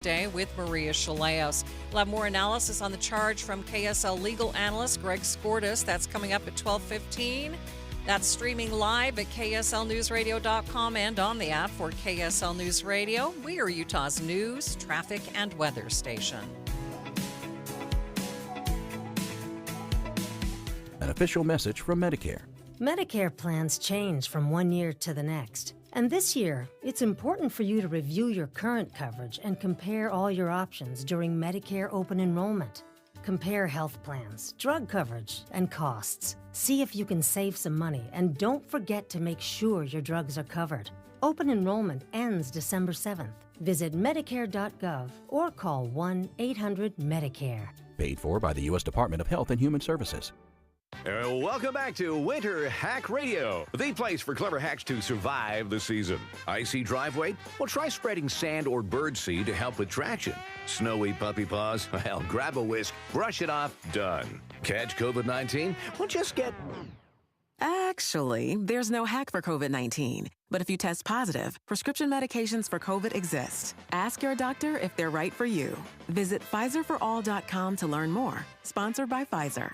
Midday with Maria Shilaos. We'll have more analysis on the charge from KSL legal analyst Greg Skordas. That's coming up at 12:15. That's streaming live at kslnewsradio.com and on the app for KSL News Radio. We are Utah's news, traffic, and weather station. An official message from Medicare. Medicare plans change from one year to the next. And this year, it's important for you to review your current coverage and compare all your options during Medicare open enrollment. Compare health plans, drug coverage, and costs. See if you can save some money, and don't forget to make sure your drugs are covered. Open enrollment ends December 7th. Visit Medicare.gov or call 1-800-MEDICARE. Paid for by the U.S. Department of Health and Human Services. Welcome back to Winter Hack Radio, the place for clever hacks to survive the season. Icy driveway? Well, try spreading sand or birdseed to help with traction. Snowy puppy paws? Well, grab a whisk, brush it off, done. Catch COVID-19? Well, just get... Actually, there's no hack for COVID-19. But if you test positive, prescription medications for COVID exist. Ask your doctor if they're right for you. Visit PfizerForAll.com to learn more. Sponsored by Pfizer.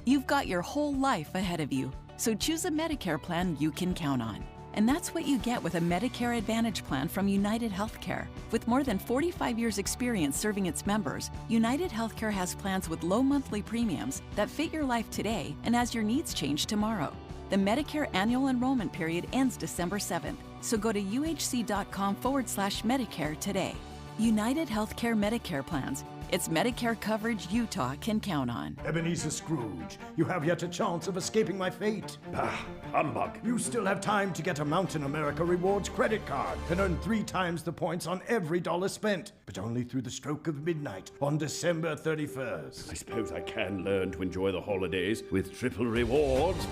You've got your whole life ahead of you, so choose a Medicare plan you can count on. And that's what you get with a Medicare Advantage plan from United Healthcare. With more than 45 years' experience serving its members, United Healthcare has plans with low monthly premiums that fit your life today and as your needs change tomorrow. The Medicare annual enrollment period ends December 7th, so go to uhc.com/Medicare today. United Healthcare Medicare plans. It's Medicare coverage Utah can count on. Ebenezer Scrooge, you have yet a chance of escaping my fate. Ah, humbug. You still have time to get a Mountain America Rewards credit card and earn 3 times the points on every dollar spent, but only through the stroke of midnight on December 31st. I suppose I can learn to enjoy the holidays with triple rewards.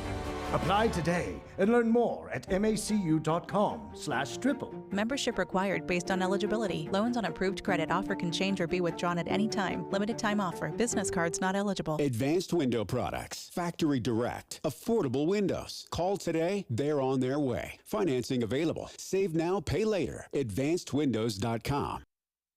Apply today and learn more at macu.com/triple. Membership required based on eligibility. Loans on approved credit offer can change or be withdrawn at any time. Limited time offer. Business cards not eligible. Advanced Window Products. Factory direct. Affordable windows. Call today. They're on their way. Financing available. Save now, pay later. AdvancedWindows.com.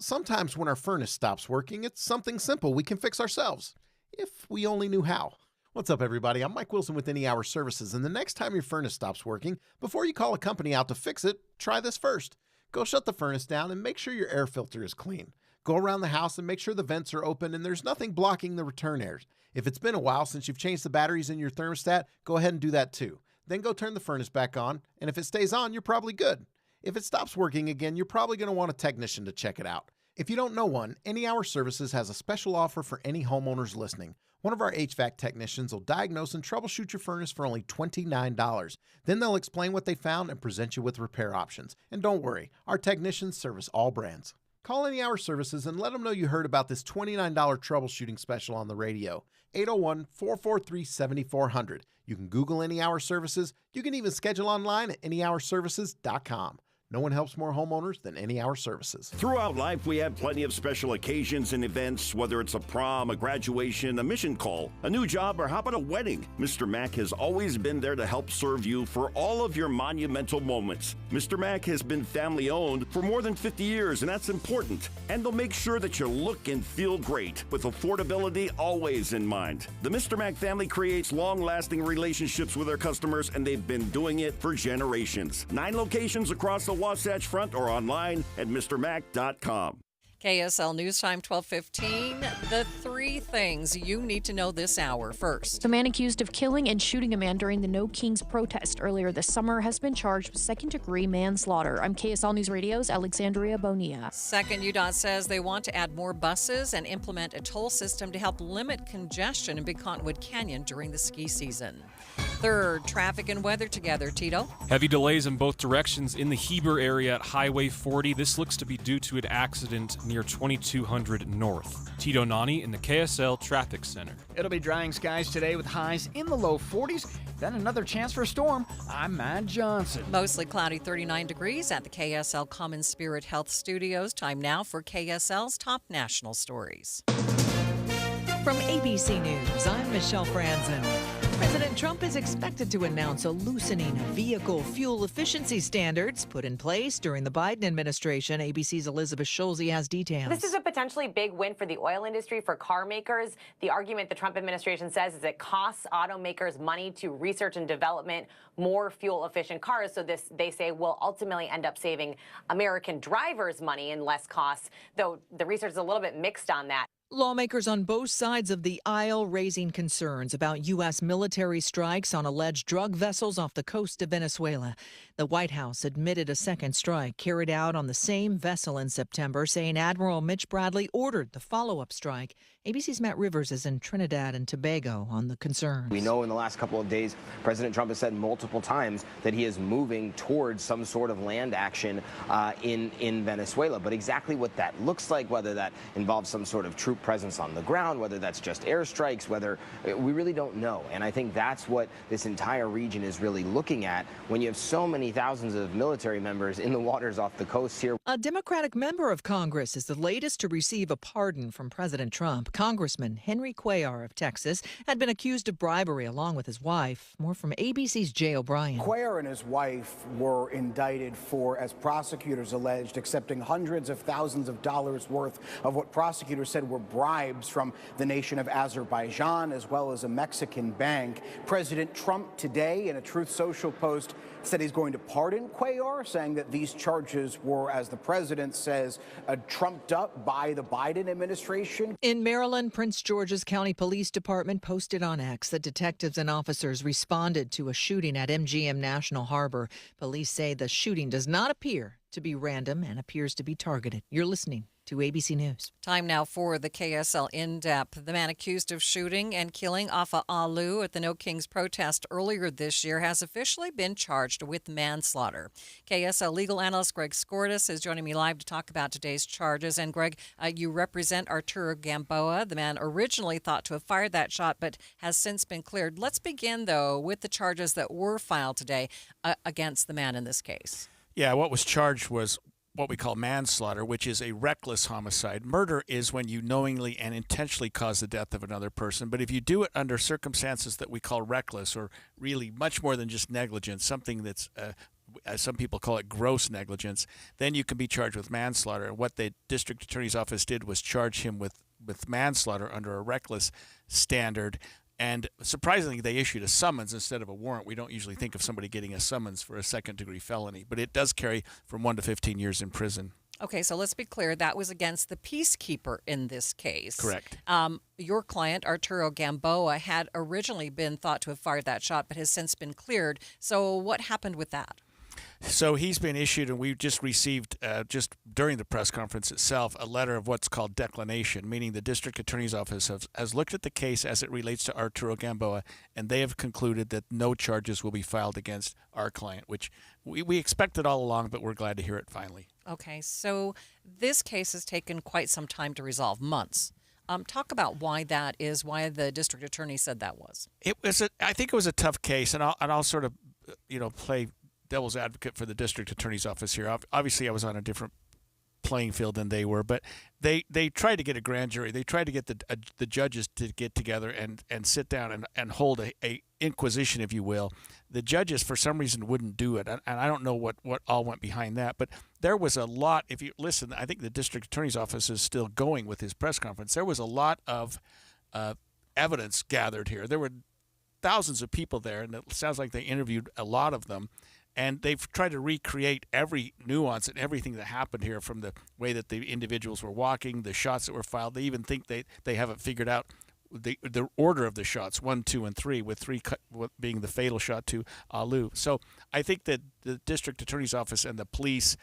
Sometimes when our furnace stops working, it's something simple we can fix ourselves, if we only knew how. What's up, everybody? I'm Mike Wilson with Any Hour Services, and the next time your furnace stops working, before you call a company out to fix it, try this first. Go shut the furnace down and make sure your air filter is clean. Go around the house and make sure the vents are open and there's nothing blocking the return air. If it's been a while since you've changed the batteries in your thermostat, go ahead and do that too. Then go turn the furnace back on, and if it stays on, you're probably good. If it stops working again, you're probably going to want a technician to check it out. If you don't know one, Any Hour Services has a special offer for any homeowners listening. One of our HVAC technicians will diagnose and troubleshoot your furnace for only $29. Then they'll explain what they found and present you with repair options. And don't worry, our technicians service all brands. Call Any Hour Services and let them know you heard about this $29 troubleshooting special on the radio. 801-443-7400. You can Google Any Hour Services. You can even schedule online at anyhourservices.com. No one helps more homeowners than Any Hour Services. Throughout life, we have plenty of special occasions and events, whether it's a prom, a graduation, a mission call, a new job, or how about a wedding? Mr. Mack has always been there to help serve you for all of your monumental moments. Mr. Mack has been family-owned for more than 50 years, and that's important. And they'll make sure that you look and feel great, with affordability always in mind. The Mr. Mack family creates long-lasting relationships with their customers, and they've been doing it for generations. 9 locations across the Wasatch Front or online at MrMac.com. KSL News Time 12:15. The 3 things you need to know this hour. First, the man accused of killing and shooting a man during the No Kings protest earlier this summer has been charged with second-degree manslaughter. I'm KSL News Radio's Alexandria Bonilla. Second, UDOT says they want to add more buses and implement a toll system to help limit congestion in Big Cottonwood Canyon during the ski season. Third, traffic and weather together. Tito? Heavy delays in both directions in the Heber area at Highway 40. This looks to be due to an accident near 2200 North. Tito Nani in the KSL Traffic Center. It'll be drying skies today with highs in the low 40s. Then another chance for a storm. I'm Matt Johnson. Mostly cloudy, 39 degrees at the KSL Common Spirit Health Studios. Time now for KSL's top national stories. From ABC News, I'm Michelle Franzen. President Trump is expected to announce a loosening of vehicle fuel efficiency standards put in place during the Biden administration. ABC's Elizabeth Schulze has details. This is a potentially big win for the oil industry, for car makers. The argument the Trump administration says is it costs automakers money to research and development more fuel-efficient cars. So this, they say, will ultimately end up saving American drivers money and less costs, though the research is a little bit mixed on that. Lawmakers on both sides of the aisle raising concerns about U.S. military strikes on alleged drug vessels off the coast of Venezuela. The White House admitted a second strike carried out on the same vessel in September, saying Admiral Mitch Bradley ordered the follow-up strike. ABC's Matt Rivers is in Trinidad and Tobago on the concerns. We know in the last couple of days, President Trump has said multiple times that he is moving towards some sort of land action in Venezuela. But exactly what that looks like, whether that involves some sort of troop presence on the ground, whether that's just airstrikes, whether we really don't know. And I think that's what this entire region is really looking at when you have so many thousands of military members in the waters off the coast here. A Democratic member of Congress is the latest to receive a pardon from President Trump. Congressman Henry Cuellar of Texas had been accused of bribery along with his wife. More from ABC's Jay O'Brien. Cuellar and his wife were indicted for, as prosecutors alleged, accepting hundreds of thousands of dollars worth of what prosecutors said were bribes from the nation of Azerbaijan as well as a Mexican bank. President Trump today in a Truth Social post said he's going to pardon Cuellar, saying that these charges were, as the president says, trumped up by the Biden administration. In Maryland, Prince George's County Police Department posted on X that detectives and officers responded to a shooting at MGM National Harbor. Police say the shooting does not appear to be random and appears to be targeted. You're listening to ABC News. Time now for the KSL In-Depth. The man accused of shooting and killing Afa Alu at the No Kings protest earlier this year has officially been charged with manslaughter. KSL legal analyst Greg Skordas is joining me live to talk about today's charges. And Greg, you represent Arturo Gamboa, the man originally thought to have fired that shot but has since been cleared. Let's begin, though, with the charges that were filed today against the man in this case. Yeah, what was charged was what we call manslaughter, which is a reckless homicide. Murder is when you knowingly and intentionally cause the death of another person. But if you do it under circumstances that we call reckless, or really much more than just negligence, something that's, as some people call it, gross negligence, then you can be charged with manslaughter. And what the district attorney's office did was charge him with manslaughter under a reckless standard. And surprisingly, they issued a summons instead of a warrant. We don't usually think of somebody getting a summons for a second-degree felony, but it does carry from 1 to 15 years in prison. Okay, so let's be clear. That was against the peacekeeper in this case. Correct. Your client, Arturo Gamboa, had originally been thought to have fired that shot, but has since been cleared. So what happened with that? So he's been issued, and we just received, just during the press conference itself, a letter of what's called declination, meaning the district attorney's office has looked at the case as it relates to Arturo Gamboa, and they have concluded that no charges will be filed against our client, which we expected all along, but we're glad to hear it finally. Okay, so this case has taken quite some time to resolve, months. Talk about why that is, why the district attorney said that was. I think it was a tough case, and I'll sort of, play devil's advocate for the district attorney's office here. Obviously, I was on a different playing field than they were, but they tried to get a grand jury. They tried to get the judges to get together and sit down and hold a inquisition, if you will. The judges, for some reason, wouldn't do it, and I don't know what all went behind that. But there was a lot. If you listen, I think the district attorney's office is still going with his press conference. There was a lot of evidence gathered here. There were thousands of people there, and it sounds like they interviewed a lot of them. And they've tried to recreate every nuance and everything that happened here, from the way that the individuals were walking, the shots that were fired. They even think they haven't figured out the order of the shots, 1, 2, and 3, with 3 being the fatal shot to Alu. So I think that the district attorney's office and the police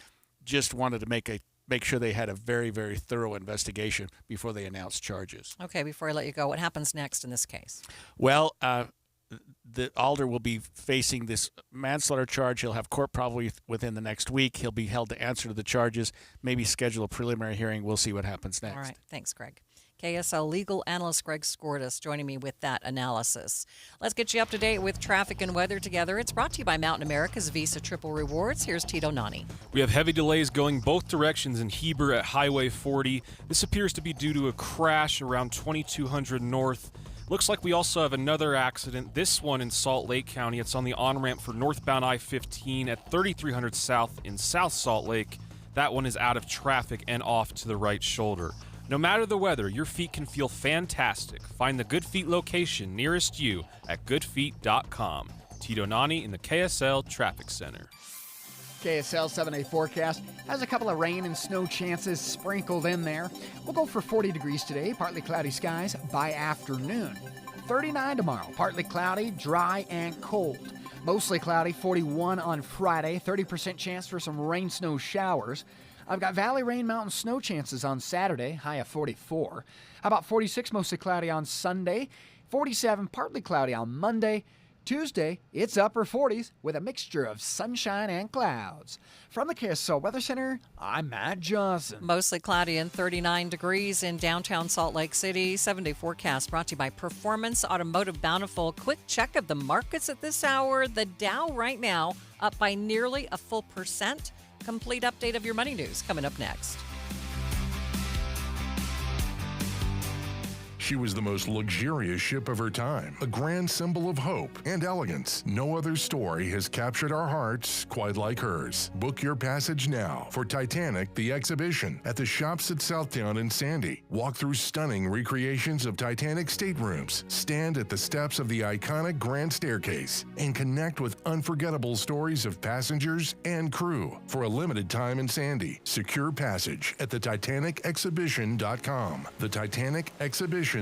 just wanted to make sure they had a very, very thorough investigation before they announced charges. Okay, before I let you go, what happens next in this case? Well, the Alder will be facing this manslaughter charge. He'll have court probably within the next week. He'll be held to answer to the charges, maybe schedule a preliminary hearing. We'll see what happens next. All right. Thanks, Greg. KSL legal analyst Greg Skordas joining me with that analysis. Let's get you up to date with traffic and weather together. It's brought to you by Mountain America's Visa Triple Rewards. Here's Tito Nani. We have heavy delays going both directions in Heber at Highway 40. This appears to be due to a crash around 2200 North. Looks like we also have another accident, this one in Salt Lake County. It's on the on-ramp for northbound I-15 at 3300 South in South Salt Lake. That one is out of traffic and off to the right shoulder. No matter the weather, your feet can feel fantastic. Find the Good Feet location nearest you at goodfeet.com. Tito Nani in the KSL Traffic Center. KSL 7-day forecast has a couple of rain and snow chances sprinkled in there. We'll go for 40 degrees today, partly cloudy skies by afternoon. 39 tomorrow, partly cloudy, dry and cold. Mostly cloudy, 41 on Friday, 30% chance for some rain snow showers. I've got valley rain, mountain snow chances on Saturday, high of 44. How about 46, mostly cloudy on Sunday, 47, partly cloudy on Monday. Tuesday, it's upper 40s with a mixture of sunshine and clouds. From the KSL Weather Center, I'm Matt Johnson. Mostly cloudy and 39 degrees in downtown Salt Lake City. 7-day forecast brought to you by Performance Automotive Bountiful. Quick check of the markets at this hour. The Dow right now up by nearly a full %. Complete update of your money news coming up next. She was the most luxurious ship of her time, a grand symbol of hope and elegance. No other story has captured our hearts quite like hers. Book your passage now for Titanic the Exhibition at the Shops at Southtown in Sandy. Walk through stunning recreations of Titanic staterooms, stand at the steps of the iconic Grand Staircase, and connect with unforgettable stories of passengers and crew. For a limited time in Sandy, secure passage at titanicexhibition.com. The Titanic Exhibition.com.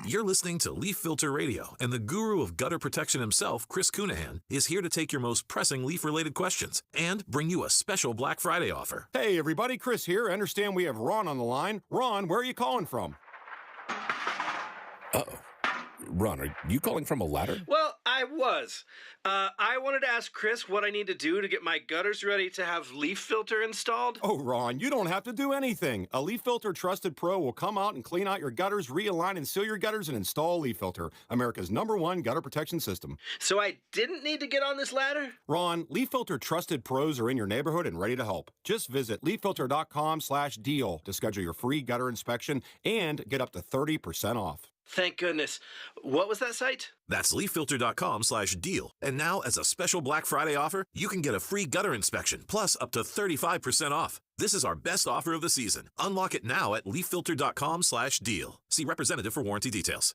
You're listening to Leaf Filter Radio, and the guru of gutter protection himself, Chris Cunahan, is here to take your most pressing leaf-related questions and bring you a special Black Friday offer. Hey, everybody, Chris here. I understand we have Ron on the line. Ron, where are you calling from? Uh-oh. Ron, are you calling from a ladder? Well, I was. I wanted to ask Chris what I need to do to get my gutters ready to have leaf filter installed. Oh, Ron, you don't have to do anything. A Leaf Filter Trusted Pro will come out and clean out your gutters, realign and seal your gutters, and install Leaf Filter, America's #1 gutter protection system. So I didn't need to get on this ladder? Ron, Leaf Filter Trusted Pros are in your neighborhood and ready to help. Just visit leaffilter.com/deal to schedule your free gutter inspection and get up to 30% off. Thank goodness. What was that site? That's leaffilter.com/deal. And now, as a special Black Friday offer, you can get a free gutter inspection, plus up to 35% off. This is our best offer of the season. Unlock it now at leaffilter.com/deal. See representative for warranty details.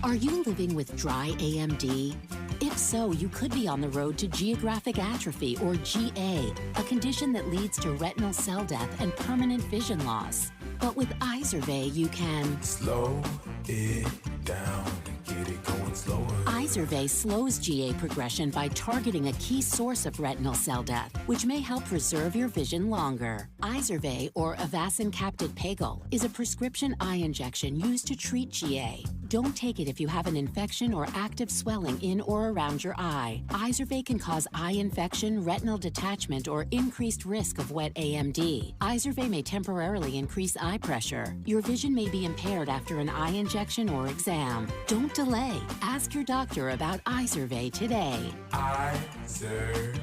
Are you living with dry AMD? If so, you could be on the road to geographic atrophy, or GA, a condition that leads to retinal cell death and permanent vision loss. But with Izervay, you can slow it down and get it going slower. Izervay slows GA progression by targeting a key source of retinal cell death, which may help preserve your vision longer. Izervay, or Avastin Capted Pagel, is a prescription eye injection used to treat GA. Don't take it if you have an infection or active swelling in or around your eye. Izervay can cause eye infection, retinal detachment, or increased risk of wet AMD. Izervay may temporarily increase eye pressure. Your vision may be impaired after an eye injection or exam. Don't delay. Ask your doctor about Izervay today. Izervay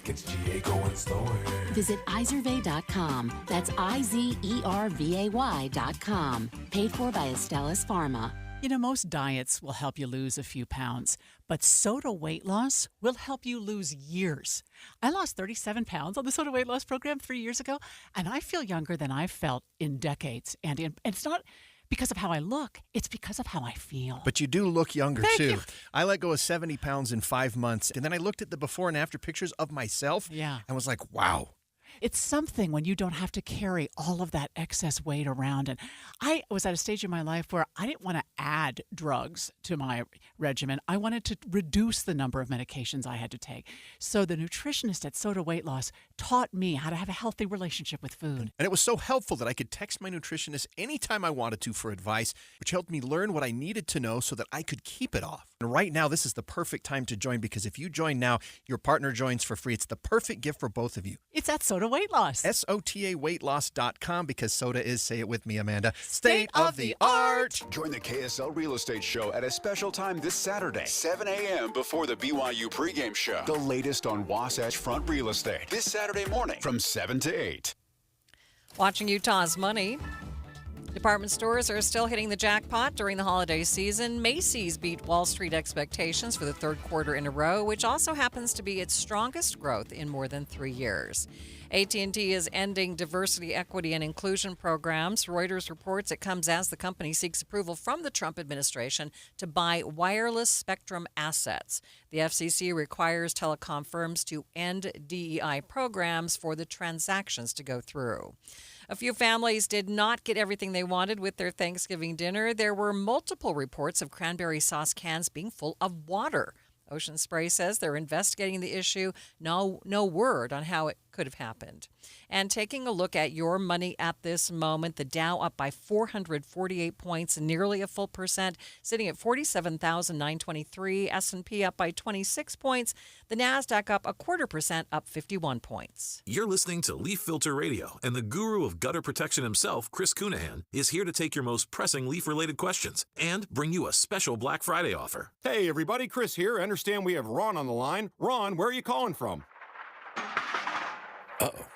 gets GA going slower. Visit Izervay.com. That's IZERVAY.com. Paid for by Astellas Pharma. You know, most diets will help you lose a few pounds, but Soda weight loss will help you lose years. I lost 37 pounds on the Soda weight loss program 3 years ago, and I feel younger than I've felt in decades. And it's not because of how I look, it's because of how I feel. But you do look younger, Thank too. you. I let go of 70 pounds in 5 months, and then I looked at the before and after pictures of myself and was like, wow. It's something when you don't have to carry all of that excess weight around. And I was at a stage in my life where I didn't want to add drugs to my regimen. I wanted to reduce the number of medications I had to take. So the nutritionist at Soda Weight Loss taught me how to have a healthy relationship with food. And it was so helpful that I could text my nutritionist anytime I wanted to for advice, which helped me learn what I needed to know so that I could keep it off. And right now, this is the perfect time to join, because if you join now, your partner joins for free. It's the perfect gift for both of you. It's at Soda Weight Loss. SOTAweightloss.com, because soda is, say it with me, Amanda, state of the art. Join the KSL Real Estate Show at a special time this Saturday, 7 a.m. before the BYU pregame show. The latest on Wasatch Front real estate. This Saturday morning from 7 to 8. Watching Utah's money. Department stores are still hitting the jackpot during the holiday season. Macy's beat Wall Street expectations for the third quarter in a row, which also happens to be its strongest growth in more than 3 years. AT&T is ending diversity, equity, and inclusion programs. Reuters reports it comes as the company seeks approval from the Trump administration to buy wireless spectrum assets. The FCC requires telecom firms to end DEI programs for the transactions to go through. A few families did not get everything they wanted with their Thanksgiving dinner. There were multiple reports of cranberry sauce cans being full of water. Ocean Spray says they're investigating the issue. No word on how it could have happened. And taking a look at your money at this moment, the Dow up by 448 points, nearly a full percent, sitting at 47,923. S&P up by 26 points. The Nasdaq up 0.25%, up 51 points. You're listening to Leaf Filter Radio, and the guru of gutter protection himself, Chris Cunahan, is here to take your most pressing leaf-related questions and bring you a special Black Friday offer. Hey, everybody, Chris here. I understand we have Ron on the line. Ron, where are you calling from? Uh-oh.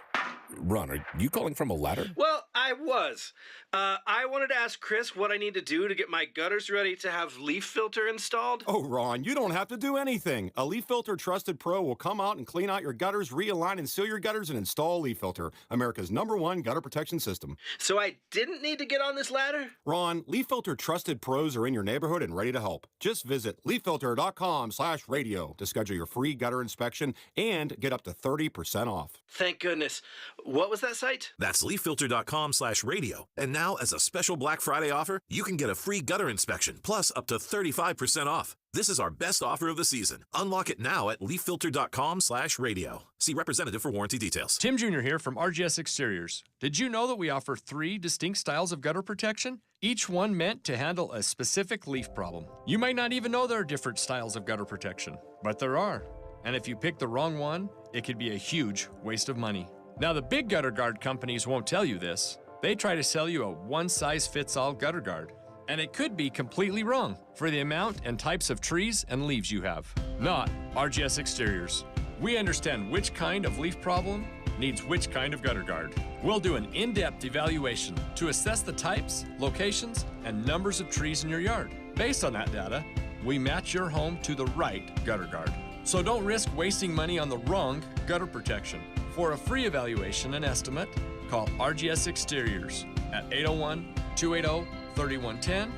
Ron, are you calling from a ladder? Well, I was. I wanted to ask Chris what I need to do to get my gutters ready to have leaf filter installed. Oh, Ron, you don't have to do anything. A Leaf Filter Trusted Pro will come out and clean out your gutters, realign and seal your gutters, and install Leaf Filter, America's #1 gutter protection system. So I didn't need to get on this ladder? Ron, Leaf Filter Trusted Pros are in your neighborhood and ready to help. Just visit leaffilter.com/radio to schedule your free gutter inspection and get up to 30% off. Thank goodness. What was that site? That's leaffilter.com/radio. And now, as a special Black Friday offer, you can get a free gutter inspection, plus up to 35% off. This is our best offer of the season. Unlock it now at leaffilter.com/radio. See representative for warranty details. Tim Jr. here from RGS Exteriors. Did you know that we offer 3 distinct styles of gutter protection? Each one meant to handle a specific leaf problem. You might not even know there are different styles of gutter protection, but there are. And if you pick the wrong one, it could be a huge waste of money. Now, the big gutter guard companies won't tell you this. They try to sell you a one-size-fits-all gutter guard. And it could be completely wrong for the amount and types of trees and leaves you have. Not RGS Exteriors. We understand which kind of leaf problem needs which kind of gutter guard. We'll do an in-depth evaluation to assess the types, locations, and numbers of trees in your yard. Based on that data, we match your home to the right gutter guard. So don't risk wasting money on the wrong gutter protection. For a free evaluation and estimate, call RGS Exteriors at 801-280-3110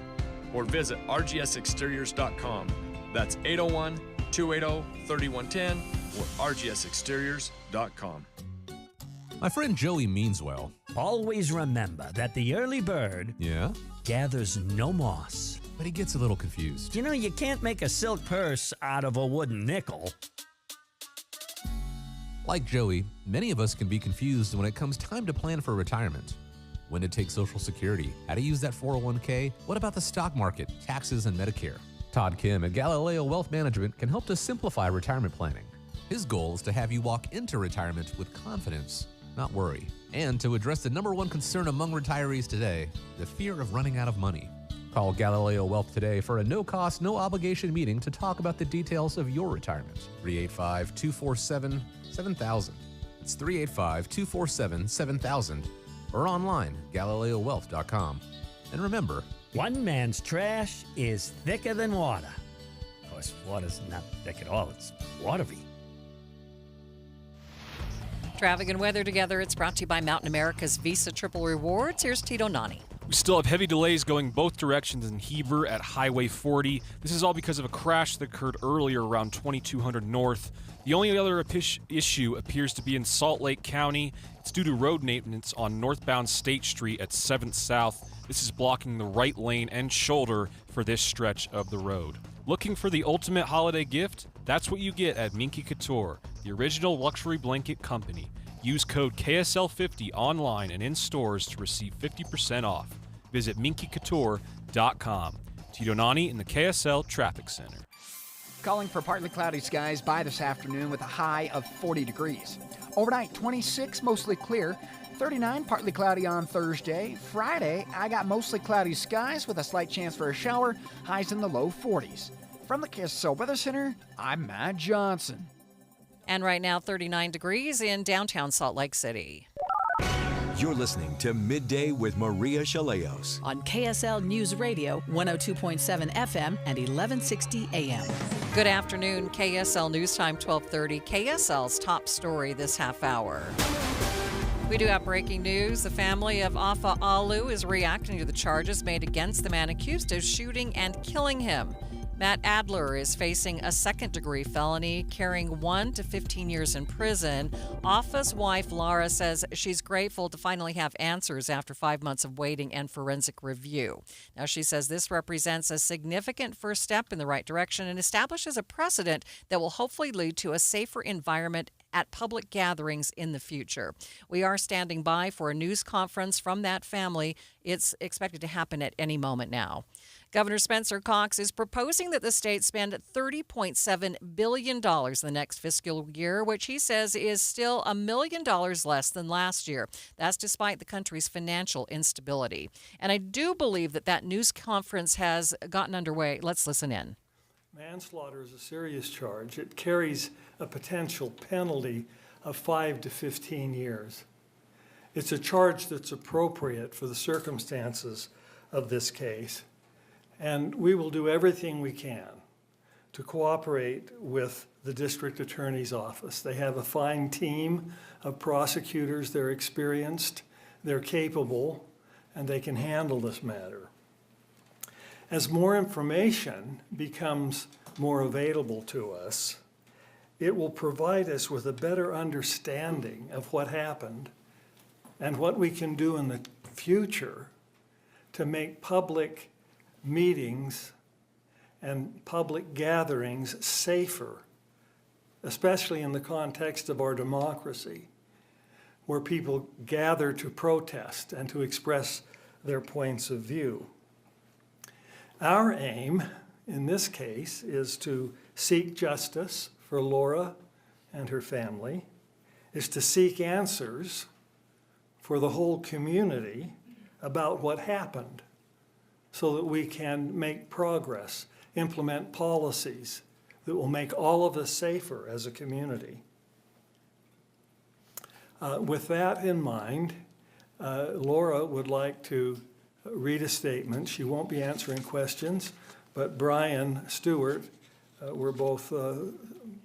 or visit rgsexteriors.com. That's 801-280-3110 or rgsexteriors.com. My friend Joey means well. Always remember that the early bird gathers no moss. But he gets a little confused. You know, you can't make a silk purse out of a wooden nickel. Like Joey, many of us can be confused when it comes time to plan for retirement. When to take Social Security, how to use that 401k, what about the stock market, taxes, and Medicare? Todd Kim at Galileo Wealth Management can help to simplify retirement planning. His goal is to have you walk into retirement with confidence, not worry, and to address the #1 concern among retirees today, the fear of running out of money. Call Galileo Wealth today for a no-cost, no-obligation meeting to talk about the details of your retirement. 385-247-7000. It's 385-247-7000. Or online, GalileoWealth.com. And remember, one man's trash is thicker than water. Of course, water's not thick at all. It's watery. Traffic and weather together. It's brought to you by Mountain America's Visa Triple Rewards. Here's Tito Nani. We still have heavy delays going both directions in Heber at Highway 40. This is all because of a crash that occurred earlier around 2200 North. The only other issue appears to be in Salt Lake County. It's due to road maintenance on northbound State Street at 7th South. This is blocking the right lane and shoulder for this stretch of the road. Looking for the ultimate holiday gift? That's what you get at Minky Couture, the original luxury blanket company. Use code KSL50 online and in stores to receive 50% off. Visit minkycouture.com. Tito Nani in the KSL Traffic Center. Calling for partly cloudy skies by this afternoon with a high of 40 degrees. Overnight, 26, mostly clear. 39, partly cloudy on Thursday. Friday, I got mostly cloudy skies with a slight chance for a shower. Highs in the low 40s. From the KSL Weather Center, I'm Matt Johnson. And right now, 39 degrees in downtown Salt Lake City. You're listening to Midday with Maria Shilaos on KSL News Radio, 102.7 FM and 1160 AM. Good afternoon, KSL News Time 1230. KSL's top story this half hour. We do have breaking news. The family of Afa Alu is reacting to the charges made against the man accused of shooting and killing him. Matt Adler is facing a second-degree felony, carrying 1 to 15 years in prison. Afa's wife, Laura, says she's grateful to finally have answers after 5 months of waiting and forensic review. Now, she says this represents a significant first step in the right direction and establishes a precedent that will hopefully lead to a safer environment at public gatherings in the future. We are standing by for a news conference from that family. It's expected to happen at any moment now. Governor Spencer Cox is proposing that the state spend $30.7 billion in the next fiscal year, which he says is still $1 million less than last year. That's despite the country's financial instability. And I do believe that news conference has gotten underway. Let's listen in. Manslaughter is a serious charge. It carries a potential penalty of 5 to 15 years. It's a charge that's appropriate for the circumstances of this case. And we will do everything we can to cooperate with the district attorney's office. They have a fine team of prosecutors. They're experienced, they're capable, and they can handle this matter. As more information becomes more available to us, it will provide us with a better understanding of what happened and what we can do in the future to make public meetings and public gatherings safer, especially in the context of our democracy, where people gather to protest and to express their points of view. Our aim in this case is to seek justice for Laura and her family, is to seek answers for the whole community about what happened, so that we can make progress, implement policies that will make all of us safer as a community. With that in mind, Laura would like to read a statement. She won't be answering questions, but Brian Stewart, we're both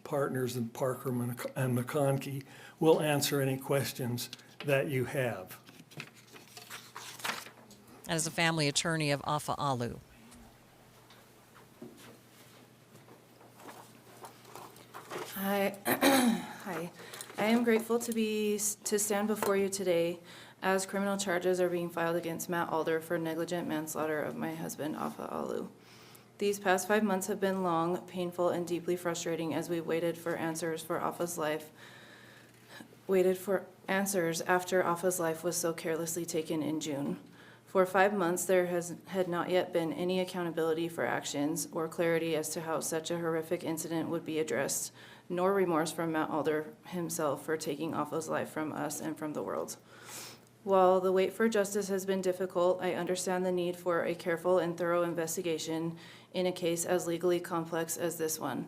partners in Parker and McConkey, will answer any questions that you have. As a family attorney of Afa Alu. Hi. Hi. I am grateful to stand before you today as criminal charges are being filed against Matt Alder for negligent manslaughter of my husband, Afa Alu. These past 5 months have been long, painful, and deeply frustrating as we waited for answers for Afa's life. Waited for answers after Afa's life was so carelessly taken in June. For 5 months, there had not yet been any accountability for actions or clarity as to how such a horrific incident would be addressed, nor remorse from Matt Alder himself for taking Afa's life from us and from the world. While the wait for justice has been difficult, I understand the need for a careful and thorough investigation in a case as legally complex as this one.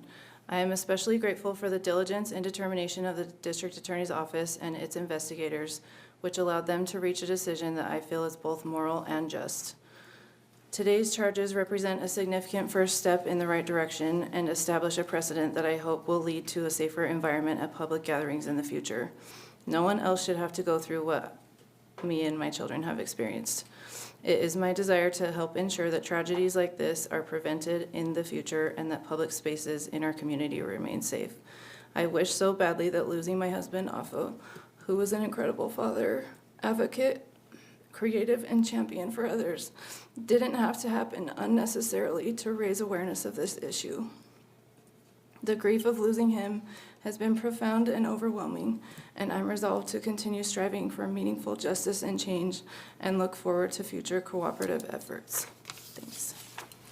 I am especially grateful for the diligence and determination of the District Attorney's Office and its investigators, which allowed them to reach a decision that I feel is both moral and just. Today's charges represent a significant first step in the right direction and establish a precedent that I hope will lead to a safer environment at public gatherings in the future. No one else should have to go through what me and my children have experienced. It is my desire to help ensure that tragedies like this are prevented in the future and that public spaces in our community remain safe. I wish so badly that losing my husband, Afa, who was an incredible father, advocate, creative, and champion for others, didn't have to happen unnecessarily to raise awareness of this issue. The grief of losing him has been profound and overwhelming, and I'm resolved to continue striving for meaningful justice and change and look forward to future cooperative efforts. Thanks.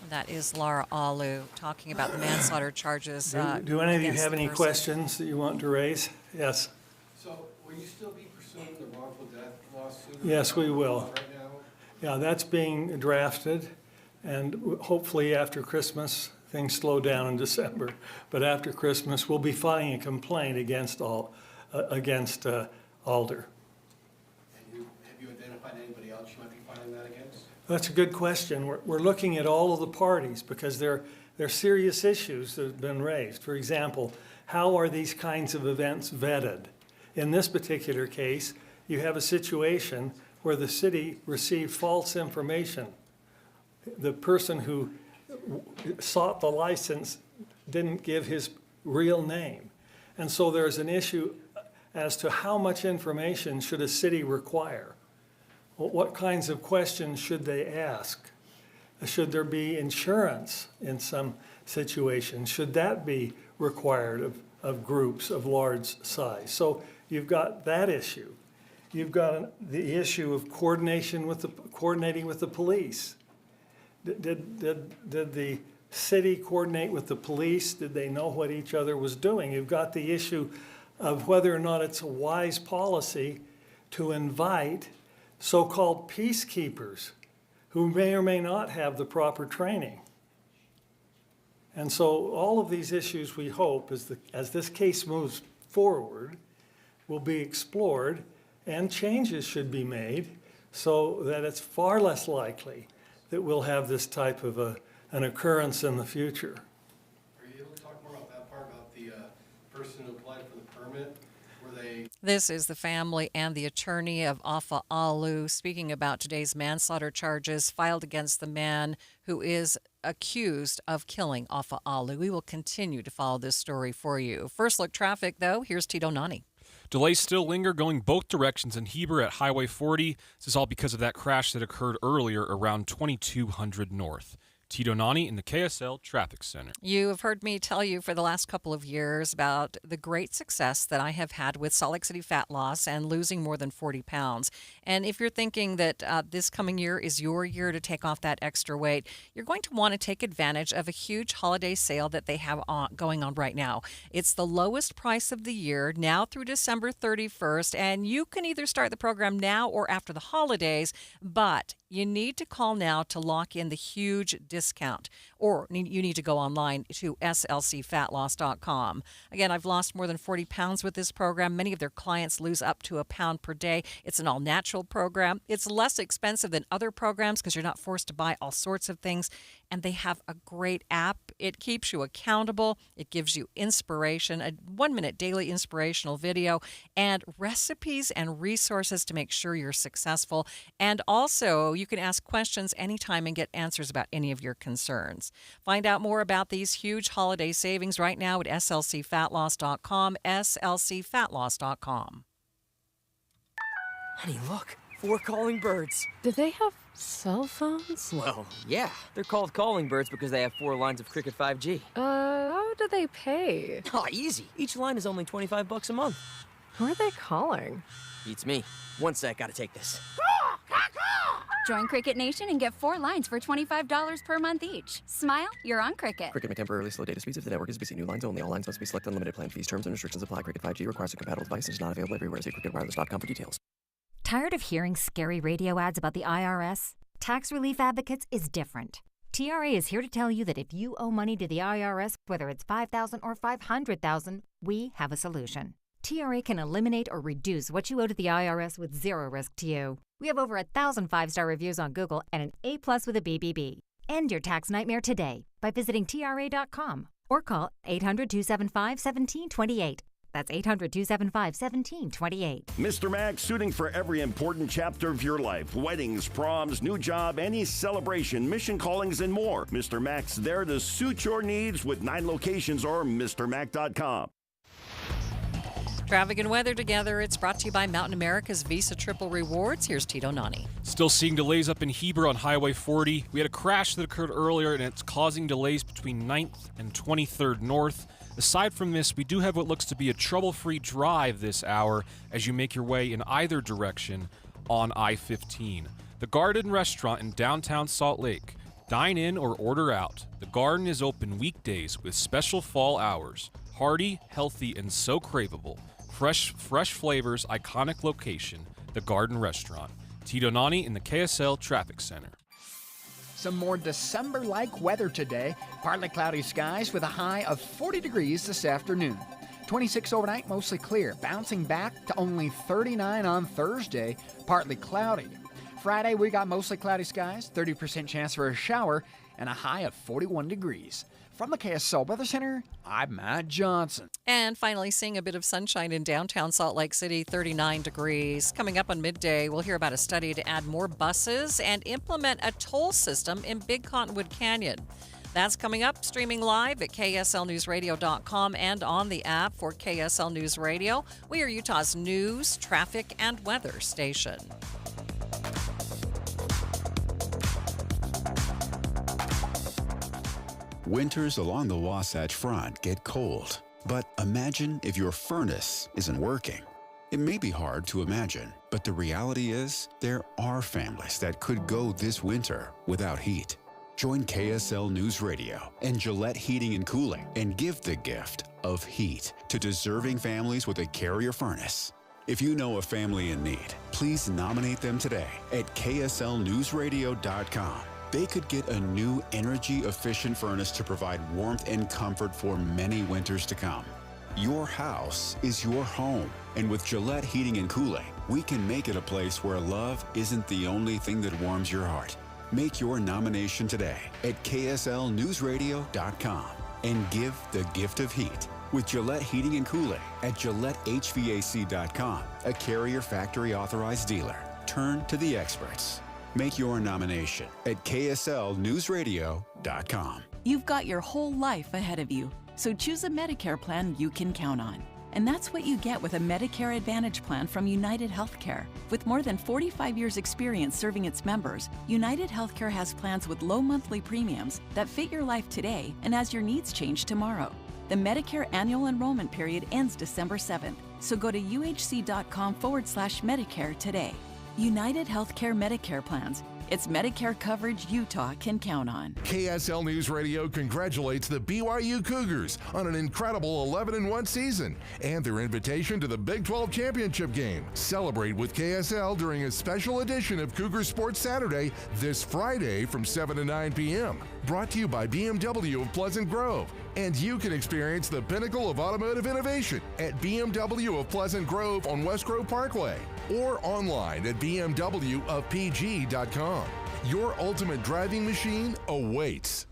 That is Laura Alu talking about the manslaughter charges. Do any of you have any questions that you want to raise? Yes. So will you still be pursuing the wrongful death lawsuit? Yes, we will. Right now? Yeah, that's being drafted, and hopefully after Christmas, things slow down in December, but after Christmas, we'll be filing a complaint against Alder. And you filing that against? That's a good question. We're looking at all of the parties because there are serious issues that have been raised. For example, how are these kinds of events vetted? In this particular case, you have a situation where the city received false information. The person who sought the license didn't give his real name. And so there's an issue as to how much information should a city require. What kinds of questions should they ask? Should there be insurance in some situations? Should that be required of groups of large size? So you've got that issue. You've got the issue of coordinating with the police. Did the city coordinate with the police? Did they know what each other was doing? You've got the issue of whether or not it's a wise policy to invite so-called peacekeepers who may or may not have the proper training. And so all of these issues, we hope, as this case moves forward, will be explored and changes should be made so that it's far less likely that we'll have this type of an occurrence in the future. Are you able to talk more about that part, about the person who applied for the permit? This is the family and the attorney of Afa Alu speaking about today's manslaughter charges filed against the man who is accused of killing Afa Alu. We will continue to follow this story for you. First look traffic, though. Here's Tito Nani. Delays still linger going both directions in Heber at Highway 40. This is all because of that crash that occurred earlier around 2200 North. Tito Nani in the KSL Traffic Center. You have heard me tell you for the last couple of years about the great success that I have had with Salt Lake City fat loss and losing more than 40 pounds. And if you're thinking that this coming year is your year to take off that extra weight, you're going to want to take advantage of a huge holiday sale that they have going on right now. It's the lowest price of the year now through December 31st, and you can either start the program now or after the holidays, but you need to call now to lock in the huge discount, or you need to go online to slcfatloss.com. Again, I've lost more than 40 pounds with this program. Many of their clients lose up to a pound per day. It's an all-natural program. It's less expensive than other programs because you're not forced to buy all sorts of things, and they have a great app. It keeps you accountable. It gives you inspiration, a 1-minute daily inspirational video, and recipes and resources to make sure you're successful. And also, you can ask questions anytime and get answers about any of your concerns. Find out more about these huge holiday savings right now at slcfatloss.com, slcfatloss.com. Honey, look, 4 calling birds. Do they have cell phones? Well, yeah. They're called calling birds because they have 4 lines of Cricket 5G. How do they pay? Oh, easy. Each line is only $25 a month. Who are they calling? Beats me. One sec, gotta take this. Join Cricket Nation and get 4 lines for $25 per month each. Smile, you're on Cricket. Cricket may temporarily slow data speeds if the network is busy. New lines only. All lines must be selected. Unlimited plan fees. Terms and restrictions apply. Cricket 5G requires a compatible device and is not available everywhere. See cricketwireless.com for details. Tired of hearing scary radio ads about the IRS? Tax Relief Advocates is different. TRA is here to tell you that if you owe money to the IRS, whether it's $5,000 or $500,000, we have a solution. TRA can eliminate or reduce what you owe to the IRS with zero risk to you. We have over 1,000 5-star reviews on Google and an A+ with a BBB. End your tax nightmare today by visiting TRA.com or call 800-275-1728. That's 800-275-1728. Mr. Max, suiting for every important chapter of your life. Weddings, proms, new job, any celebration, mission callings, and more. Mr. Max there to suit your needs with 9 locations or MrMac.com. Traffic and weather together. It's brought to you by Mountain America's Visa Triple Rewards. Here's Tito Nani. Still seeing delays up in Heber on Highway 40. We had a crash that occurred earlier, and it's causing delays between 9th and 23rd North. Aside from this, we do have what looks to be a trouble-free drive this hour as you make your way in either direction on I-15. The Garden Restaurant in downtown Salt Lake. Dine in or order out. The Garden is open weekdays with special fall hours. Hearty, healthy, and so craveable. Fresh flavors, iconic location. The Garden Restaurant. Tito Nani in the KSL Traffic Center. Some more December-like weather today. Partly cloudy skies with a high of 40 degrees this afternoon. 26 overnight, mostly clear. Bouncing back to only 39 on Thursday, partly cloudy. Friday, we got mostly cloudy skies, 30% chance for a shower, and a high of 41 degrees. From the KSL Weather Center, I'm Matt Johnson. And finally, seeing a bit of sunshine in downtown Salt Lake City, 39 degrees. Coming up on Midday, we'll hear about a study to add more buses and implement a toll system in Big Cottonwood Canyon. That's coming up, streaming live at kslnewsradio.com and on the app for KSL News Radio. We are Utah's news, traffic, and weather station. Winters along the Wasatch Front get cold, but imagine if your furnace isn't working. It may be hard to imagine, but the reality is there are families that could go this winter without heat. Join KSL News Radio and Gillette Heating and Cooling and give the gift of heat to deserving families with a Carrier furnace. If you know a family in need, please nominate them today at kslnewsradio.com. They could get a new energy-efficient furnace to provide warmth and comfort for many winters to come. Your house is your home, and with Gillette Heating and Cooling, we can make it a place where love isn't the only thing that warms your heart. Make your nomination today at kslnewsradio.com and give the gift of heat with Gillette Heating and Cooling at GilletteHVAC.com, a Carrier factory authorized dealer. Turn to the experts. Make your nomination at kslnewsradio.com. You've got your whole life ahead of you, so choose a Medicare plan you can count on. And that's what you get with a Medicare Advantage plan from United Healthcare. With more than 45 years' experience serving its members, United Healthcare has plans with low monthly premiums that fit your life today and as your needs change tomorrow. The Medicare annual enrollment period ends December 7th, so go to uhc.com/Medicare today. United Healthcare Medicare plans. It's Medicare coverage Utah can count on. KSL News Radio congratulates the BYU Cougars on an incredible 11-1 season and their invitation to the Big 12 Championship game. Celebrate with KSL during a special edition of Cougar Sports Saturday this Friday from 7 to 9 p.m. Brought to you by BMW of Pleasant Grove. And you can experience the pinnacle of automotive innovation at BMW of Pleasant Grove on West Grove Parkway or online at bmwofpg.com. Your ultimate driving machine awaits.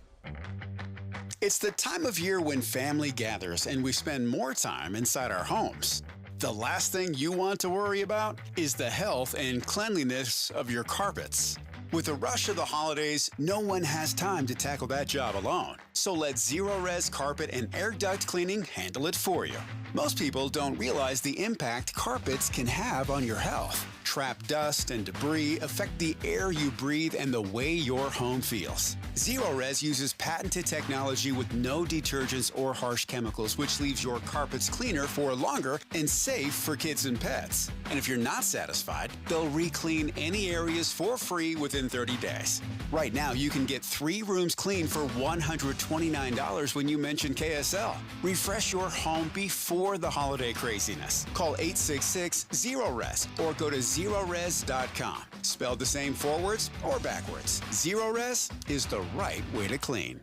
It's the time of year when family gathers and we spend more time inside our homes. The last thing you want to worry about is the health and cleanliness of your carpets. With the rush of the holidays, no one has time to tackle that job alone. So let Zero-Res Carpet and Air Duct Cleaning handle it for you. Most people don't realize the impact carpets can have on your health. Trapped dust and debris affect the air you breathe and the way your home feels. Zero-Res uses patented technology with no detergents or harsh chemicals, which leaves your carpets cleaner for longer and safe for kids and pets. And if you're not satisfied, they'll re-clean any areas for free within 30 days. Right now, you can get 3 rooms clean for $129 when you mention KSL. Refresh your home before the holiday craziness. Call 866-ZERO-RES or go to zerores.com. Spelled the same forwards or backwards. Zero-Res is the right way to clean.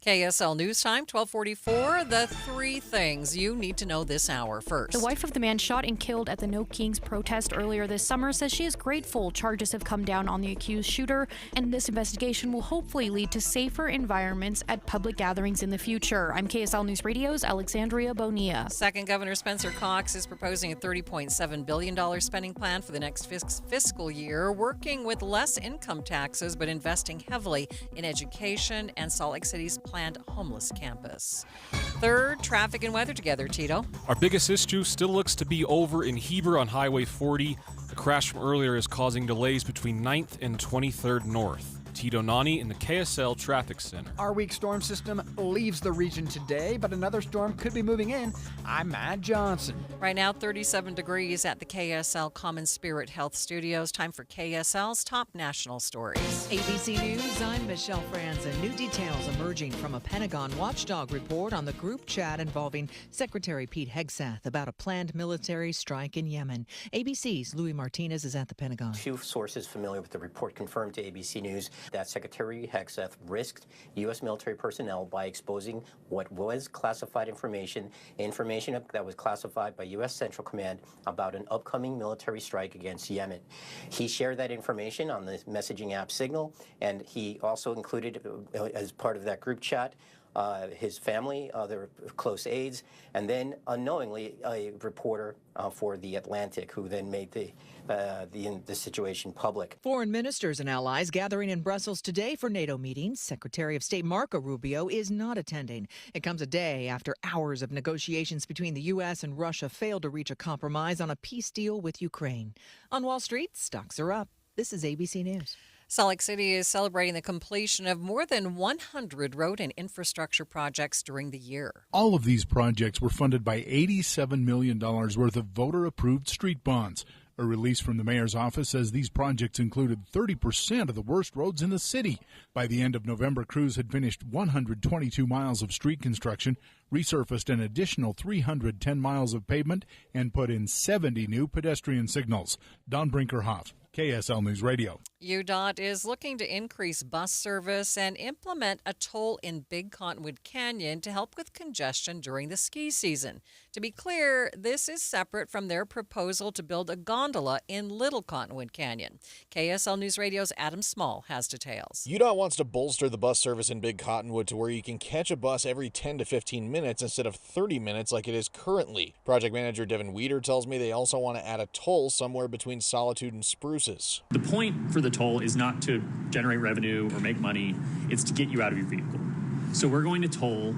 KSL News Time, 1244. The 3 things you need to know this hour. First, the wife of the man shot and killed at the No Kings protest earlier this summer says she is grateful charges have come down on the accused shooter, and this investigation will hopefully lead to safer environments at public gatherings in the future. I'm KSL News Radio's Alexandria Bonilla. Second, Governor Spencer Cox is proposing a $30.7 billion spending plan for the next fiscal year, working with less income taxes but investing heavily in education and Salt Lake City's planned homeless campus. Third, traffic and weather together, Tito. Our biggest issue still looks to be over in Heber on Highway 40. The crash from earlier is causing delays between 9th and 23rd North. Tito Nani in the KSL Traffic Center. Our weak storm system leaves the region today, but another storm could be moving in. I'm Matt Johnson. Right now, 37 degrees at the KSL Common Spirit Health Studios. Time for KSL's top national stories. ABC News, I'm Michelle Franzen. New details emerging from a Pentagon watchdog report on the group chat involving Secretary Pete Hegseth about a planned military strike in Yemen. ABC's Louis Martinez is at the Pentagon. 2 sources familiar with the report confirmed to ABC News that Secretary Hegseth risked U.S. military personnel by exposing what was classified information that was classified by U.S. Central Command about an upcoming military strike against Yemen. He shared that information on the messaging app Signal, and he also included, as part of that group chat, his family, other close aides, and then unknowingly a reporter for The Atlantic, who then made the situation public. Foreign ministers and allies gathering in Brussels today for NATO meetings. Secretary of State Marco Rubio is not attending. It comes a day after hours of negotiations between the U.S. and Russia failed to reach a compromise on a peace deal with Ukraine. On Wall Street, stocks are up. This is ABC News. Salt Lake City is celebrating the completion of more than 100 road and infrastructure projects during the year. All of these projects were funded by $87 million worth of voter-approved street bonds. A release from the mayor's office says these projects included 30% of the worst roads in the city. By the end of November, crews had finished 122 miles of street construction, resurfaced an additional 310 miles of pavement, and put in 70 new pedestrian signals. Don Brinkerhoff, KSL News Radio. UDOT is looking to increase bus service and implement a toll in Big Cottonwood Canyon to help with congestion during the ski season. To be clear, this is separate from their proposal to build a gondola in Little Cottonwood Canyon. KSL News Radio's Adam Small has details. UDOT wants to bolster the bus service in Big Cottonwood to where you can catch a bus every 10 to 15 minutes instead of 30 minutes like it is currently. Project manager Devin Weeder tells me they also want to add a toll somewhere between Solitude and Spruces. The point for the toll is not to generate revenue or make money, it's to get you out of your vehicle. So we're going to toll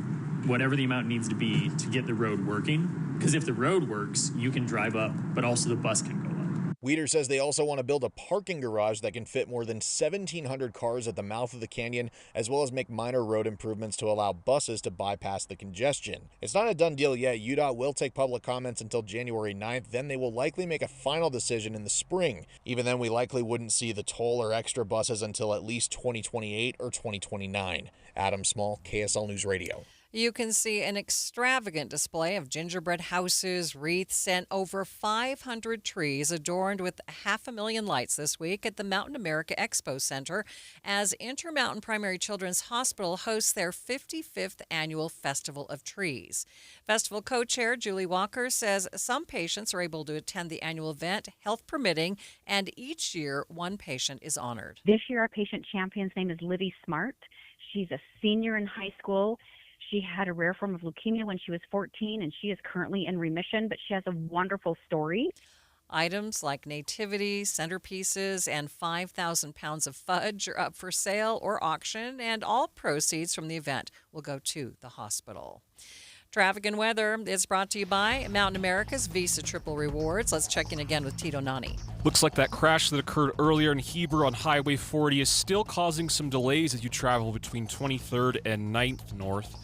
whatever the amount needs to be to get the road working, because if the road works, you can drive up, but also the bus can go up. Weeder says they also want to build a parking garage that can fit more than 1,700 cars at the mouth of the canyon, as well as make minor road improvements to allow buses to bypass the congestion. It's not a done deal yet. UDOT will take public comments until January 9th. Then they will likely make a final decision in the spring. Even then, we likely wouldn't see the toll or extra buses until at least 2028 or 2029. Adam Small, KSL News Radio. You can see an extravagant display of gingerbread houses, wreaths, and over 500 trees adorned with 500,000 lights this week at the Mountain America Expo Center as Intermountain Primary Children's Hospital hosts their 55th annual Festival of Trees. Festival co-chair Julie Walker says some patients are able to attend the annual event, health permitting, and each year one patient is honored. This year our patient champion's name is Livy Smart. She's a senior in high school. She had a rare form of leukemia when she was 14, and she is currently in remission, but she has a wonderful story. Items like nativity, centerpieces, and 5,000 pounds of fudge are up for sale or auction, and all proceeds from the event will go to the hospital. Traffic and weather is brought to you by Mountain America's Visa Triple Rewards. Let's check in again with Tito Nani. Looks like that crash that occurred earlier in Heber on Highway 40 is still causing some delays as you travel between 23rd and 9th North.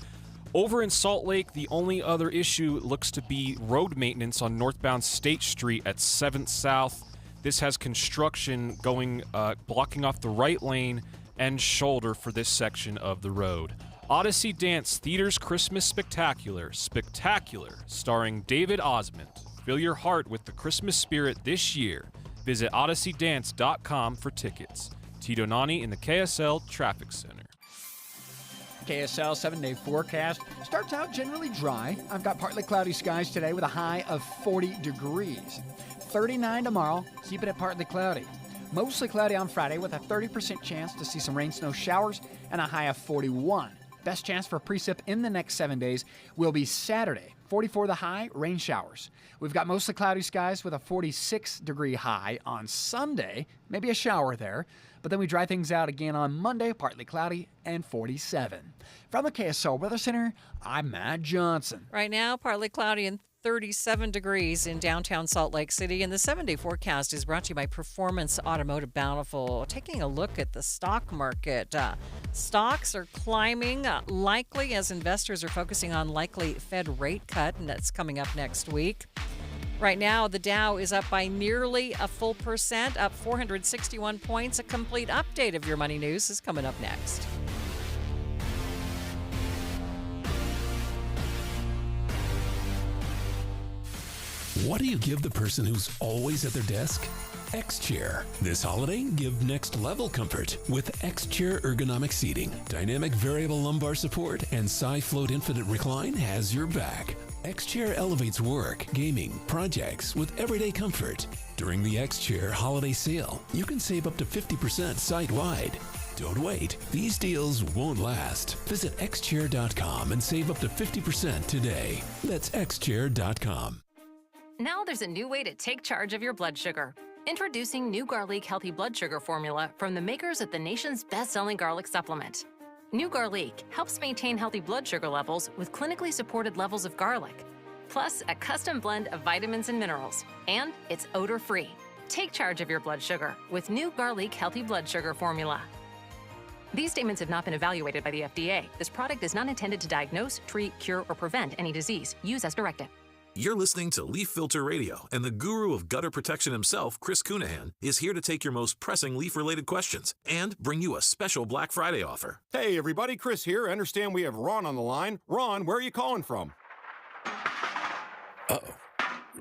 Over in Salt Lake, the only other issue looks to be road maintenance on northbound State Street at 7th South. This has construction going, blocking off the right lane and shoulder for this section of the road. Odyssey Dance Theater's Christmas Spectacular, starring David Osmond. Fill your heart with the Christmas spirit this year. Visit odysseydance.com for tickets. Tito Nani in the KSL Traffic Center. KSL 7-day forecast starts out generally dry. I've got partly cloudy skies today with a high of 40 degrees. 39 tomorrow, keep it at partly cloudy. Mostly cloudy on Friday with a 30% chance to see some rain, snow showers and a high of 41. Best chance for precip in the next 7 days will be Saturday. 44 the high, rain showers. We've got mostly cloudy skies with a 46-degree high on Sunday. Maybe a shower there. But then we dry things out again on Monday, partly cloudy and 47. From the KSL Weather Center, I'm Matt Johnson. Right now, partly cloudy and 37 degrees in downtown Salt Lake City. And the 7-day forecast is brought to you by Performance Automotive Bountiful. Taking a look at the stock market. Stocks are climbing, likely as investors are focusing on likely Fed rate cut, and that's coming up next week. Right now, the Dow is up by nearly a full percent, up 461 points. A complete update of your money news is coming up next. What do you give the person who's always at their desk? X-Chair. This holiday, give next level comfort with X-Chair ergonomic seating. Dynamic variable lumbar support and SiFloat Infinite Recline has your back. X-Chair elevates work, gaming, projects with everyday comfort. During the X-Chair holiday sale, you can save up to 50% site-wide. Don't wait. These deals won't last. Visit xchair.com and save up to 50% today. That's xchair.com. Now there's a new way to take charge of your blood sugar. Introducing new Garlic Healthy Blood Sugar Formula from the makers of the nation's best-selling garlic supplement. New Garlic helps maintain healthy blood sugar levels with clinically supported levels of garlic, plus a custom blend of vitamins and minerals, and it's odor-free. Take charge of your blood sugar with new Garlic Healthy Blood Sugar Formula. These statements have not been evaluated by the FDA. This product is not intended to diagnose, treat, cure, or prevent any disease. Use as directed. You're listening to Leaf Filter Radio, and the guru of gutter protection himself, Chris Cunahan, is here to take your most pressing leaf-related questions and bring you a special Black Friday offer. Hey, everybody, Chris here. I understand we have Ron on the line. Ron, where are you calling from? Uh-oh.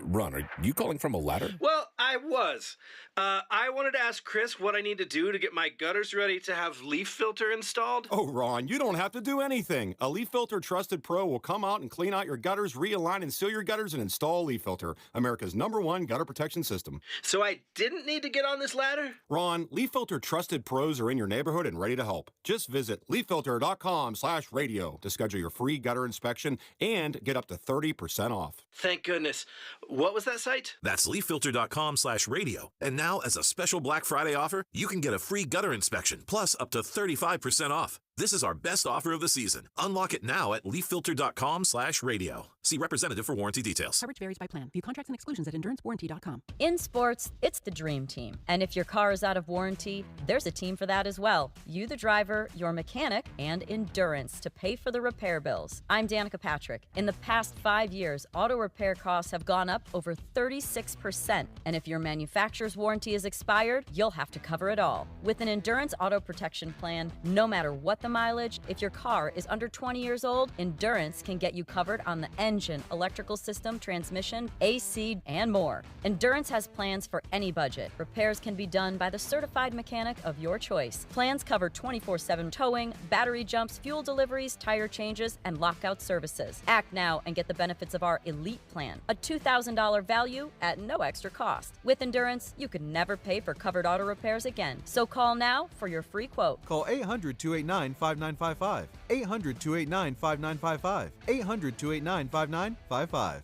Ron, are you calling from a ladder? Well, I was. I wanted to ask Chris what I need to do to get my gutters ready to have leaf filter installed. Oh, Ron, you don't have to do anything. A Leaf Filter Trusted Pro will come out and clean out your gutters, realign and seal your gutters, and install Leaf Filter, America's #1 gutter protection system. So I didn't need to get on this ladder? Ron, Leaf Filter Trusted Pros are in your neighborhood and ready to help. Just visit leaffilter.com/radio to schedule your free gutter inspection and get up to 30% off. Thank goodness. What was that site? That's leaffilter.com/radio. And now, as a special Black Friday offer, you can get a free gutter inspection, plus up to 35% off. This is our best offer of the season. Unlock it now at leaffilter.com/radio. See representative for warranty details. Coverage varies by plan. View contracts and exclusions at endurancewarranty.com. In sports, it's the dream team. And if your car is out of warranty, there's a team for that as well. You, the driver, your mechanic, and Endurance to pay for the repair bills. I'm Danica Patrick. In the past 5 years, auto repair costs have gone up over 36%. And if your manufacturer's warranty is expired, you'll have to cover it all. With an Endurance auto protection plan, no matter what the mileage, if your car is under 20 years old, Endurance can get you covered on the engine, electrical system, transmission, AC, and more. Endurance has plans for any budget. Repairs can be done by the certified mechanic of your choice. Plans cover 24/7 towing, battery jumps, fuel deliveries, tire changes, and lockout services. Act now and get the benefits of our Elite Plan, a $2,000 value at no extra cost. With Endurance, you can never pay for covered auto repairs again. So call now for your free quote. Call 800-289-5955. 800-289-5955. 800-289-5955.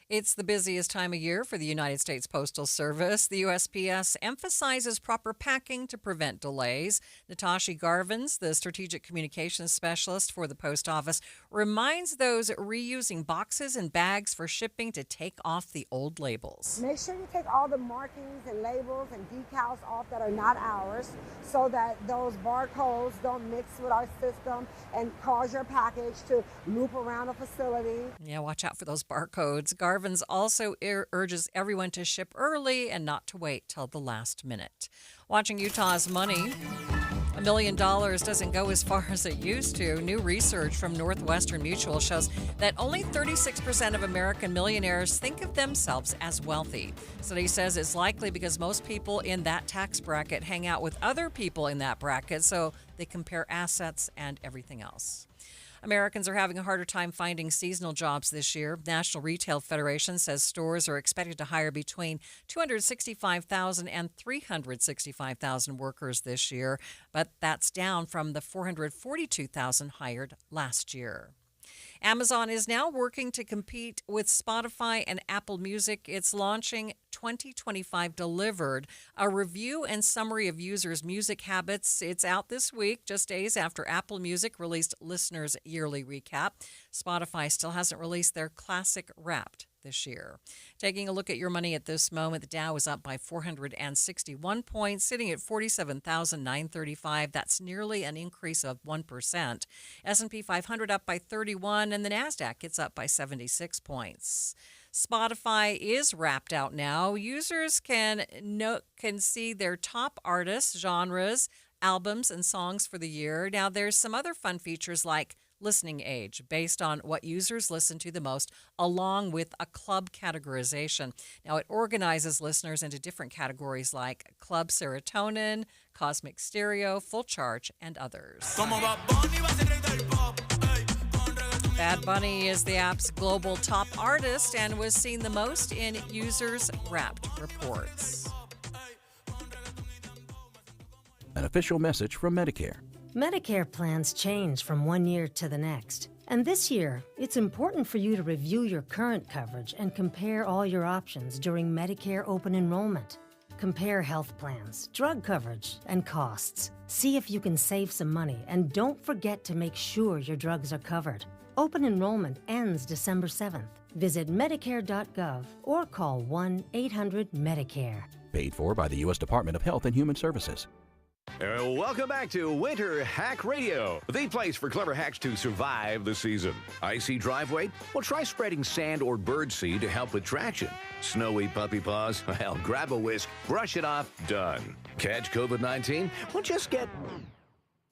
It's the busiest time of year for the United States Postal Service. The USPS emphasizes proper packing to prevent delays. Natasha Garvins, the Strategic Communications Specialist for the Post Office, reminds those reusing boxes and bags for shipping to take off the old labels. Make sure you take all the markings and labels and decals off that are not ours so that those barcodes don't mix with our system and cause your package to loop around a facility. Yeah, watch out for those barcodes. Garvins also urges everyone to ship early and not to wait till the last minute. Watching Utah's money, $1 million doesn't go as far as it used to. New research from Northwestern Mutual shows that only 36% of American millionaires think of themselves as wealthy. Study says it's likely because most people in that tax bracket hang out with other people in that bracket, so they compare assets and everything else. Americans are having a harder time finding seasonal jobs this year. National Retail Federation says stores are expected to hire between 265,000 and 365,000 workers this year, but that's down from the 442,000 hired last year. Amazon is now working to compete with Spotify and Apple Music. It's launching 2025 Delivered, a review and summary of users' music habits. It's out this week, just days after Apple Music released Listeners' Yearly Recap. Spotify still hasn't released their Classic Wrapped this year. Taking a look at your money at this moment, the Dow is up by 461 points, sitting at 47,935. That's nearly an increase of 1%. S&P 500 up by 31, and the NASDAQ gets up by 76 points. Spotify is wrapped out now. Users can see their top artists, genres, albums, and songs for the year. Now, there's some other fun features like listening age based on what users listen to the most, along with a club categorization. Now, it organizes listeners into different categories like Club Serotonin, Cosmic Stereo, Full Charge, and others. Bad Bunny is the app's global top artist and was seen the most in users' Wrapped reports. An official message from Medicare. Medicare plans change from one year to the next. And this year, it's important for you to review your current coverage and compare all your options during Medicare open enrollment. Compare health plans, drug coverage, and costs. See if you can save some money, and don't forget to make sure your drugs are covered. Open enrollment ends December 7th. Visit Medicare.gov or call 1-800-MEDICARE. Paid for by the U.S. Department of Health and Human Services. Welcome back to Winter Hack Radio, the place for clever hacks to survive the season. Icy driveway? Well, try spreading sand or birdseed to help with traction. Snowy puppy paws? Well, grab a whisk, brush it off, done. Catch COVID-19? Well, just get...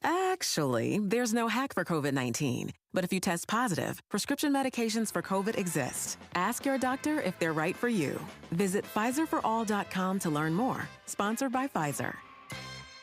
Actually, there's no hack for COVID-19. But if you test positive, prescription medications for COVID exist. Ask your doctor if they're right for you. Visit PfizerForAll.com to learn more. Sponsored by Pfizer.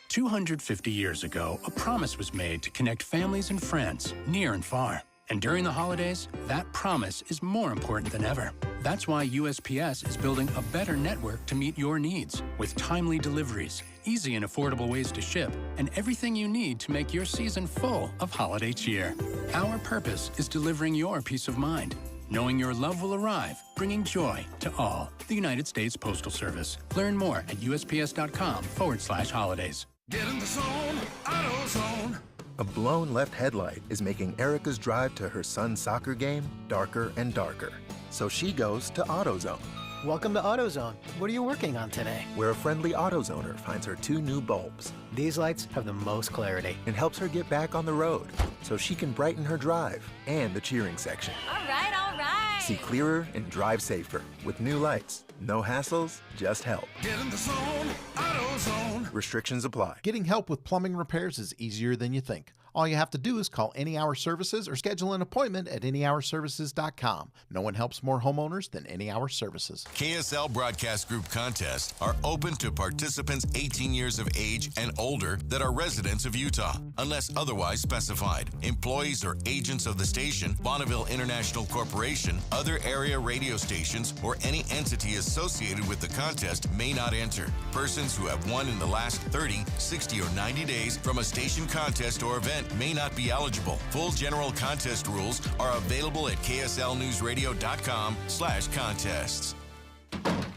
250 years ago, a promise was made to connect families and friends, near and far. And during the holidays, that promise is more important than ever. That's why USPS is building a better network to meet your needs, with timely deliveries, easy and affordable ways to ship, and everything you need to make your season full of holiday cheer. Our purpose is delivering your peace of mind, knowing your love will arrive, bringing joy to all. The United States Postal Service. Learn more at USPS.com/holidays. Get in the zone, AutoZone. A blown left headlight is making Erica's drive to her son's soccer game darker and darker. So she goes to AutoZone. Welcome to AutoZone. What are you working on today? Where a friendly AutoZoner finds her 2 new bulbs. These lights have the most clarity. And helps her get back on the road so she can brighten her drive and the cheering section. All right, all right. See clearer and drive safer with new lights. No hassles, just help. Get in the zone, AutoZone. Restrictions apply. Getting help with plumbing repairs is easier than you think. All you have to do is call Any Hour Services or schedule an appointment at anyhourservices.com. No one helps more homeowners than Any Hour Services. KSL Broadcast Group contests are open to participants 18 years of age and older that are residents of Utah, unless otherwise specified. Employees or agents of the station, Bonneville International Corporation, other area radio stations, or any entity associated with the contest may not enter. Persons who have won in the last 30, 60, or 90 days from a station contest or event may not be eligible. Full general contest rules are available at kslnewsradio.com/contests.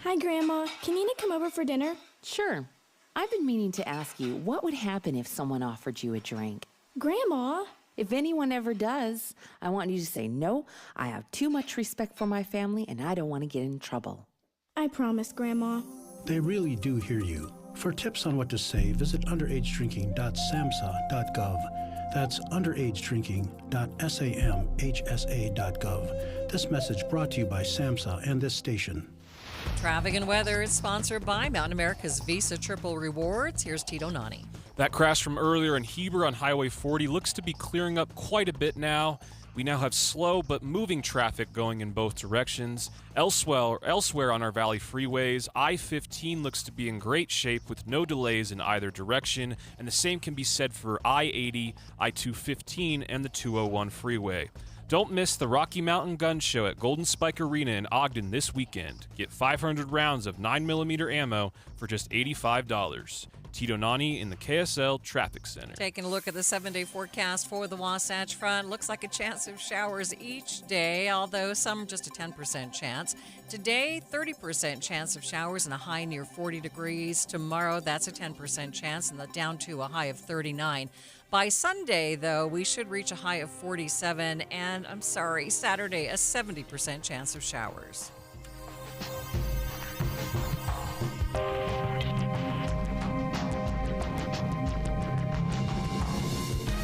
Hi, Grandma. Can Nina come over for dinner? Sure. I've been meaning to ask you, what would happen if someone offered you a drink? Grandma! If anyone ever does, I want you to say, no, I have too much respect for my family and I don't want to get in trouble. I promise, Grandma. They really do hear you. For tips on what to say, visit underagedrinking.samhsa.gov. That's underagedrinking.samhsa.gov. This message brought to you by SAMHSA and this station. Traffic and weather is sponsored by Mountain America's Visa Triple Rewards. Here's Tito Nani. That crash from earlier in Heber on Highway 40 looks to be clearing up quite a bit now. We now have slow but moving traffic going in both directions. Elsewhere on our Valley freeways, I-15 looks to be in great shape with no delays in either direction, and the same can be said for I-80, I-215, and the 201 freeway. Don't miss the Rocky Mountain Gun Show at Golden Spike Arena in Ogden this weekend. Get 500 rounds of 9mm ammo for just $85. Tito Nani in the KSL Traffic Center. Taking a look at the 7-day forecast for the Wasatch Front. Looks like a chance of showers each day, although some just a 10% chance. Today, 30% chance of showers and a high near 40 degrees. Tomorrow, that's a 10% chance and down to a high of 39. By Sunday, though, we should reach a high of 47 and, Saturday, a 70% chance of showers.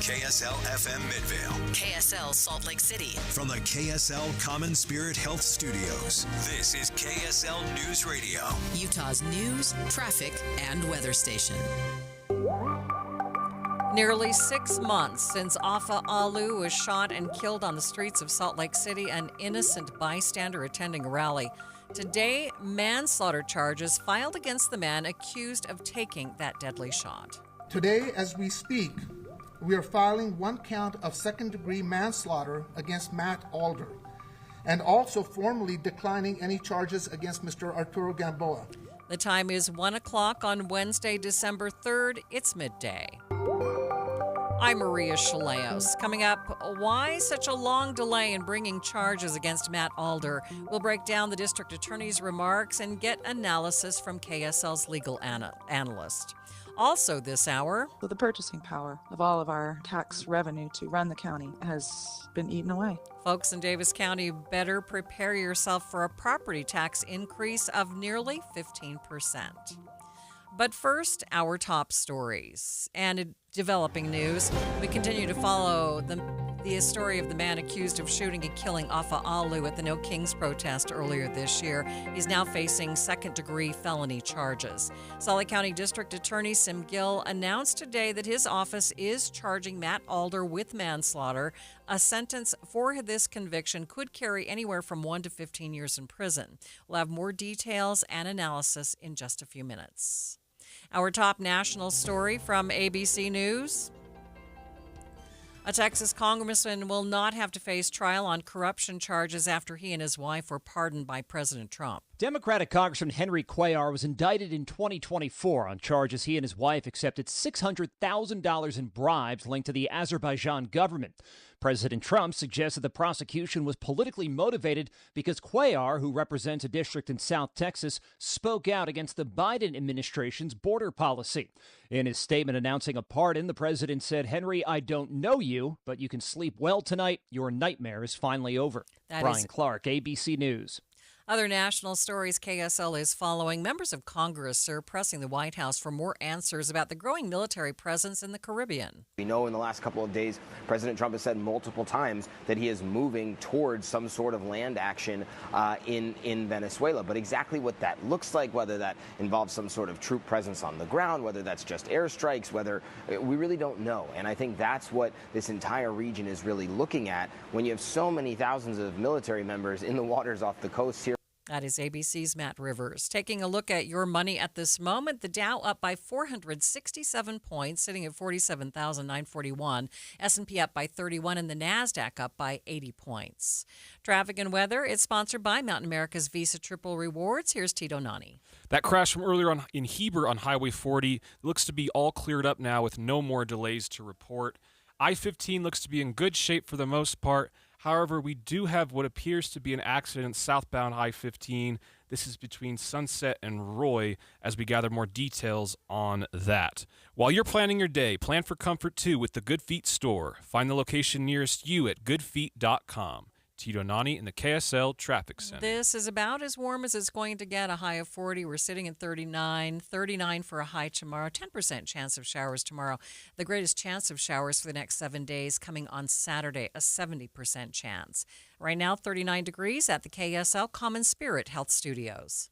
KSL FM Midvale. KSL Salt Lake City. From the KSL Common Spirit Health Studios, this is KSL News Radio. Utah's news, traffic, and weather station. Nearly 6 months since Afa Alu was shot and killed on the streets of Salt Lake City, an innocent bystander attending a rally. Today, manslaughter charges filed against the man accused of taking that deadly shot. Today, as we speak, we are filing one count of second-degree manslaughter against Matt Alder, and also formally declining any charges against Mr. Arturo Gamboa. The time is 1 o'clock on Wednesday, December 3rd. It's midday. I'm Maria Shilaos. Coming up, why such a long delay in bringing charges against Matt Alder? We'll break down the district attorney's remarks and get analysis from KSL's legal analyst. Also this hour, the purchasing power of all of our tax revenue to run the county has been eaten away. Folks in Davis County, better prepare yourself for a property tax increase of nearly 15%. But first, our top stories. And in developing news, we continue to follow the story of the man accused of shooting and killing Afa Alu at the No Kings protest earlier this year. He's now facing second-degree felony charges. Salt Lake County District Attorney Sim Gill announced today that his office is charging Matt Alder with manslaughter. A sentence for this conviction could carry anywhere from 1 to 15 years in prison. We'll have more details and analysis in just a few minutes. Our top national story from ABC News. A Texas congressman will not have to face trial on corruption charges after he and his wife were pardoned by President Trump. Democratic Congressman Henry Cuellar was indicted in 2024 on charges he and his wife accepted $600,000 in bribes linked to the Azerbaijan government. President Trump suggested the prosecution was politically motivated because Cuellar, who represents a district in South Texas, spoke out against the Biden administration's border policy. In his statement announcing a pardon, the president said, "Henry, I don't know you, but you can sleep well tonight. Your nightmare is finally over." Brian Clark, ABC News. Other national stories KSL is following. Members of Congress are pressing the White House for more answers about the growing military presence in the Caribbean. We know in the last couple of days, President Trump has said multiple times that he is moving towards some sort of land action in Venezuela. But exactly what that looks like, whether that involves some sort of troop presence on the ground, whether that's just airstrikes, whether we really don't know. And I think that's what this entire region is really looking at when you have so many thousands of military members in the waters off the coast here. That is ABC's Matt Rivers. Taking a look at your money at this moment, the Dow up by 467 points, sitting at 47,941. S&P up by 31, and the NASDAQ up by 80 points. Traffic and weather, it's sponsored by Mountain America's Visa Triple Rewards. Here's Tito Nani. That crash from earlier on in Heber on Highway 40 looks to be all cleared up now with no more delays to report. I-15 looks to be in good shape for the most part. However, we do have what appears to be an accident southbound I-15. This is between Sunset and Roy as we gather more details on that. While you're planning your day, plan for comfort too with the Good Feet store. Find the location nearest you at goodfeet.com. Tito Nani in the KSL Traffic Center. This is about as warm as it's going to get, a high of 40. We're sitting at 39 for a high tomorrow, 10% chance of showers tomorrow. The greatest chance of showers for the next 7 days coming on Saturday, a 70% chance. Right now, 39 degrees at the KSL Common Spirit Health Studios.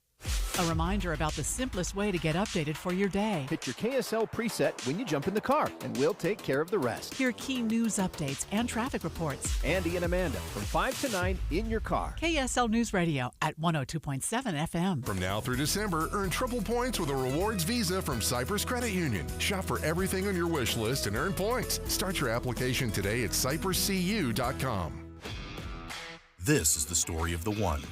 A reminder about the simplest way to get updated for your day. Hit your KSL preset when you jump in the car, and we'll take care of the rest. Hear key news updates and traffic reports. Andy and Amanda from 5 to 9 in your car. KSL News Radio at 102.7 FM. From now through December, earn triple points with a rewards visa from Cyprus Credit Union. Shop for everything on your wish list and earn points. Start your application today at cypruscu.com. This is the story of the one.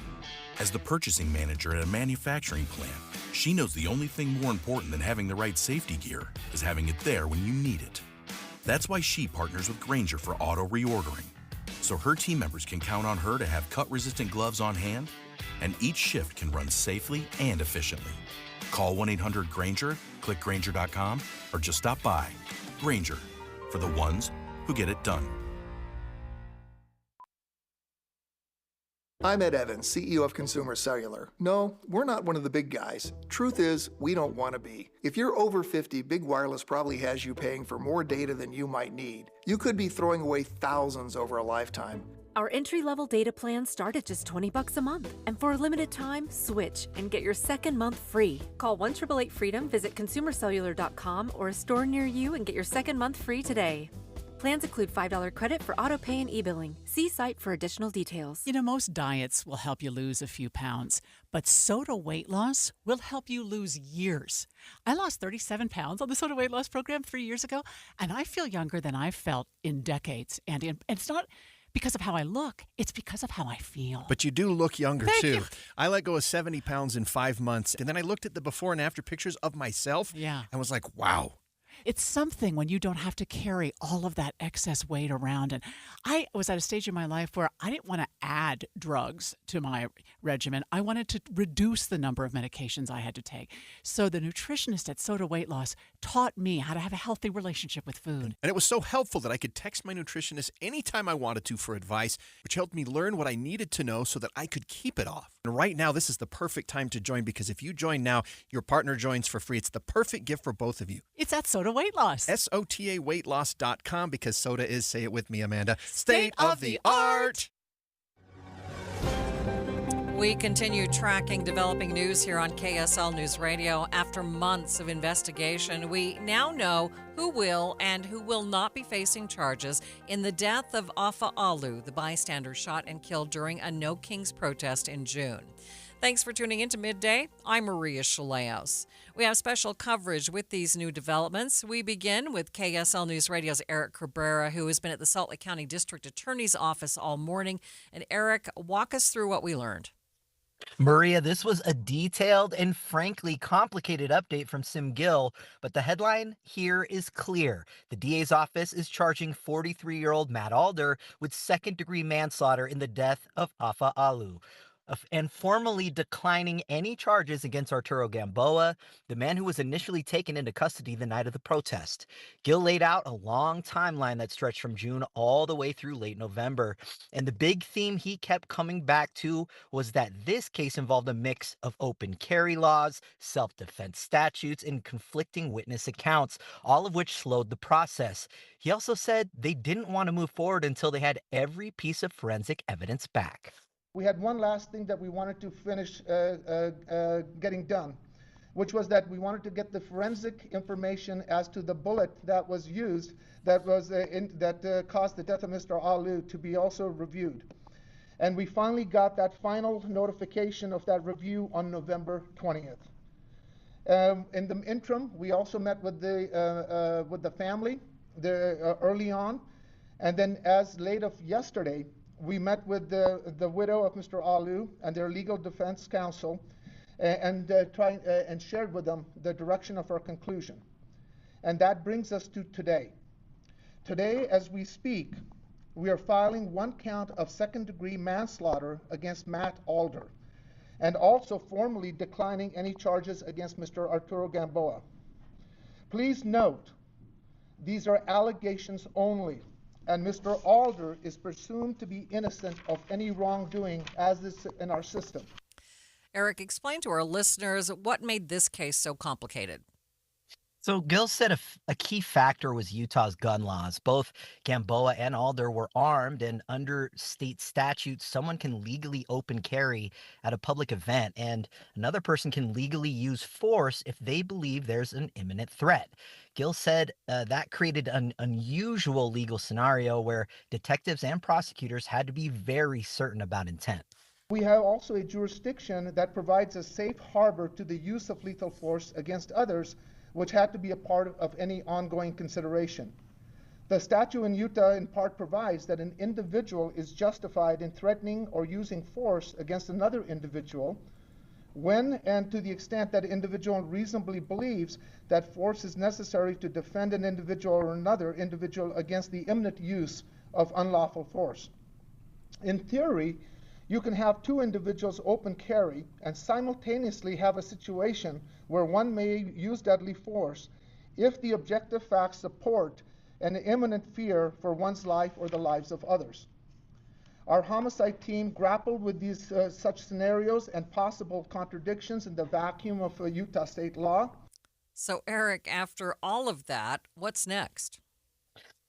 As the purchasing manager at a manufacturing plant, she knows the only thing more important than having the right safety gear is having it there when you need it. That's why she partners with Grainger for auto reordering, so her team members can count on her to have cut-resistant gloves on hand, and each shift can run safely and efficiently. Call 1-800-GRAINGER, click Grainger.com, or just stop by. Grainger, for the ones who get it done. I'm Ed Evans, CEO of Consumer Cellular. No, we're not one of the big guys. Truth is, we don't want to be. If you're over 50, Big Wireless probably has you paying for more data than you might need. You could be throwing away thousands over a lifetime. Our entry-level data plans start at just $20 a month. And for a limited time, switch and get your second month free. Call 1-888-FREEDOM, visit consumercellular.com or a store near you and get your second month free today. Plans include $5 credit for auto pay and e-billing. See site for additional details. You know, most diets will help you lose a few pounds, but Soda weight loss will help you lose years. I lost 37 pounds on the Soda weight loss program 3 years ago, and I feel younger than I've felt in decades. And it's not because of how I look, it's because of how I feel. But you do look younger, Thank too. you. I let go of 70 pounds in 5 months, and then I looked at the before and after pictures of myself and was like, wow. It's something when you don't have to carry all of that excess weight around. And I was at a stage in my life where I didn't want to add drugs to my regimen. I wanted to reduce the number of medications I had to take. So the nutritionist at Soda Weight Loss taught me how to have a healthy relationship with food. And it was so helpful that I could text my nutritionist anytime I wanted to for advice, which helped me learn what I needed to know so that I could keep it off. And right now, this is the perfect time to join, because if you join now, your partner joins for free. It's the perfect gift for both of you. It's at Soda Weight Loss. SOTAweightloss.com, because soda is, say it with me, Amanda, state of the art. We continue tracking developing news here on KSL News Radio. After months of investigation, we now know who will and who will not be facing charges in the death of Afa Alu, the bystander shot and killed during a No Kings protest in June. Thanks for tuning in to Midday. I'm Maria Shilaos. We have special coverage with these new developments. We begin with KSL News Radio's Eric Cabrera, who has been at the Salt Lake County District Attorney's Office all morning. And Eric, walk us through what we learned. Maria, this was a detailed and frankly complicated update from Sim Gill, but the headline here is clear. The DA's office is charging 43-year-old Matt Alder with second-degree manslaughter in the death of Afa Alu, and formally declining any charges against Arturo Gamboa, the man who was initially taken into custody the night of the protest. Gill laid out a long timeline that stretched from June all the way through late November. And the big theme he kept coming back to was that this case involved a mix of open carry laws, self-defense statutes, and conflicting witness accounts, all of which slowed the process. He also said they didn't want to move forward until they had every piece of forensic evidence back. We had one last thing that we wanted to finish getting done, which was that we wanted to get the forensic information as to the bullet that was used that caused the death of Mr. Alu to be also reviewed. And we finally got that final notification of that review on November 20th. In the interim, we also met with the family early on, and then as late of yesterday, we met with the widow of Mr. Alu and their legal defense counsel and shared with them the direction of our conclusion. And that brings us to today. Today, as we speak, we are filing one count of second-degree manslaughter against Matt Alder, and also formally declining any charges against Mr. Arturo Gamboa. Please note, these are allegations only, and Mr. Alder is presumed to be innocent of any wrongdoing as is in our system. Eric, explain to our listeners what made this case so complicated. So Gill said a key factor was Utah's gun laws. Both Gamboa and Alder were armed, and under state statutes, someone can legally open carry at a public event, and another person can legally use force if they believe there's an imminent threat. Gill said that created an unusual legal scenario where detectives and prosecutors had to be very certain about intent. We have also a jurisdiction that provides a safe harbor to the use of lethal force against others, which had to be a part of any ongoing consideration. The statute in Utah in part provides that an individual is justified in threatening or using force against another individual when and to the extent that individual reasonably believes that force is necessary to defend an individual or another individual against the imminent use of unlawful force. In theory, you can have two individuals open carry and simultaneously have a situation where one may use deadly force if the objective facts support an imminent fear for one's life or the lives of others. Our homicide team grappled with these such scenarios and possible contradictions in the vacuum of Utah state law. So, Eric, after all of that, what's next?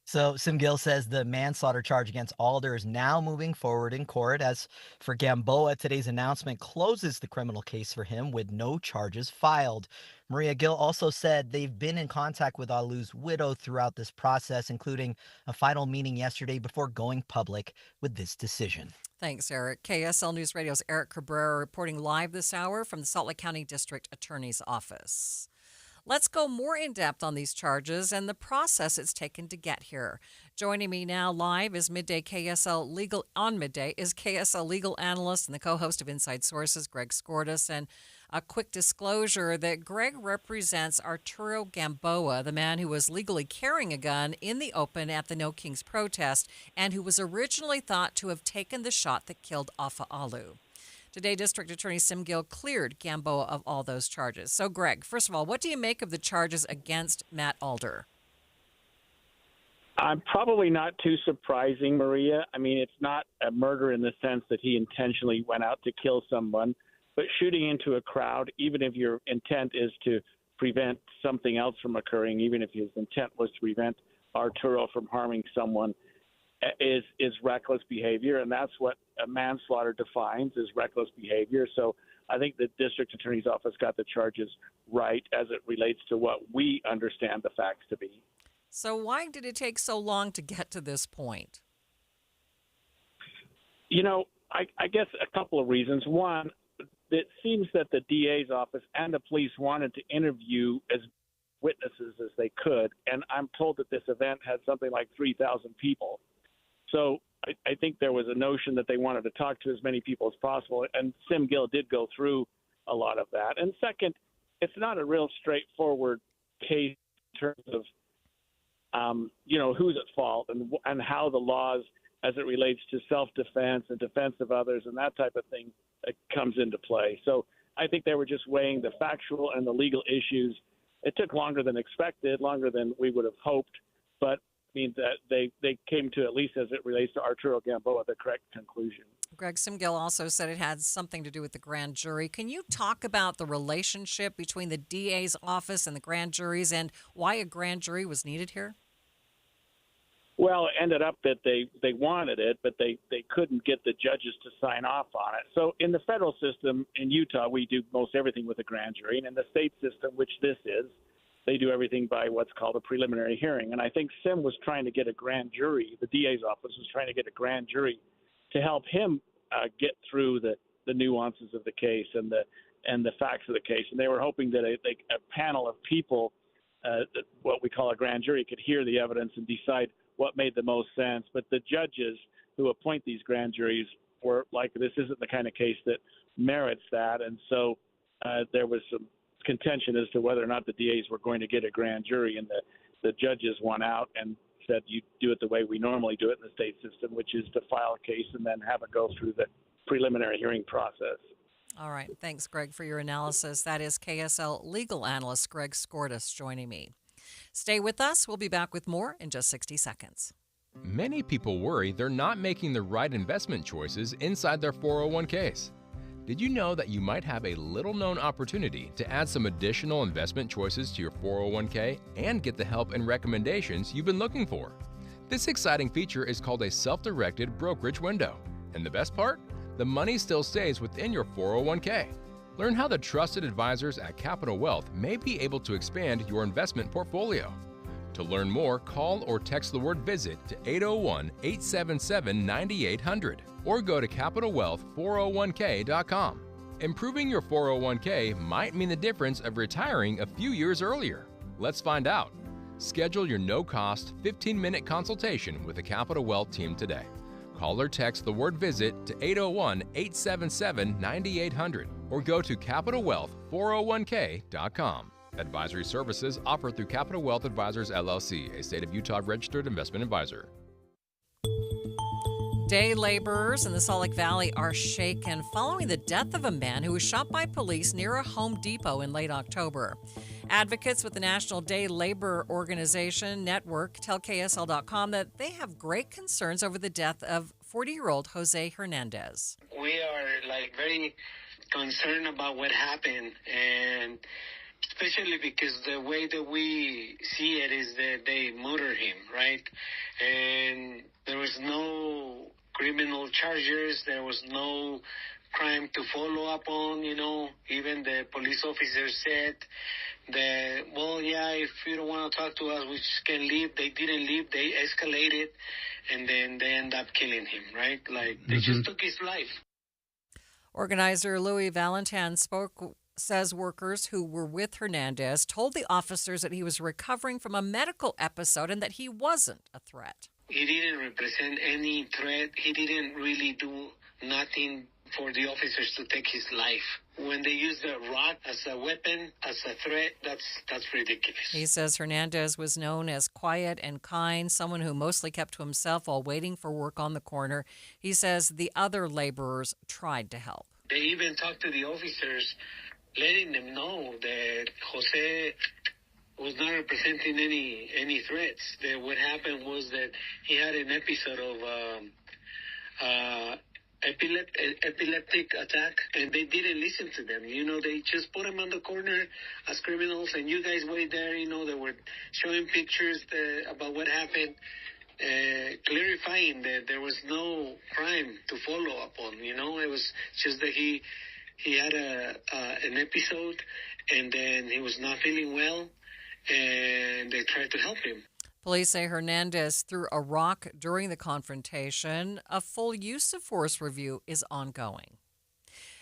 So Sim Gill says the manslaughter charge against Alder is now moving forward in court. As for Gamboa, today's announcement closes the criminal case for him with no charges filed. Maria Gill also said they've been in contact with Alu's widow throughout this process, including a final meeting yesterday before going public with this decision. Thanks, Eric. KSL News Radio's Eric Cabrera reporting live this hour from the Salt Lake County District Attorney's Office. Let's go more in depth on these charges and the process it's taken to get here. Joining me now live is Midday KSL Legal on Midday is KSL legal analyst and the co-host of Inside Sources, Greg Skordas. And a quick disclosure that Greg represents Arturo Gamboa, the man who was legally carrying a gun in the open at the No Kings protest and who was originally thought to have taken the shot that killed Afa Alu. Today, District Attorney Sim Gill cleared Gamboa of all those charges. So, Greg, first of all, what do you make of the charges against Matt Alder? Probably not too surprising, Maria. I mean, it's not a murder in the sense that he intentionally went out to kill someone, but shooting into a crowd, even if your intent is to prevent something else from occurring, even if his intent was to prevent Arturo from harming someone, is reckless behavior, and that's what a manslaughter defines as reckless behavior. So I think the district attorney's office got the charges right as it relates to what we understand the facts to be. So why did it take so long to get to this point? You know, I guess a couple of reasons. One, it seems that the DA's office and the police wanted to interview as witnesses as they could, and I'm told that this event had something like 3,000 people. So I think there was a notion that they wanted to talk to as many people as possible, and Sim Gill did go through a lot of that. And second, it's not a real straightforward case in terms of, who's at fault and how the laws as it relates to self-defense and defense of others and that type of thing comes into play. So I think they were just weighing the factual and the legal issues. It took longer than expected, longer than we would have hoped, but means that they came to, at least as it relates to Arturo Gamboa, the correct conclusion. Greg Sim Gill also said it had something to do with the grand jury. Can you talk about the relationship between the DA's office and the grand juries and why a grand jury was needed here? Well, it ended up that they wanted it, but they couldn't get the judges to sign off on it. So in the federal system in Utah, we do most everything with a grand jury. And in the state system, which this is, they do everything by what's called a preliminary hearing. And I think Sim was trying to get a grand jury, the DA's office was trying to get a grand jury to help him get through the nuances of the case and the facts of the case. And they were hoping that a panel of people, what we call a grand jury, could hear the evidence and decide what made the most sense. But the judges who appoint these grand juries were like, this isn't the kind of case that merits that. And so there was some contention as to whether or not the DAs were going to get a grand jury, and the judges won out and said you do it the way we normally do it in the state system, which is to file a case and then have it go through the preliminary hearing process. All right. Thanks, Greg, for your analysis. That is KSL legal analyst Greg Skordas joining me. Stay with us. We'll be back with more in just 60 seconds. Many people worry they're not making the right investment choices inside their 401ks. Did you know that you might have a little-known opportunity to add some additional investment choices to your 401k and get the help and recommendations you've been looking for? This exciting feature is called a self-directed brokerage window. And the best part? The money still stays within your 401k. Learn how the trusted advisors at Capital Wealth may be able to expand your investment portfolio. To learn more, call or text the word VISIT to 801-877-9800 or go to CapitalWealth401k.com. Improving your 401k might mean the difference of retiring a few years earlier. Let's find out. Schedule your no-cost 15-minute consultation with the Capital Wealth team today. Call or text the word VISIT to 801-877-9800 or go to CapitalWealth401k.com. Advisory services offered through Capital Wealth Advisors, LLC, a state of Utah registered investment advisor. Day laborers in the Salt Lake Valley are shaken following the death of a man who was shot by police near a Home Depot in late October. Advocates with the National Day Labor Organization Network tell KSL.com that they have great concerns over the death of 40-year-old Jose Hernandez. We are very concerned about what happened, and especially because the way that we see it is that they murdered him, right? And there was no criminal charges. There was no crime to follow up on, Even the police officer said that, well, yeah, if you don't want to talk to us, we just can leave. They didn't leave. They escalated, and then they end up killing him, right? Like, they just took his life. Organizer Louis Valentin says workers who were with Hernandez told the officers that he was recovering from a medical episode and that he wasn't a threat. He didn't represent any threat. He didn't really do nothing for the officers to take his life. When they use the rock as a weapon, as a threat, that's ridiculous. He says Hernandez was known as quiet and kind, someone who mostly kept to himself while waiting for work on the corner. He says the other laborers tried to help. They even talked to the officers, letting them know that Jose was not representing any threats. That what happened was that he had an episode of epileptic attack, and they didn't listen to them. They just put him on the corner as criminals, and you guys wait there. They were showing pictures about what happened, clarifying that there was no crime to follow up on. It was just that he had an episode, and then he was not feeling well, and they tried to help him. Police say Hernandez threw a rock during the confrontation. A full use of force review is ongoing.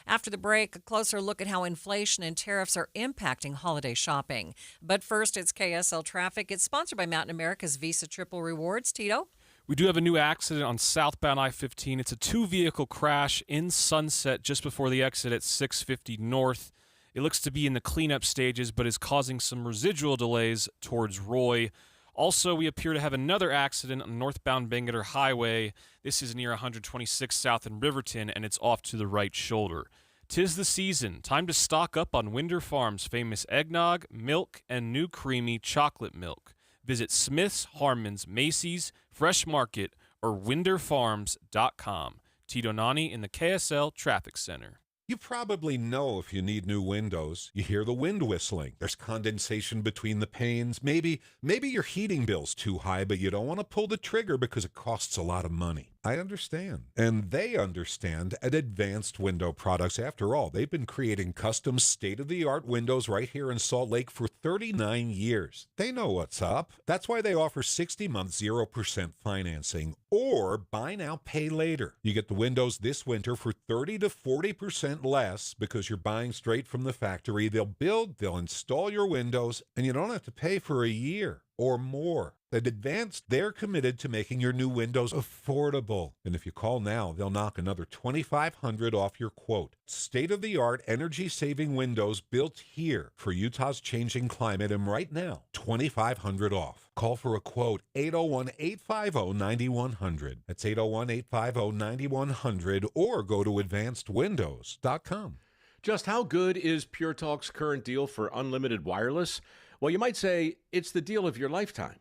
After the break, a closer look at how inflation and tariffs are impacting holiday shopping. But first, it's KSL Traffic. It's sponsored by Mountain America's Visa Triple Rewards. Tito? We do have a new accident on southbound I-15. It's a two-vehicle crash in Sunset just before the exit at 650 North. It looks to be in the cleanup stages, but is causing some residual delays towards Roy. Also, we appear to have another accident on northbound Bangor Highway. This is near 126 South in Riverton, and it's off to the right shoulder. 'Tis the season. Time to stock up on Winder Farms' famous eggnog, milk, and new creamy chocolate milk. Visit Smith's, Harmon's, Macy's, Fresh Market, or winderfarms.com. Tito Nani in the KSL Traffic Center. You probably know if you need new windows. You hear the wind whistling. There's condensation between the panes. Maybe your heating bill's too high, but you don't want to pull the trigger because it costs a lot of money. I understand. And they understand at Advanced Window Products. After all, they've been creating custom state-of-the-art windows right here in Salt Lake for 39 years. They know what's up. That's why they offer 60-month 0% financing or buy now, pay later. You get the windows this winter for 30 to 40% less because you're buying straight from the factory. They'll build, they'll install your windows, and you don't have to pay for a year or more. At Advanced, they're committed to making your new windows affordable. And if you call now, they'll knock another $2,500 off your quote. State-of-the-art, energy-saving windows built here for Utah's changing climate. And right now, $2,500 off. Call for a quote, 801-850-9100. That's 801-850-9100, or go to advancedwindows.com. Just how good is Pure Talk's current deal for unlimited wireless? Well, you might say it's the deal of your lifetime.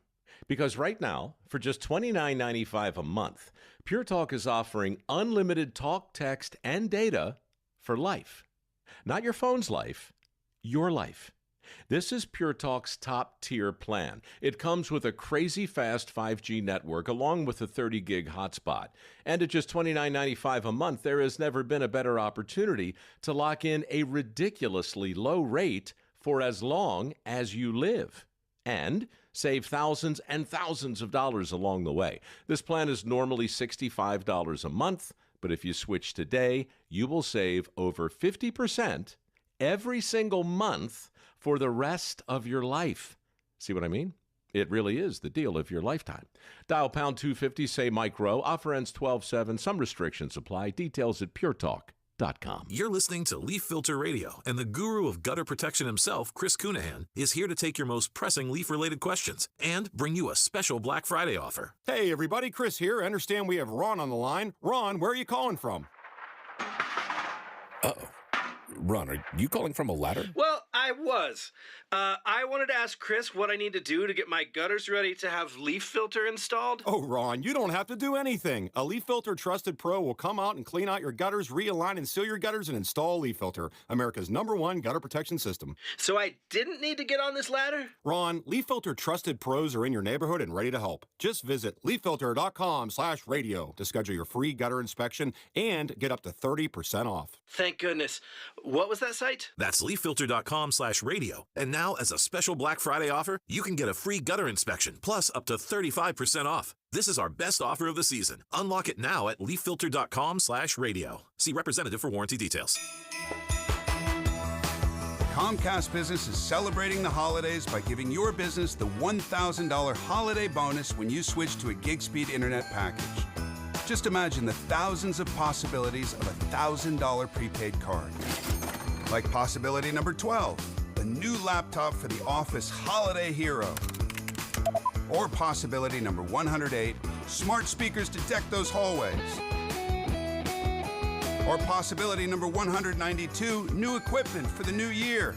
Because right now, for just $29.95 a month, Pure Talk is offering unlimited talk, text, and data for life. Not your phone's life, your life. This is Pure Talk's top-tier plan. It comes with a crazy fast 5G network along with a 30-gig hotspot. And at just $29.95 a month, there has never been a better opportunity to lock in a ridiculously low rate for as long as you live. And save thousands and thousands of dollars along the way. This plan is normally $65 a month, but if you switch today, you will save over 50% every single month for the rest of your life. See what I mean? It really is the deal of your lifetime. Dial pound 250, say Mike Rowe. Offer ends 12/7. Some restrictions apply. Details at puretalk.com. You're listening to Leaf Filter Radio, and the guru of gutter protection himself, Chris Cunahan, is here to take your most pressing leaf-related questions and bring you a special Black Friday offer. Hey, everybody, Chris here. I understand we have Ron on the line. Ron, where are you calling from? Uh-oh. Ron, are you calling from a ladder? Well, I was. I wanted to ask Chris what I need to do to get my gutters ready to have leaf filter installed. Oh, Ron, you don't have to do anything. A Leaf Filter Trusted Pro will come out and clean out your gutters, realign and seal your gutters, and install Leaf Filter, America's #1 gutter protection system. So I didn't need to get on this ladder? Ron, Leaf Filter Trusted Pros are in your neighborhood and ready to help. Just visit leaffilter.com/radio to schedule your free gutter inspection and get up to 30% off. Thank goodness. What was that site? That's leaffilter.com/radio. And now, as a special Black Friday offer, you can get a free gutter inspection, plus up to 35% off. This is our best offer of the season. Unlock it now at leaffilter.com/radio. See representative for warranty details. Comcast Business is celebrating the holidays by giving your business the $1,000 holiday bonus when you switch to a gig speed internet package. Just imagine the thousands of possibilities of a $1,000 prepaid card. Like possibility number 12, a new laptop for the office holiday hero. Or possibility number 108, smart speakers to deck those hallways. Or possibility number 192, new equipment for the new year.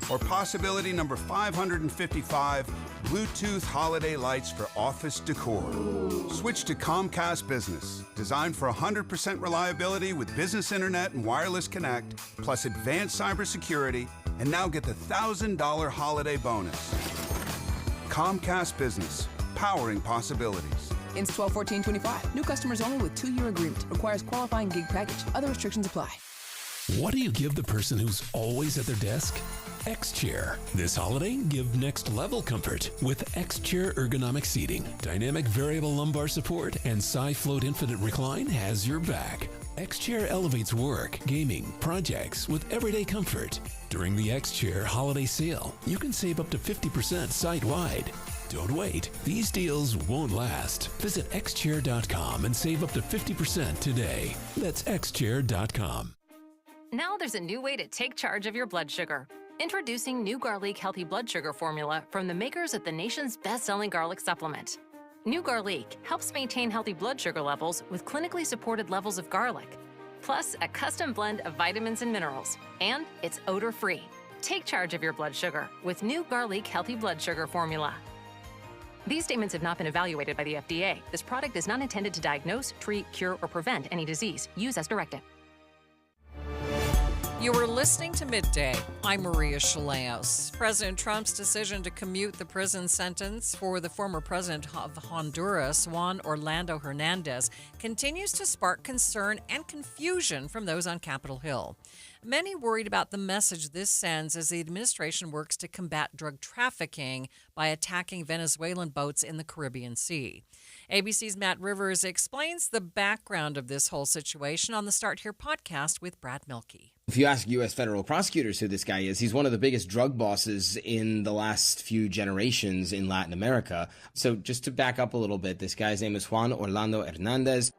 Or possibility number 555, Bluetooth holiday lights for office decor. Switch to Comcast Business, designed for 100% reliability with business internet and wireless connect, plus advanced cybersecurity, and now get the $1,000 holiday bonus. Comcast Business, powering possibilities. Ends 12/14/25. New customers only with 2-year agreement. Requires qualifying gig package. Other restrictions apply. What do you give the person who's always at their desk? X-Chair. This holiday, give next level comfort with X-Chair ergonomic seating. Dynamic variable lumbar support and SiFloat Infinite Recline has your back. X-Chair elevates work, gaming, projects with everyday comfort. During the X-Chair holiday sale, you can save up to 50% site-wide. Don't wait. These deals won't last. Visit xchair.com and save up to 50% today. That's xchair.com. Now there's a new way to take charge of your blood sugar. Introducing new Garlic Healthy Blood Sugar Formula from the makers of the nation's best-selling garlic supplement. New Garlic helps maintain healthy blood sugar levels with clinically supported levels of garlic, plus a custom blend of vitamins and minerals, and it's odor-free. Take charge of your blood sugar with new Garlic Healthy Blood Sugar Formula. These statements have not been evaluated by the FDA. This product is not intended to diagnose, treat, cure, or prevent any disease. Use as directed. You are listening to Midday. I'm Maria Shilaos. President Trump's decision to commute the prison sentence for the former president of Honduras, Juan Orlando Hernandez, continues to spark concern and confusion from those on Capitol Hill. Many worried about the message this sends as the administration works to combat drug trafficking by attacking Venezuelan boats in the Caribbean Sea. ABC's Matt Rivers explains the background of this whole situation on the Start Here podcast with Brad Milkey. If you ask U.S. federal prosecutors who this guy is, he's one of the biggest drug bosses in the last few generations in Latin America. So just to back up a little bit, this guy's name is Juan Orlando Hernandez.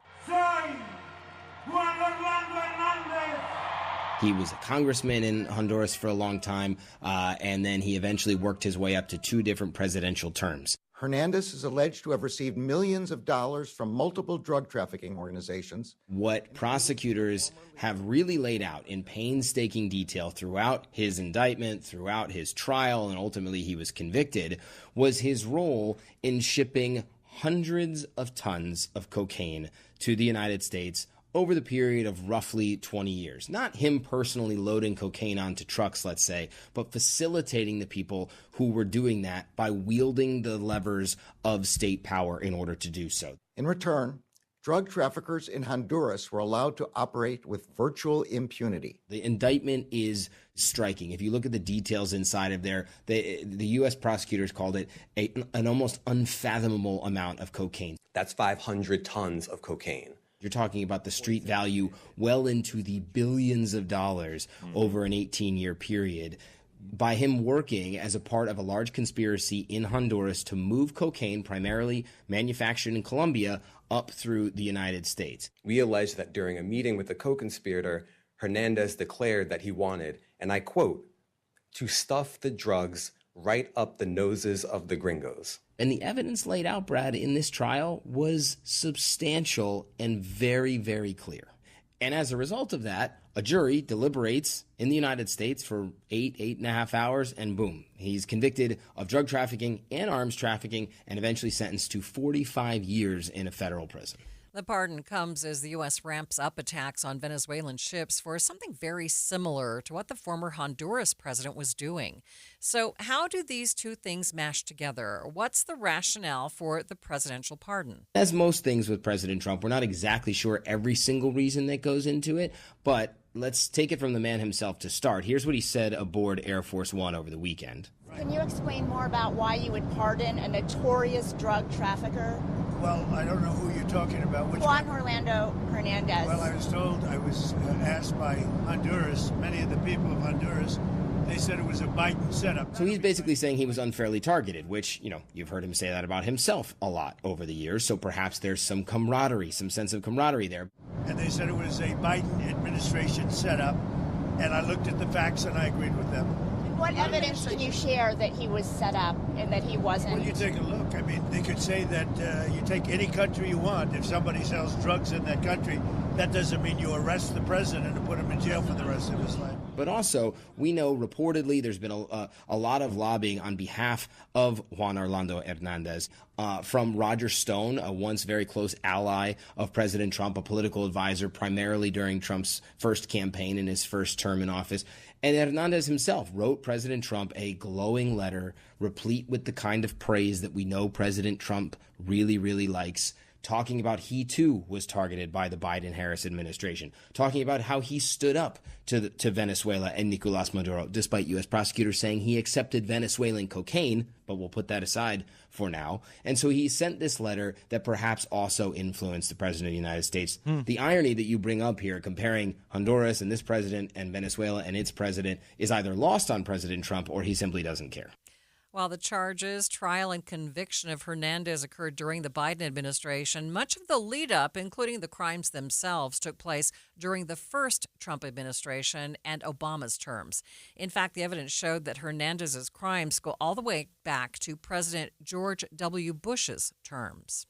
He was a congressman in Honduras for a long time, and then he eventually worked his way up to 2 different presidential terms. Hernandez is alleged to have received millions of dollars from multiple drug trafficking organizations. What prosecutors have really laid out in painstaking detail throughout his indictment, throughout his trial, and ultimately he was convicted, was his role in shipping hundreds of tons of cocaine to the United States over the period of roughly 20 years. Not him personally loading cocaine onto trucks, let's say, but facilitating the people who were doing that by wielding the levers of state power in order to do so. In return, drug traffickers in Honduras were allowed to operate with virtual impunity. The indictment is striking. If you look at the details inside of there, the U.S. prosecutors called it an almost unfathomable amount of cocaine. That's 500 tons of cocaine. You're talking about the street value well into the billions of dollars over an 18-year period. By him working as a part of a large conspiracy in Honduras to move cocaine, primarily manufactured in Colombia, up through the United States. We allege that during a meeting with the co-conspirator, Hernandez declared that he wanted, and I quote, to stuff the drugs right up the noses of the gringos. And the evidence laid out, Brad, in this trial was substantial and very, very clear. And as a result of that, a jury deliberates in the United States for 8.5 hours, and boom, he's convicted of drug trafficking and arms trafficking and eventually sentenced to 45 years in a federal prison. The pardon comes as the U.S. ramps up attacks on Venezuelan ships for something very similar to what the former Honduras president was doing. So how do these two things mash together? What's the rationale for the presidential pardon? As most things with President Trump, we're not exactly sure every single reason that goes into it, but let's take it from the man himself to start. Here's what he said aboard Air Force One over the weekend. Can you explain more about why you would pardon a notorious drug trafficker? Well, I don't know who you're talking about. Juan Orlando Hernandez. Well, I was asked by Honduras, many of the people of Honduras, they said it was a Biden setup. So he's basically saying he was unfairly targeted, which, you've heard him say that about himself a lot over the years. So perhaps there's some camaraderie, some sense of camaraderie there. And they said it was a Biden administration setup. And I looked at the facts and I agreed with them. What evidence can you share that he was set up and that he wasn't? Well, you take a look. I mean, they could say that you take any country you want. If somebody sells drugs in that country, that doesn't mean you arrest the president and put him in jail for the rest of his life. But also, we know reportedly there's been a lot of lobbying on behalf of Juan Orlando Hernandez from Roger Stone, a once very close ally of President Trump, a political advisor primarily during Trump's first campaign in his first term in office. And Hernandez himself wrote President Trump a glowing letter replete with the kind of praise that we know President Trump really, really likes, talking about he too was targeted by the Biden-Harris administration, talking about how he stood up to Venezuela and Nicolás Maduro, despite U.S. prosecutors saying he accepted Venezuelan cocaine, but we'll put that aside for now. And so he sent this letter that perhaps also influenced the president of the United States. The irony that you bring up here, comparing Honduras and this president and Venezuela and its president, is either lost on President Trump or he simply doesn't care. While the charges, trial, and conviction of Hernandez occurred during the Biden administration, much of the lead-up, including the crimes themselves, took place during the first Trump administration and Obama's terms. In fact, the evidence showed that Hernandez's crimes go all the way back to President George W. Bush's terms.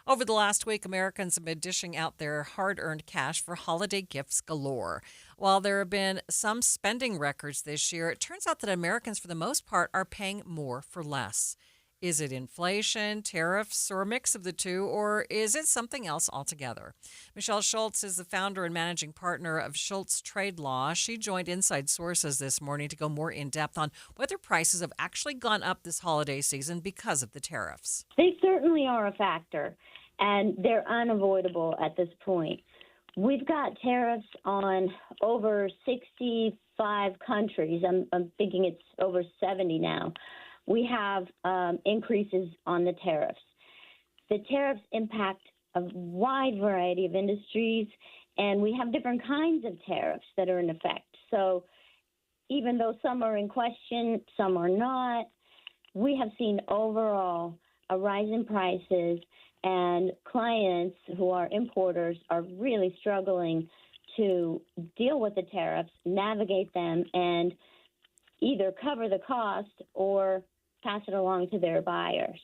Over the last week, Americans have been dishing out their hard-earned cash for holiday gifts galore. While there have been some spending records this year, it turns out that Americans, for the most part, are paying more for less. Is it inflation, tariffs, or a mix of the two, or is it something else altogether? Michelle Schultz is the founder and managing partner of Schultz Trade Law. She joined Inside Sources this morning to go more in-depth on whether prices have actually gone up this holiday season because of the tariffs. They certainly are a factor, and they're unavoidable at this point. We've got tariffs on over 65 countries. I'm thinking it's over 70 now. We have increases on the tariffs. The tariffs impact a wide variety of industries, and we have different kinds of tariffs that are in effect. So even though some are in question, some are not, we have seen overall a rise in prices, and clients who are importers are really struggling to deal with the tariffs, navigate them, and either cover the cost or pass it along to their buyers.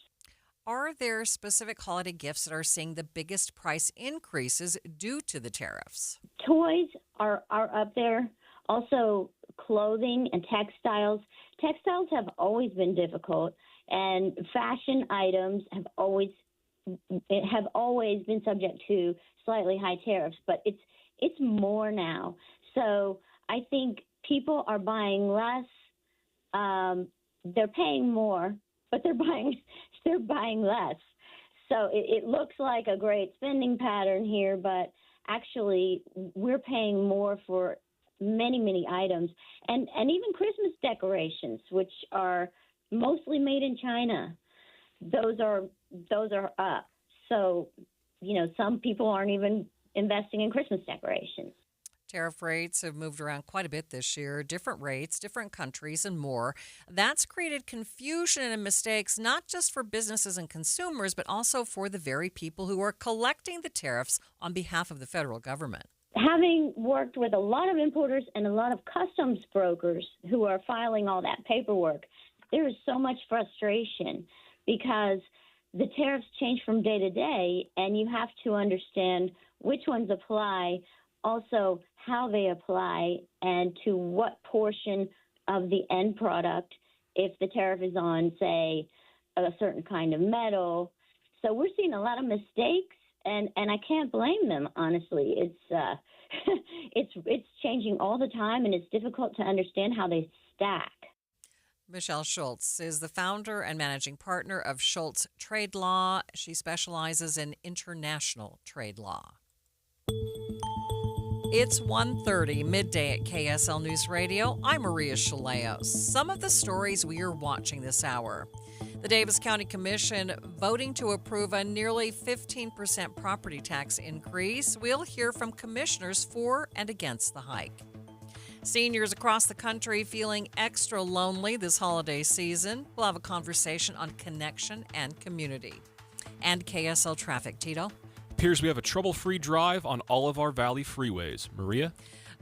Are there specific holiday gifts that are seeing the biggest price increases due to the tariffs? Toys are up there. Also, clothing and textiles. Textiles have always been difficult, and fashion items have always been subject to slightly high tariffs, but it's more now. So I think people are buying less. They're paying more, but they're buying less. So it looks like a great spending pattern here, but actually we're paying more for many, many items, and even Christmas decorations, which are mostly made in China. Those are up. So, some people aren't even investing in Christmas decorations. Tariff rates have moved around quite a bit this year, different rates, different countries, and more. That's created confusion and mistakes, not just for businesses and consumers, but also for the very people who are collecting the tariffs on behalf of the federal government. Having worked with a lot of importers and a lot of customs brokers who are filing all that paperwork, there is so much frustration because the tariffs change from day to day, and you have to understand which ones apply, also how they apply and to what portion of the end product, if the tariff is on, say, a certain kind of metal. So we're seeing a lot of mistakes, and I can't blame them, honestly. It's it's changing all the time, and it's difficult to understand how they stack. Michelle Schultz is the founder and managing partner of Schultz Trade Law. She specializes in international trade law. It's 1:30, midday at KSL News Radio. I'm Maria Shilaos. Some of the stories we are watching this hour. The Davis County Commission voting to approve a nearly 15% property tax increase. We'll hear from commissioners for and against the hike. Seniors across the country feeling extra lonely this holiday season. We'll have a conversation on connection and community. And KSL traffic, Tito. Appears we have a trouble-free drive on all of our Valley freeways. Maria?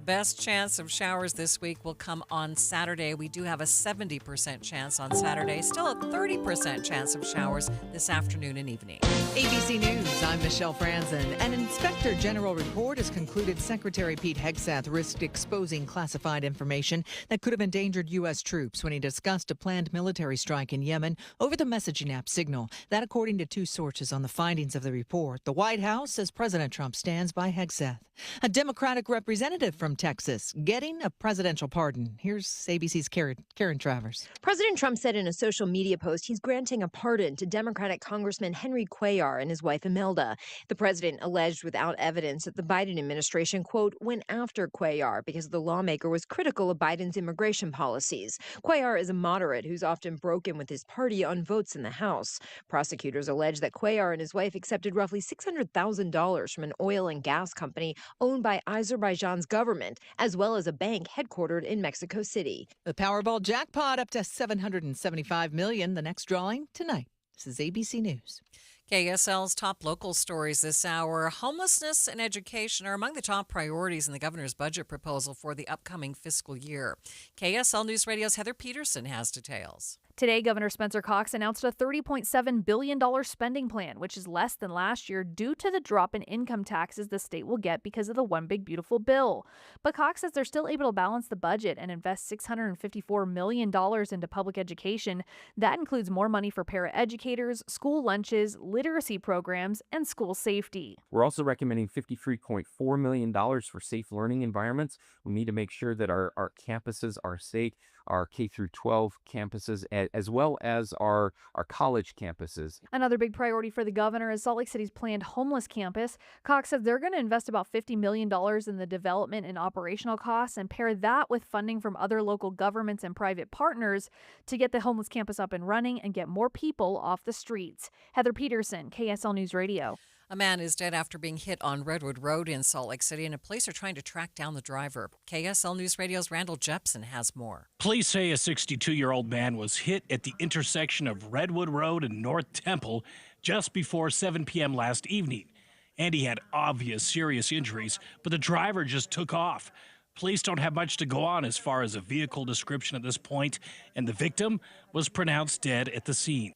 Best chance of showers this week will come on Saturday. We do have a 70% chance on Saturday. Still a 30% chance of showers this afternoon and evening. ABC News, I'm Michelle Franzen. An Inspector General report has concluded Secretary Pete Hegseth risked exposing classified information that could have endangered U.S. troops when he discussed a planned military strike in Yemen over the messaging app Signal. That according to two sources on the findings of the report. The White House says President Trump stands by Hegseth. A Democratic representative from Texas getting a presidential pardon. Here's ABC's Karen Travers. President Trump said in a social media post he's granting a pardon to Democratic Congressman Henry Cuellar and his wife Imelda. The president alleged without evidence that the Biden administration, quote, went after Cuellar because the lawmaker was critical of Biden's immigration policies. Cuellar is a moderate who's often broken with his party on votes in the House. Prosecutors allege that Cuellar and his wife accepted roughly $600,000 from an oil and gas company owned by Azerbaijan's government, as well as a bank headquartered in Mexico City. The Powerball jackpot up to $775 million. The next drawing tonight. This is ABC News. KSL's top local stories this hour. Homelessness and education are among the top priorities in the governor's budget proposal for the upcoming fiscal year. KSL News Radio's Heather Peterson has details. Today, Governor Spencer Cox announced a $30.7 billion spending plan, which is less than last year due to the drop in income taxes the state will get because of the One Big Beautiful Bill. But Cox says they're still able to balance the budget and invest $654 million into public education. That includes more money for paraeducators, school lunches, literacy programs, and school safety. We're also recommending $53.4 million for safe learning environments. We need to make sure that our campuses are safe, our K through 12 campuses, as well as our college campuses. Another big priority for the governor is Salt Lake City's planned homeless campus. Cox says they're going to invest about $50 million in the development and operational costs and pair that with funding from other local governments and private partners to get the homeless campus up and running and get more people off the streets. Heather Peterson, KSL News Radio. A man is dead after being hit on Redwood Road in Salt Lake City, and police are trying to track down the driver. KSL News Radio's Randall Jepson has more. Police say a 62-year-old man was hit at the intersection of Redwood Road and North Temple just before 7 p.m. last evening. And he had obvious serious injuries, but the driver just took off. Police don't have much to go on as far as a vehicle description at this point, and the victim was pronounced dead at the scene.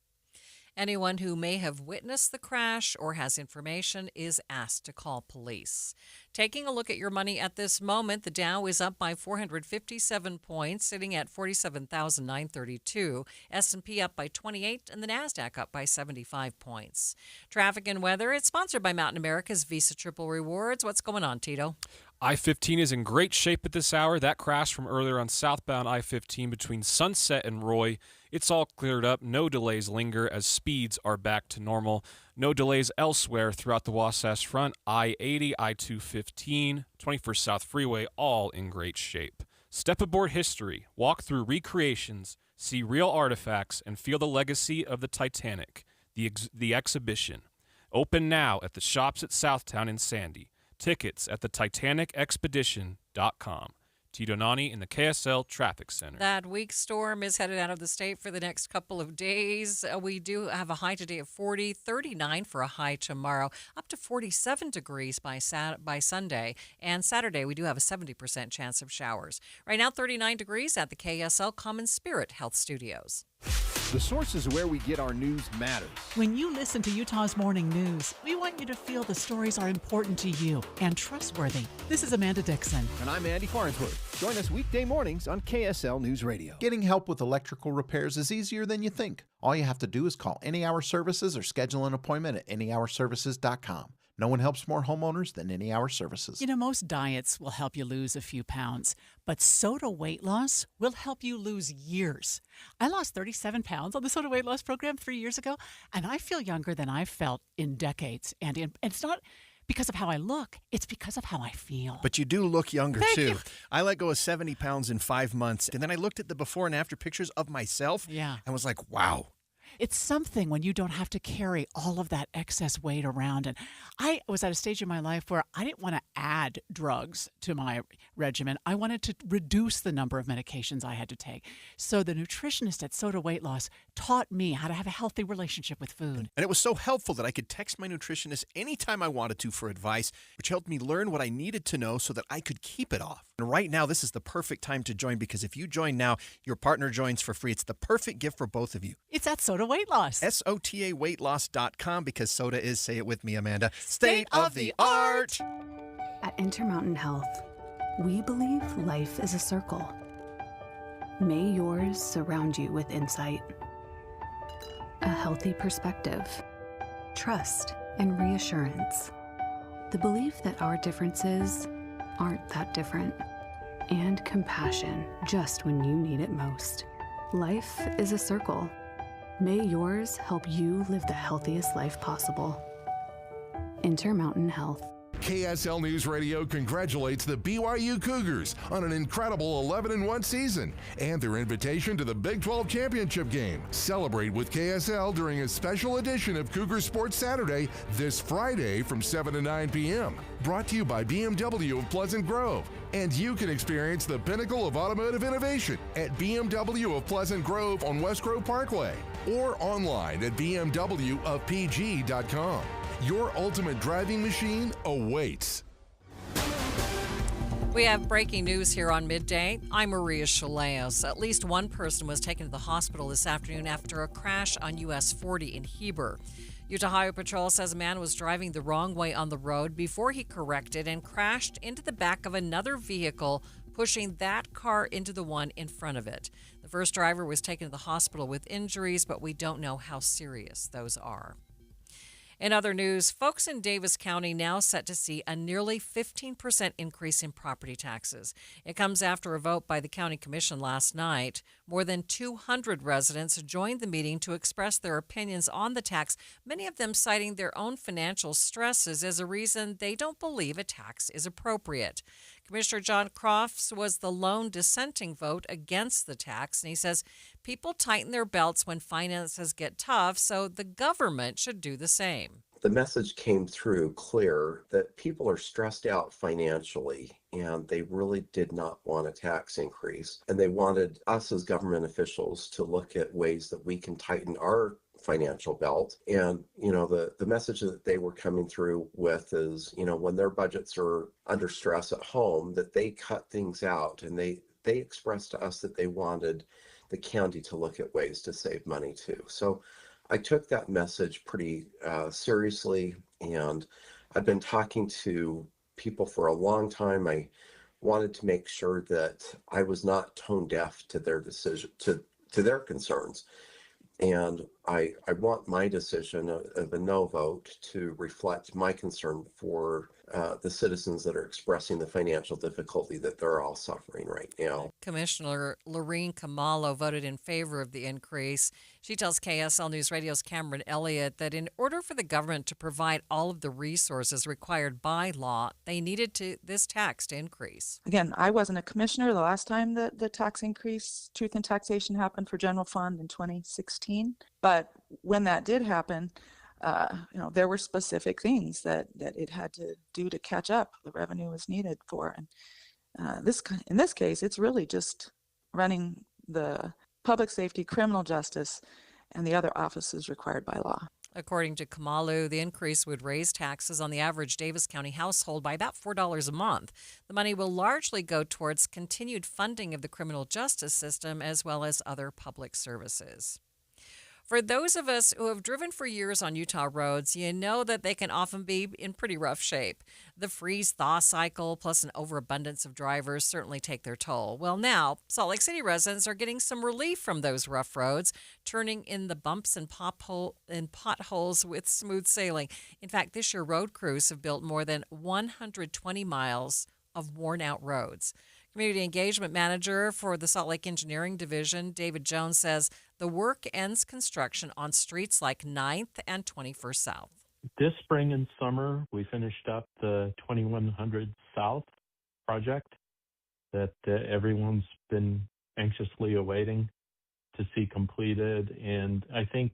Anyone who may have witnessed the crash or has information is asked to call police. Taking a look at your money at this moment, the Dow is up by 457 points, sitting at 47,932. S&P up by 28, and the Nasdaq up by 75 points. Traffic and weather, it's sponsored by Mountain America's Visa Triple Rewards. What's going on, Tito? I-15 is in great shape at this hour. That crash from earlier on southbound I-15 between Sunset and Roy, it's all cleared up. No delays linger as speeds are back to normal. No delays elsewhere throughout the Wasatch Front. I-80, I-215, 21st South Freeway, all in great shape. Step aboard history, walk through recreations, see real artifacts, and feel the legacy of the Titanic. The exhibition. Open now at the shops at Southtown and Sandy. Tickets at titanicexpedition.com. Tito Nani in the KSL Traffic Center. That weak storm is headed out of the state for the next couple of days. We do have a high today of 40, 39 for a high tomorrow, up to 47 degrees by Sunday. And Saturday, we do have a 70% chance of showers. Right now, 39 degrees at the KSL Common Spirit Health Studios. The sources where we get our news matters. When you listen to Utah's Morning News, we want you to feel the stories are important to you and trustworthy. This is Amanda Dixon. And I'm Andy Farnsworth. Join us weekday mornings on KSL News Radio. Getting help with electrical repairs is easier than you think. All you have to do is call Any Hour Services or schedule an appointment at anyhourservices.com. No one helps more homeowners than Any Hour Services. You know, most diets will help you lose a few pounds, but Soda weight loss will help you lose years. I lost 37 pounds on the Soda weight loss program 3 years ago, and I feel younger than I've felt in decades. And it's not because of how I look, it's because of how I feel. But you do look younger, Thank too. you. I let go of 70 pounds in 5 months, and then I looked at the before and after pictures of myself and was like, wow. It's something when you don't have to carry all of that excess weight around. And I was at a stage in my life where I didn't want to add drugs to my regimen. I wanted to reduce the number of medications I had to take. So the nutritionist at Soda Weight Loss taught me how to have a healthy relationship with food. And it was so helpful that I could text my nutritionist anytime I wanted to for advice, which helped me learn what I needed to know so that I could keep it off. And right now, this is the perfect time to join, because if you join now, your partner joins for free. It's the perfect gift for both of you. It's at Soda Weight Loss. SOTAweightloss.com, because soda is, say it with me, Amanda, state of the art. At Intermountain Health, we believe life is a circle. May yours surround you with insight, a healthy perspective, trust, and reassurance. The belief that our differences aren't that different, and compassion just when you need it most. Life is a circle. May yours help you live the healthiest life possible. Intermountain Health. KSL News Radio congratulates the BYU Cougars on an incredible 11-1 season and their invitation to the Big 12 Championship game. Celebrate with KSL during a special edition of Cougar Sports Saturday this Friday from 7 to 9 p.m. Brought to you by BMW of Pleasant Grove. And you can experience the pinnacle of automotive innovation at BMW of Pleasant Grove on West Grove Parkway or online at bmwofpg.com. Your ultimate driving machine awaits. We have breaking news here on Midday. I'm Maria Shilaos. At least one person was taken to the hospital this afternoon after a crash on US 40 in Heber. Utah Highway Patrol says a man was driving the wrong way on the road before he corrected and crashed into the back of another vehicle, pushing that car into the one in front of it. The first driver was taken to the hospital with injuries, but we don't know how serious those are. In other news, folks in Davis County now set to see a nearly 15% increase in property taxes. It comes after a vote by the county commission last night. More than 200 residents joined the meeting to express their opinions on the tax, many of them citing their own financial stresses as a reason they don't believe a tax is appropriate. Commissioner John Crofts was the lone dissenting vote against the tax, and he says people tighten their belts when finances get tough, so the government should do the same. The message came through clear that people are stressed out financially, and they really did not want a tax increase. And they wanted us as government officials to look at ways that we can tighten our financial belt. And, the message that they were coming through with is, when their budgets are under stress at home, that they cut things out. And they expressed to us that they wanted the county to look at ways to save money too. So I took that message pretty seriously, and I've been talking to people for a long time. I wanted to make sure that I was not tone deaf to their decision, to their concerns. And I want my decision of a no vote to reflect my concern for the citizens that are expressing the financial difficulty that they're all suffering right now. Commissioner Lorene Kamalo voted in favor of the increase. She tells KSL News Radio's Cameron Elliott that in order for the government to provide all of the resources required by law, they needed this tax to increase. Again, I wasn't a commissioner the last time that the tax increase, truth in taxation, happened for general fund in 2016. But when that did happen, there were specific things that it had to do to catch up. The revenue was needed for, and in this case, it's really just running the public safety, criminal justice, and the other offices required by law. According to Kamalu, the increase would raise taxes on the average Davis County household by about $4 a month. The money will largely go towards continued funding of the criminal justice system as well as other public services. For those of us who have driven for years on Utah roads, you know that they can often be in pretty rough shape. The freeze-thaw cycle plus an overabundance of drivers certainly take their toll. Well, now, Salt Lake City residents are getting some relief from those rough roads, turning in the bumps and potholes with smooth sailing. In fact, this year road crews have built more than 120 miles of worn-out roads. Community Engagement Manager for the Salt Lake Engineering Division, David Jones, says the work ends construction on streets like 9th and 21st South. This spring and summer, we finished up the 2100 South project that everyone's been anxiously awaiting to see completed. And I think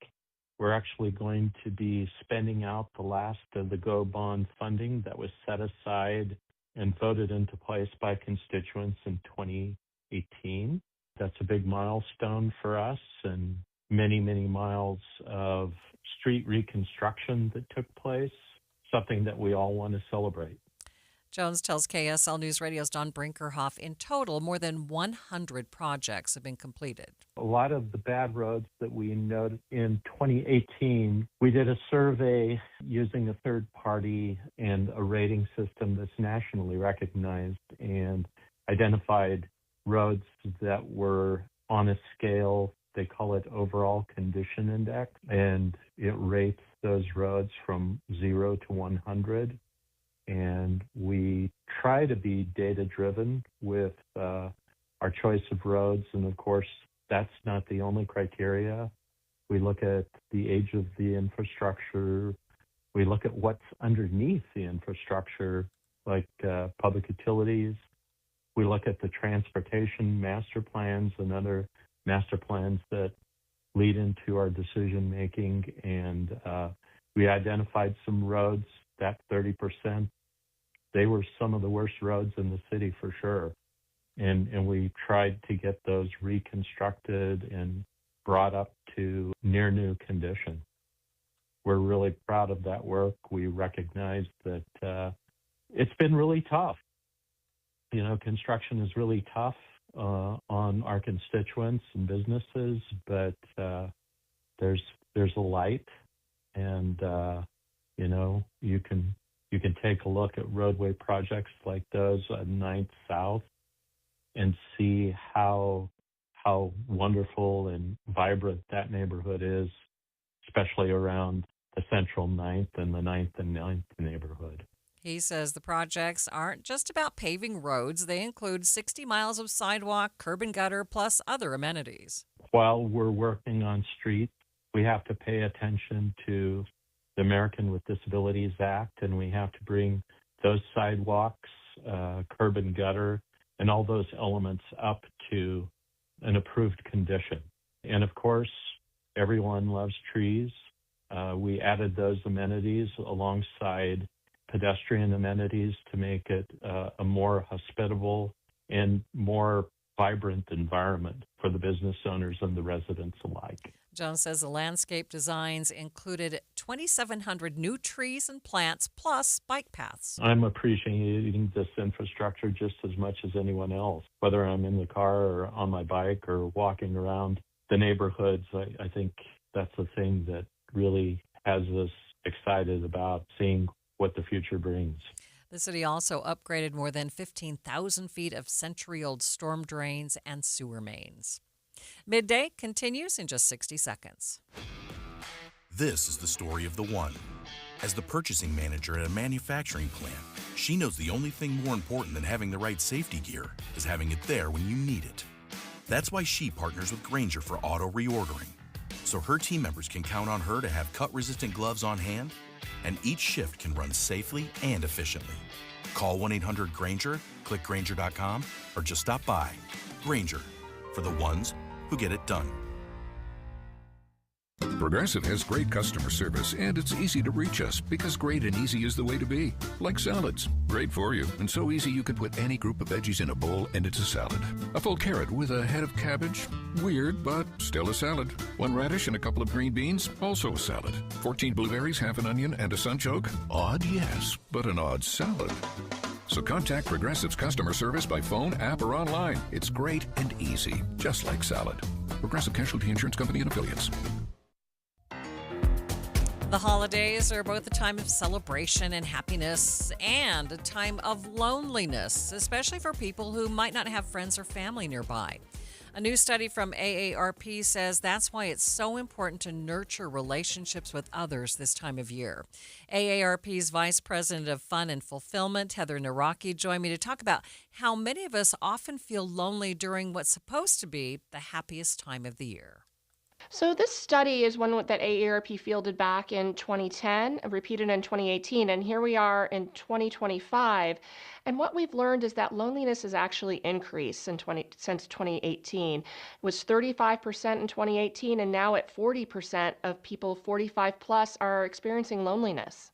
we're actually going to be spending out the last of the GO bond funding that was set aside and voted into place by constituents in 2018. That's a big milestone for us, and many, many miles of street reconstruction that took place, something that we all want to celebrate. Jones tells KSL News Radio's Don Brinkerhoff in total, more than 100 projects have been completed. A lot of the bad roads that we noted in 2018, we did a survey using a third party and a rating system that's nationally recognized and identified roads that were on a scale, they call it overall condition index, and it rates those roads from 0 to 100. And we try to be data-driven with our choice of roads. And of course, that's not the only criteria. We look at the age of the infrastructure. We look at what's underneath the infrastructure, like public utilities. We look at the transportation master plans and other master plans that lead into our decision-making. And we identified some roads, that 30%. They were some of the worst roads in the city for sure. And we tried to get those reconstructed and brought up to near new condition. We're really proud of that work. We recognize that it's been really tough. You know, construction is really tough on our constituents and businesses, but there's a light, and you know, you can take a look at roadway projects like those at 9th South and see how wonderful and vibrant that neighborhood is, especially around the central 9th and the 9th and 9th neighborhood. He says the projects aren't just about paving roads. They include 60 miles of sidewalk, curb and gutter, plus other amenities. While we're working on streets, we have to pay attention to the American with Disabilities Act, and we have to bring those sidewalks, curb and gutter, and all those elements up to an approved condition. And of course, everyone loves trees. We added those amenities alongside pedestrian amenities to make it a more hospitable and more vibrant environment for the business owners and the residents alike. Jones says the landscape designs included 2,700 new trees and plants, plus bike paths. I'm appreciating this infrastructure just as much as anyone else. Whether I'm in the car or on my bike or walking around the neighborhoods, I think that's the thing that really has us excited about seeing what the future brings. The city also upgraded more than 15,000 feet of century-old storm drains and sewer mains. Midday continues in just 60 seconds. This is the story of the one. As the purchasing manager at a manufacturing plant, she knows the only thing more important than having the right safety gear is having it there when you need it. That's why she partners with Grainger for auto reordering, so her team members can count on her to have cut-resistant gloves on hand, and each shift can run safely and efficiently. Call 1-800-GRAINGER, click Grainger.com, or just stop by. Grainger, for the ones who get it done. Progressive has great customer service, and it's easy to reach us because great and easy is the way to be. Like salads. Great for you, and so easy you can put any group of veggies in a bowl and it's a salad. A full carrot with a head of cabbage? Weird, but still a salad. One radish and a couple of green beans? Also a salad. 14 blueberries, half an onion, and a sunchoke? Odd, yes, but an odd salad. So contact Progressive's customer service by phone, app, or online. It's great and easy, just like salad. Progressive Casualty Insurance Company and Affiliates. The holidays are both a time of celebration and happiness and a time of loneliness, especially for people who might not have friends or family nearby. A new study from AARP says that's why it's so important to nurture relationships with others this time of year. AARP's Vice President of Fun and Fulfillment, Heather Naraki, joined me to talk about how many of us often feel lonely during what's supposed to be the happiest time of the year. So this study is one that AARP fielded back in 2010, repeated in 2018, and here we are in 2025. And what we've learned is that loneliness has actually increased since 2018. It was 35% in 2018, and now at 40% of people 45 plus are experiencing loneliness.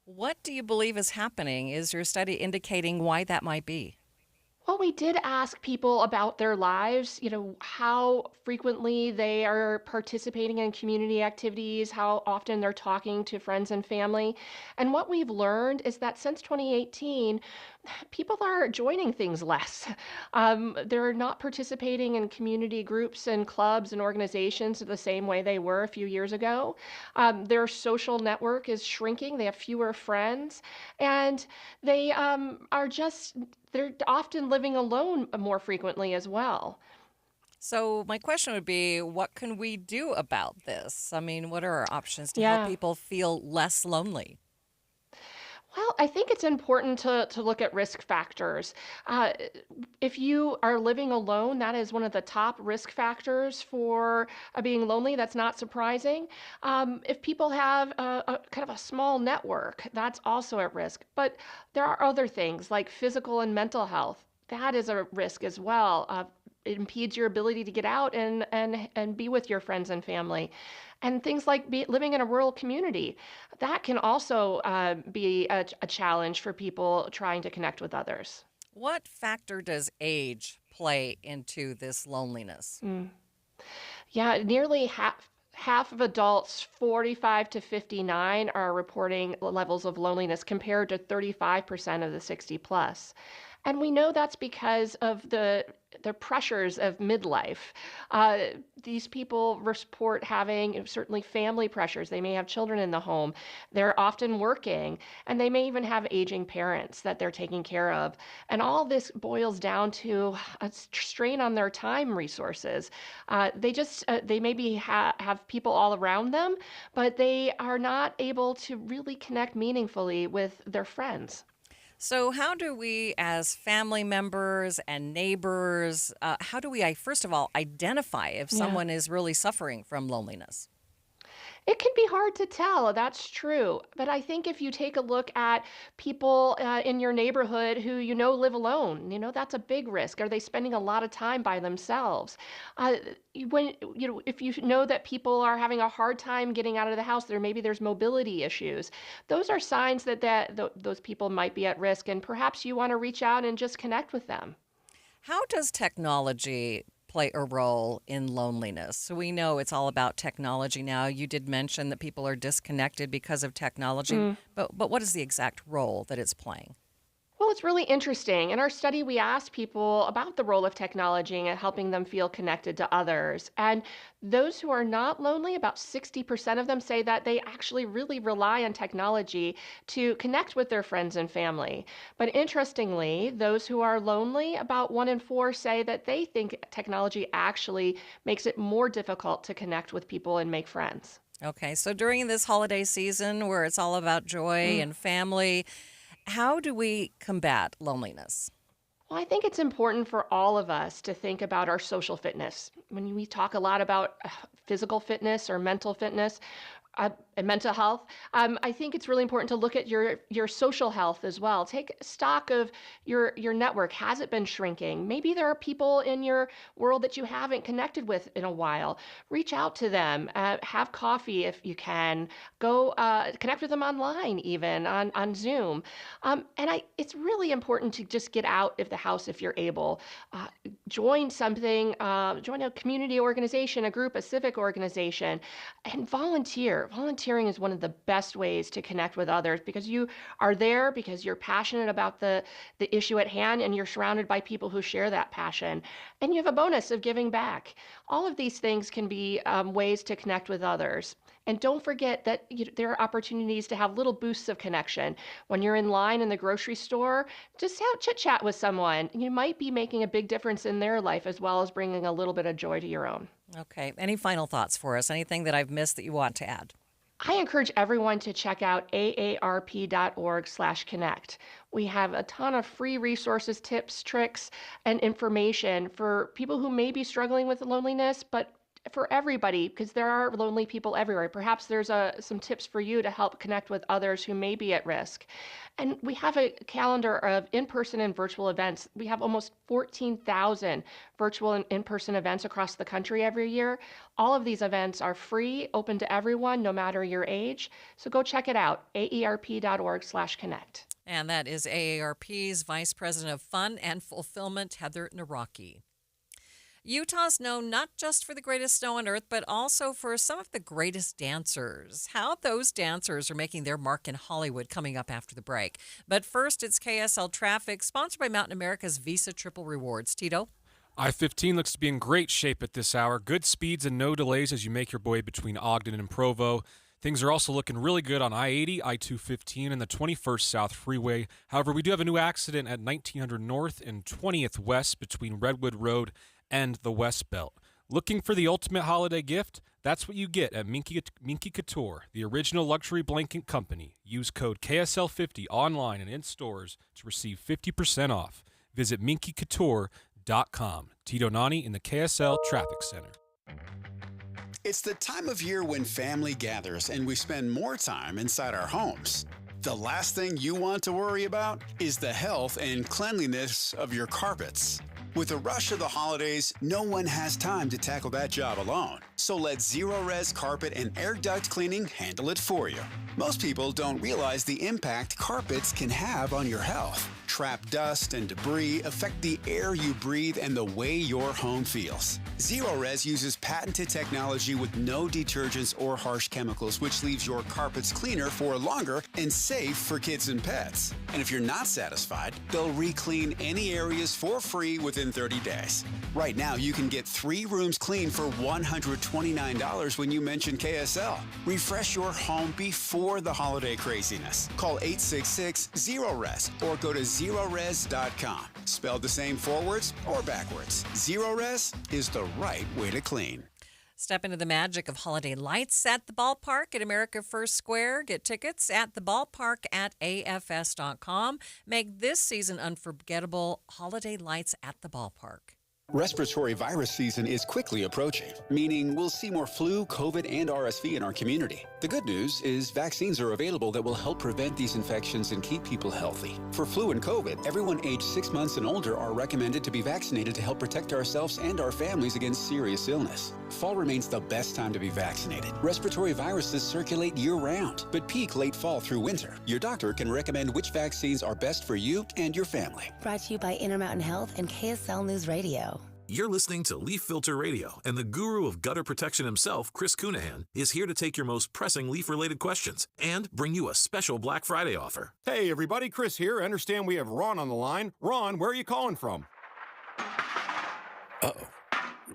What do you believe is happening? Is your study indicating why that might be? Well, we did ask people about their lives, how frequently they are participating in community activities, how often they're talking to friends and family. And what we've learned is that since 2018, people are joining things less. They're not participating in community groups and clubs and organizations the same way they were a few years ago. Their social network is shrinking. They have fewer friends, and they they're often living alone more frequently as well. So my question would be, what can we do about this? I mean, what are our options to help people feel less lonely? Well, I think it's important to look at risk factors. If you are living alone, that is one of the top risk factors for being lonely. That's not surprising. If people have a kind of a small network, that's also at risk. But there are other things like physical and mental health. That is a risk as well. It impedes your ability to get out and be with your friends and family. And things like living in a rural community, that can also be a challenge for people trying to connect with others. What factor does age play into this loneliness? Yeah, nearly half of adults 45 to 59 are reporting levels of loneliness compared to 35% of the 60 plus. And we know that's because of the pressures of midlife. These people report having certainly family pressures. They may have children in the home. They're often working, and they may even have aging parents that they're taking care of. And all this boils down to a strain on their time resources. They maybe have people all around them, but they are not able to really connect meaningfully with their friends. So how do we, as family members and neighbors, how do we, first of all, identify if someone is really suffering from loneliness? It can be hard to tell, that's true. But I think if you take a look at people in your neighborhood who live alone, that's a big risk. Are they spending a lot of time by themselves? If you know that people are having a hard time getting out of the house, there's mobility issues. Those are signs that those people might be at risk, and perhaps you want to reach out and just connect with them. How does technology play a role in loneliness? So we know it's all about technology now. You did mention that people are disconnected because of technology, but what is the exact role that it's playing? Well, it's really interesting. In our study, we asked people about the role of technology and helping them feel connected to others. And those who are not lonely, about 60% of them say that they actually really rely on technology to connect with their friends and family. But interestingly, those who are lonely, about 1 in 4 say that they think technology actually makes it more difficult to connect with people and make friends. Okay, so during this holiday season where it's all about joy and family, how do we combat loneliness? Well, I think it's important for all of us to think about our social fitness. When we talk a lot about physical fitness or mental fitness, and mental health, I think it's really important to look at your social health as well. Take stock of your network. Has it been shrinking? Maybe there are people in your world that you haven't connected with in a while. Reach out to them. Have coffee if you can. Go connect with them online, even on Zoom. It's really important to just get out of the house if you're able. Join something. Join a community organization, a group, a civic organization, and volunteer. Volunteering is one of the best ways to connect with others because you are there because you're passionate about the issue at hand and you're surrounded by people who share that passion. And you have a bonus of giving back. All of these things can be ways to connect with others. And don't forget that there are opportunities to have little boosts of connection. When you're in line in the grocery store, just have chit-chat with someone. You might be making a big difference in their life as well as bringing a little bit of joy to your own. Okay. Any final thoughts for us? Anything that I've missed that you want to add? I encourage everyone to check out aarp.org/connect. We have a ton of free resources, tips, tricks, and information for people who may be struggling with loneliness, but for everybody, because there are lonely people everywhere. Perhaps there's some tips for you to help connect with others who may be at risk. And we have a calendar of in-person and virtual events. We have almost 14,000 virtual and in-person events across the country every year. All of these events are free, open to everyone, no matter your age. So go check it out, aarp.org/connect. And that is AARP's Vice President of Fun and Fulfillment, Heather Nawrocki. Utah's known not just for the greatest snow on earth, but also for some of the greatest dancers. How those dancers are making their mark in Hollywood coming up after the break. But first, it's KSL Traffic, sponsored by Mountain America's Visa Triple Rewards. Tito? I-15 looks to be in great shape at this hour. Good speeds and no delays as you make your way between Ogden and Provo. Things are also looking really good on I-80, I-215, and the 21st South Freeway. However, we do have a new accident at 1900 North and 20th West between Redwood Road and the West Belt. Looking for the ultimate holiday gift? That's what you get at Minky Couture, the original luxury blanket company. Use code KSL50 online and in stores to receive 50% off. Visit minkycouture.com. Tito Nani in the KSL Traffic Center. It's the time of year when family gathers and we spend more time inside our homes. The last thing you want to worry about is the health and cleanliness of your carpets. With the rush of the holidays, no one has time to tackle that job alone. So let Zero-Res Carpet and Air Duct Cleaning handle it for you. Most people don't realize the impact carpets can have on your health. Trapped dust and debris affect the air you breathe and the way your home feels. Zero-Res uses patented technology with no detergents or harsh chemicals, which leaves your carpets cleaner for longer and safe for kids and pets. And if you're not satisfied, they'll re-clean any areas for free within 30 days. Right now, you can get 3 rooms clean for $129 when you mention KSL. Refresh your home before the holiday craziness. Call 866-ZERO-RES or go to zerores.com. Spelled the same forwards or backwards. Zero-Res is the right way to clean. Step into the magic of holiday lights at the ballpark at America First Square. Get tickets at the ballpark at afs.com. Make this season unforgettable. Holiday lights at the ballpark. Respiratory virus season is quickly approaching, meaning we'll see more flu, COVID, and RSV in our community. The good news is vaccines are available that will help prevent these infections and keep people healthy. For flu and COVID, everyone aged 6 months and older are recommended to be vaccinated to help protect ourselves and our families against serious illness. Fall remains the best time to be vaccinated. Respiratory viruses circulate year-round, but peak late fall through winter. Your doctor can recommend which vaccines are best for you and your family. Brought to you by Intermountain Health and KSL News Radio. You're listening to Leaf Filter Radio, and the guru of gutter protection himself, Chris Cunahan, is here to take your most pressing leaf-related questions and bring you a special Black Friday offer. Hey, everybody, Chris here. I understand we have Ron on the line. Ron, where are you calling from? Uh-oh.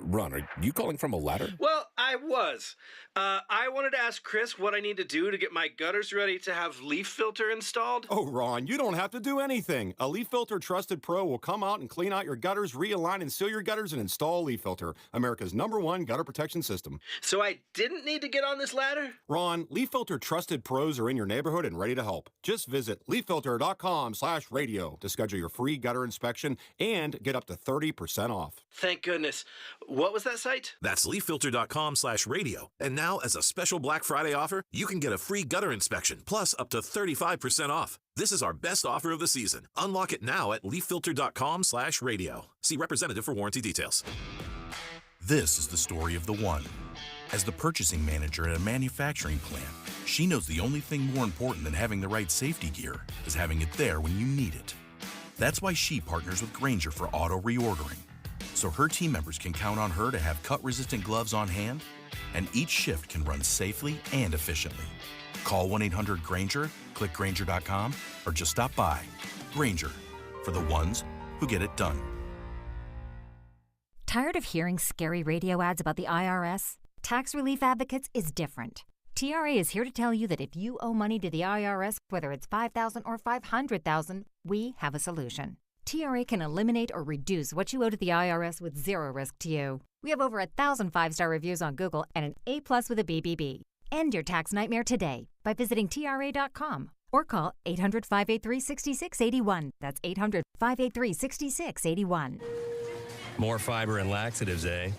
Ron, are you calling from a ladder? Well, I was. I wanted to ask Chris what I need to do to get my gutters ready to have leaf filter installed. Oh, Ron, you don't have to do anything. A Leaf Filter Trusted Pro will come out and clean out your gutters, realign and seal your gutters, and install Leaf Filter, America's #1 gutter protection system. So I didn't need to get on this ladder? Ron, Leaf Filter Trusted Pros are in your neighborhood and ready to help. Just visit leaffilter.com/radio to schedule your free gutter inspection and get up to 30% off. Thank goodness. What was that site? That's leaffilter.com/radio. leafilter.com/radio. And now, as a special Black Friday offer, you can get a free gutter inspection, plus up to 35% off. This is our best offer of the season. Unlock it now at leafilter.com/radio. See representative for warranty details. This is the story of the one. As the purchasing manager at a manufacturing plant, she knows the only thing more important than having the right safety gear is having it there when you need it. That's why she partners with Grainger for auto reordering, so her team members can count on her to have cut-resistant gloves on hand, and each shift can run safely and efficiently. Call 1-800-GRAINGER, click Grainger.com, or just stop by. Grainger, for the ones who get it done. Tired of hearing scary radio ads about the IRS? Tax Relief Advocates is different. TRA is here to tell you that if you owe money to the IRS, whether it's $5,000 or $500,000, we have a solution. TRA can eliminate or reduce what you owe to the IRS with zero risk to you. We have over 1,000 5-star reviews on Google and an A+ with a BBB. End your tax nightmare today by visiting TRA.com or call 800-583-6681. That's 800-583-6681. More fiber and laxatives, eh?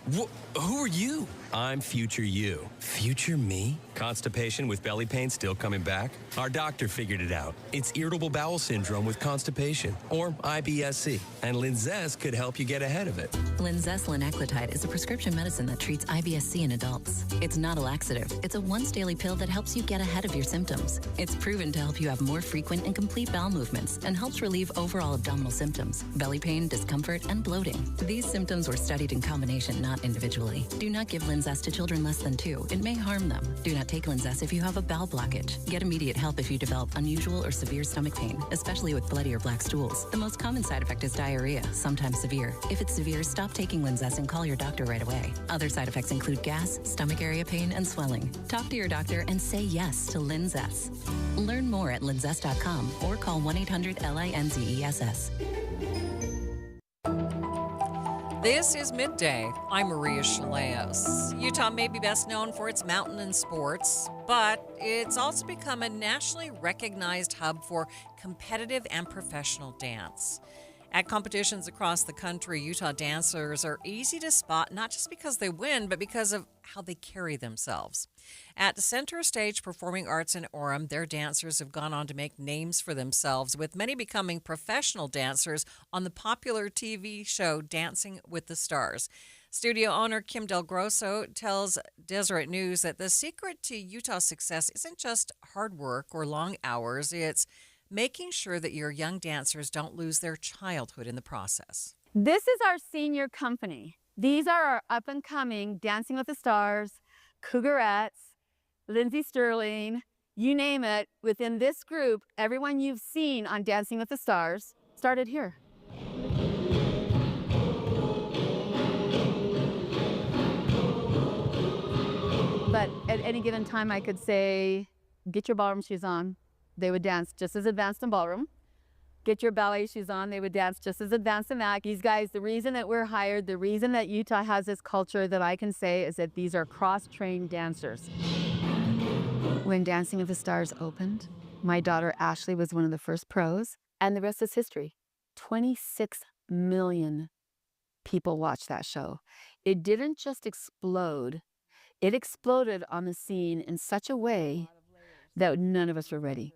Who are you? I'm future you. Future me? Constipation with belly pain still coming back? Our doctor figured it out. It's irritable bowel syndrome with constipation, or IBS-C, and Linzess could help you get ahead of it. Linzess linaclotide is a prescription medicine that treats IBS-C in adults. It's not a laxative. It's a once-daily pill that helps you get ahead of your symptoms. It's proven to help you have more frequent and complete bowel movements and helps relieve overall abdominal symptoms, belly pain, discomfort, and bloating. These symptoms were studied in combination, not individually. Do not give Linzess to children less than 2. It may harm them. Do not take Linzess if you have a bowel blockage. Get immediate help if you develop unusual or severe stomach pain, especially with bloody or black stools. The most common side effect is diarrhea, sometimes severe. If it's severe, stop taking Linzess and call your doctor right away. Other side effects include gas, stomach area pain, and swelling. Talk to your doctor and say yes to Linzess. Learn more at linzess.com or call 1-800-LINZESS. This is Midday. I'm Maria Shilaos. Utah may be best known for its mountain and sports, but it's also become a nationally recognized hub for competitive and professional dance. At competitions across the country, Utah dancers are easy to spot, not just because they win, but because of how they carry themselves. At Center Stage Performing Arts in Orem, their dancers have gone on to make names for themselves, with many becoming professional dancers on the popular TV show Dancing with the Stars. Studio owner Kim Del Grosso tells Deseret News that the secret to Utah's success isn't just hard work or long hours, it's making sure that your young dancers don't lose their childhood in the process. This is our senior company. These are our up-and-coming Dancing with the Stars, Cougarettes, Lindsey Sterling, you name it. Within this group, everyone you've seen on Dancing with the Stars started here. But at any given time, I could say, get your ballroom shoes on. They would dance just as advanced in ballroom. Get your ballet shoes on. They would dance just as advanced in that. These guys, the reason that we're hired, the reason that Utah has this culture that I can say is that these are cross-trained dancers. When Dancing with the Stars opened, my daughter Ashley was one of the first pros, and the rest is history. 26 million people watched that show. It didn't just explode. It exploded on the scene in such a way that none of us were ready.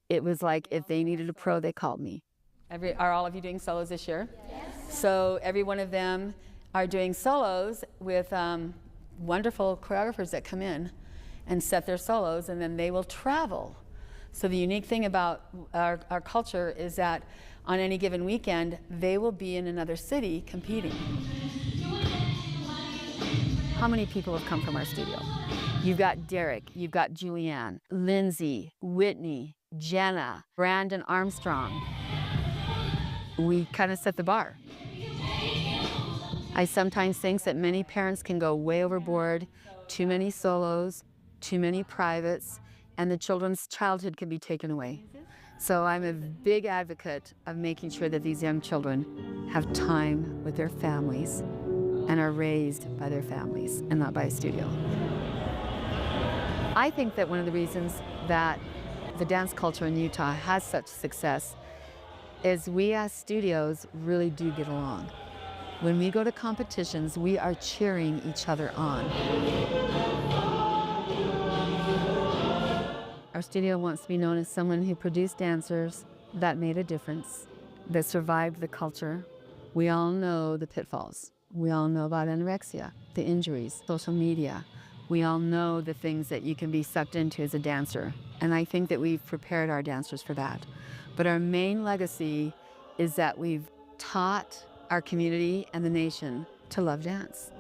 It was like if they needed a pro, they called me. Are all of you doing solos this year? Yes. So every one of them are doing solos with wonderful choreographers that come in and set their solos, and then they will travel. So the unique thing about our culture is that on any given weekend, they will be in another city competing. How many people have come from our studio? You've got Derek, you've got Julianne, Lindsay, Whitney, Jenna, Brandon Armstrong. We kind of set the bar. I sometimes think that many parents can go way overboard, too many solos, too many privates, and the children's childhood can be taken away. So I'm a big advocate of making sure that these young children have time with their families and are raised by their families and not by a studio. I think that one of the reasons that the dance culture in Utah has such success is we as studios really do get along. When we go to competitions, we are cheering each other on. Our studio wants to be known as someone who produced dancers that made a difference, that survived the culture. We all know the pitfalls. We all know about anorexia, the injuries, social media. We all know the things that you can be sucked into as a dancer. And I think that we've prepared our dancers for that. But our main legacy is that we've taught our community and the nation to love dance.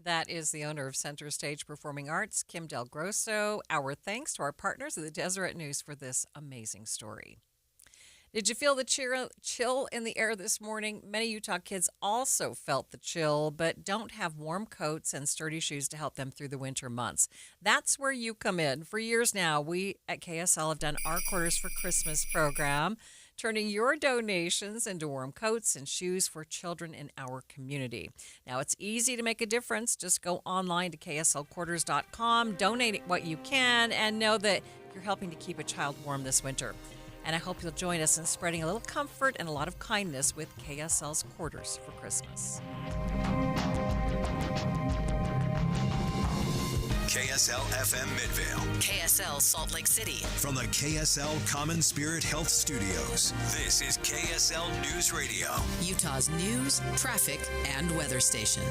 That is the owner of Center Stage Performing Arts, Kim Del Grosso. Our thanks to our partners at the Deseret News for this amazing story. Did you feel the chill in the air this morning? Many Utah kids also felt the chill, but don't have warm coats and sturdy shoes to help them through the winter months. That's where you come in. For years now, we at KSL have done our Quarters for Christmas program, turning your donations into warm coats and shoes for children in our community. Now, it's easy to make a difference. Just go online to kslquarters.com, donate what you can, and know that you're helping to keep a child warm this winter. And I hope you'll join us in spreading a little comfort and a lot of kindness with KSL's Quarters for Christmas. KSL FM Midvale. KSL Salt Lake City. From the KSL Common Spirit Health Studios, this is KSL News Radio. Utah's news, traffic, and weather station.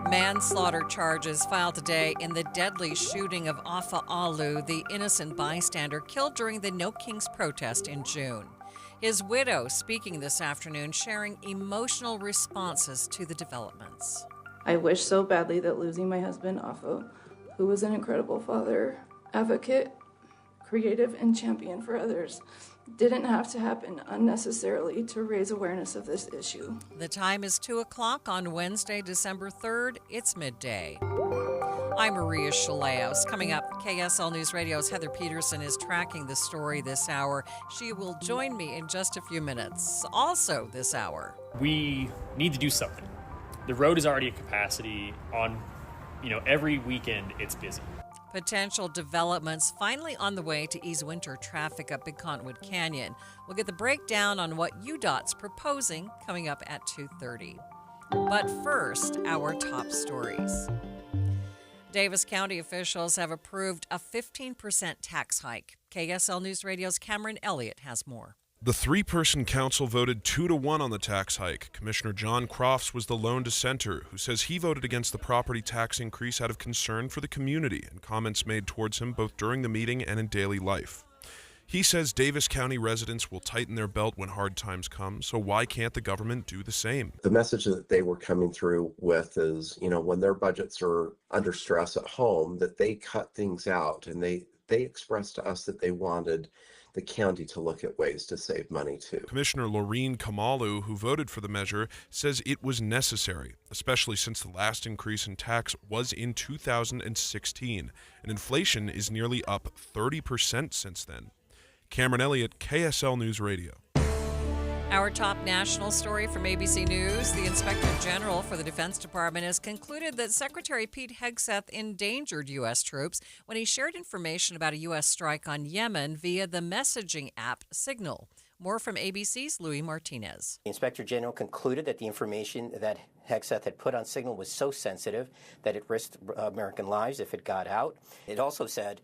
Manslaughter charges filed today in the deadly shooting of Afa Alu, the innocent bystander killed during the No Kings protest in June. His widow speaking this afternoon, sharing emotional responses to the developments. I wish so badly that losing my husband, Afa, who was an incredible father, advocate, creative, and champion for others, didn't have to happen unnecessarily to raise awareness of this issue. The time is 2 o'clock on Wednesday, December 3rd. It's midday. I'm Maria Shilaos. Coming up, KSL News Radio's Heather Peterson is tracking the story this hour. She will join me in just a few minutes. Also this hour, we need to do something. The road is already at capacity. On, every weekend it's busy. potential developments finally on the way to ease winter traffic up Big Cottonwood Canyon. We'll get the breakdown on what UDOT's proposing coming up at 2:30. But first, our top stories. Davis County officials have approved a 15% tax hike. KSL News Radio's Cameron Elliott has more. The three-person council voted 2-1 on the tax hike. Commissioner John Crofts was the lone dissenter, who says he voted against the property tax increase out of concern for the community and comments made towards him both during the meeting and in daily life. He says Davis County residents will tighten their belt when hard times come, so why can't the government do the same? The message that they were coming through with is, when their budgets are under stress at home, that they cut things out, and they expressed to us that they wanted the county to look at ways to save money too. Commissioner Laureen Kamalu, who voted for the measure, says it was necessary, especially since the last increase in tax was in 2016, and inflation is nearly up 30% since then. Cameron Elliott, KSL News Radio. Our top national story from ABC News. The Inspector General for the Defense Department has concluded that Secretary Pete Hegseth endangered U.S. troops when he shared information about a U.S. strike on Yemen via the messaging app Signal. More from ABC's Louis Martinez. The Inspector General concluded that the information that Hegseth had put on Signal was so sensitive that it risked American lives if it got out. It also said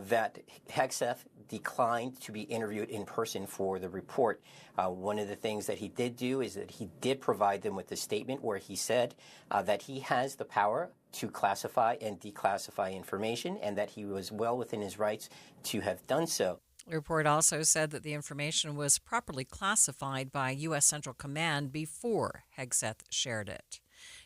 that Hegseth declined to be interviewed in person for the report. One of the things that he did do is that he did provide them with a statement where he said that he has the power to classify and declassify information and that he was well within his rights to have done so. The report also said that the information was properly classified by U.S. Central Command before Hegseth shared it.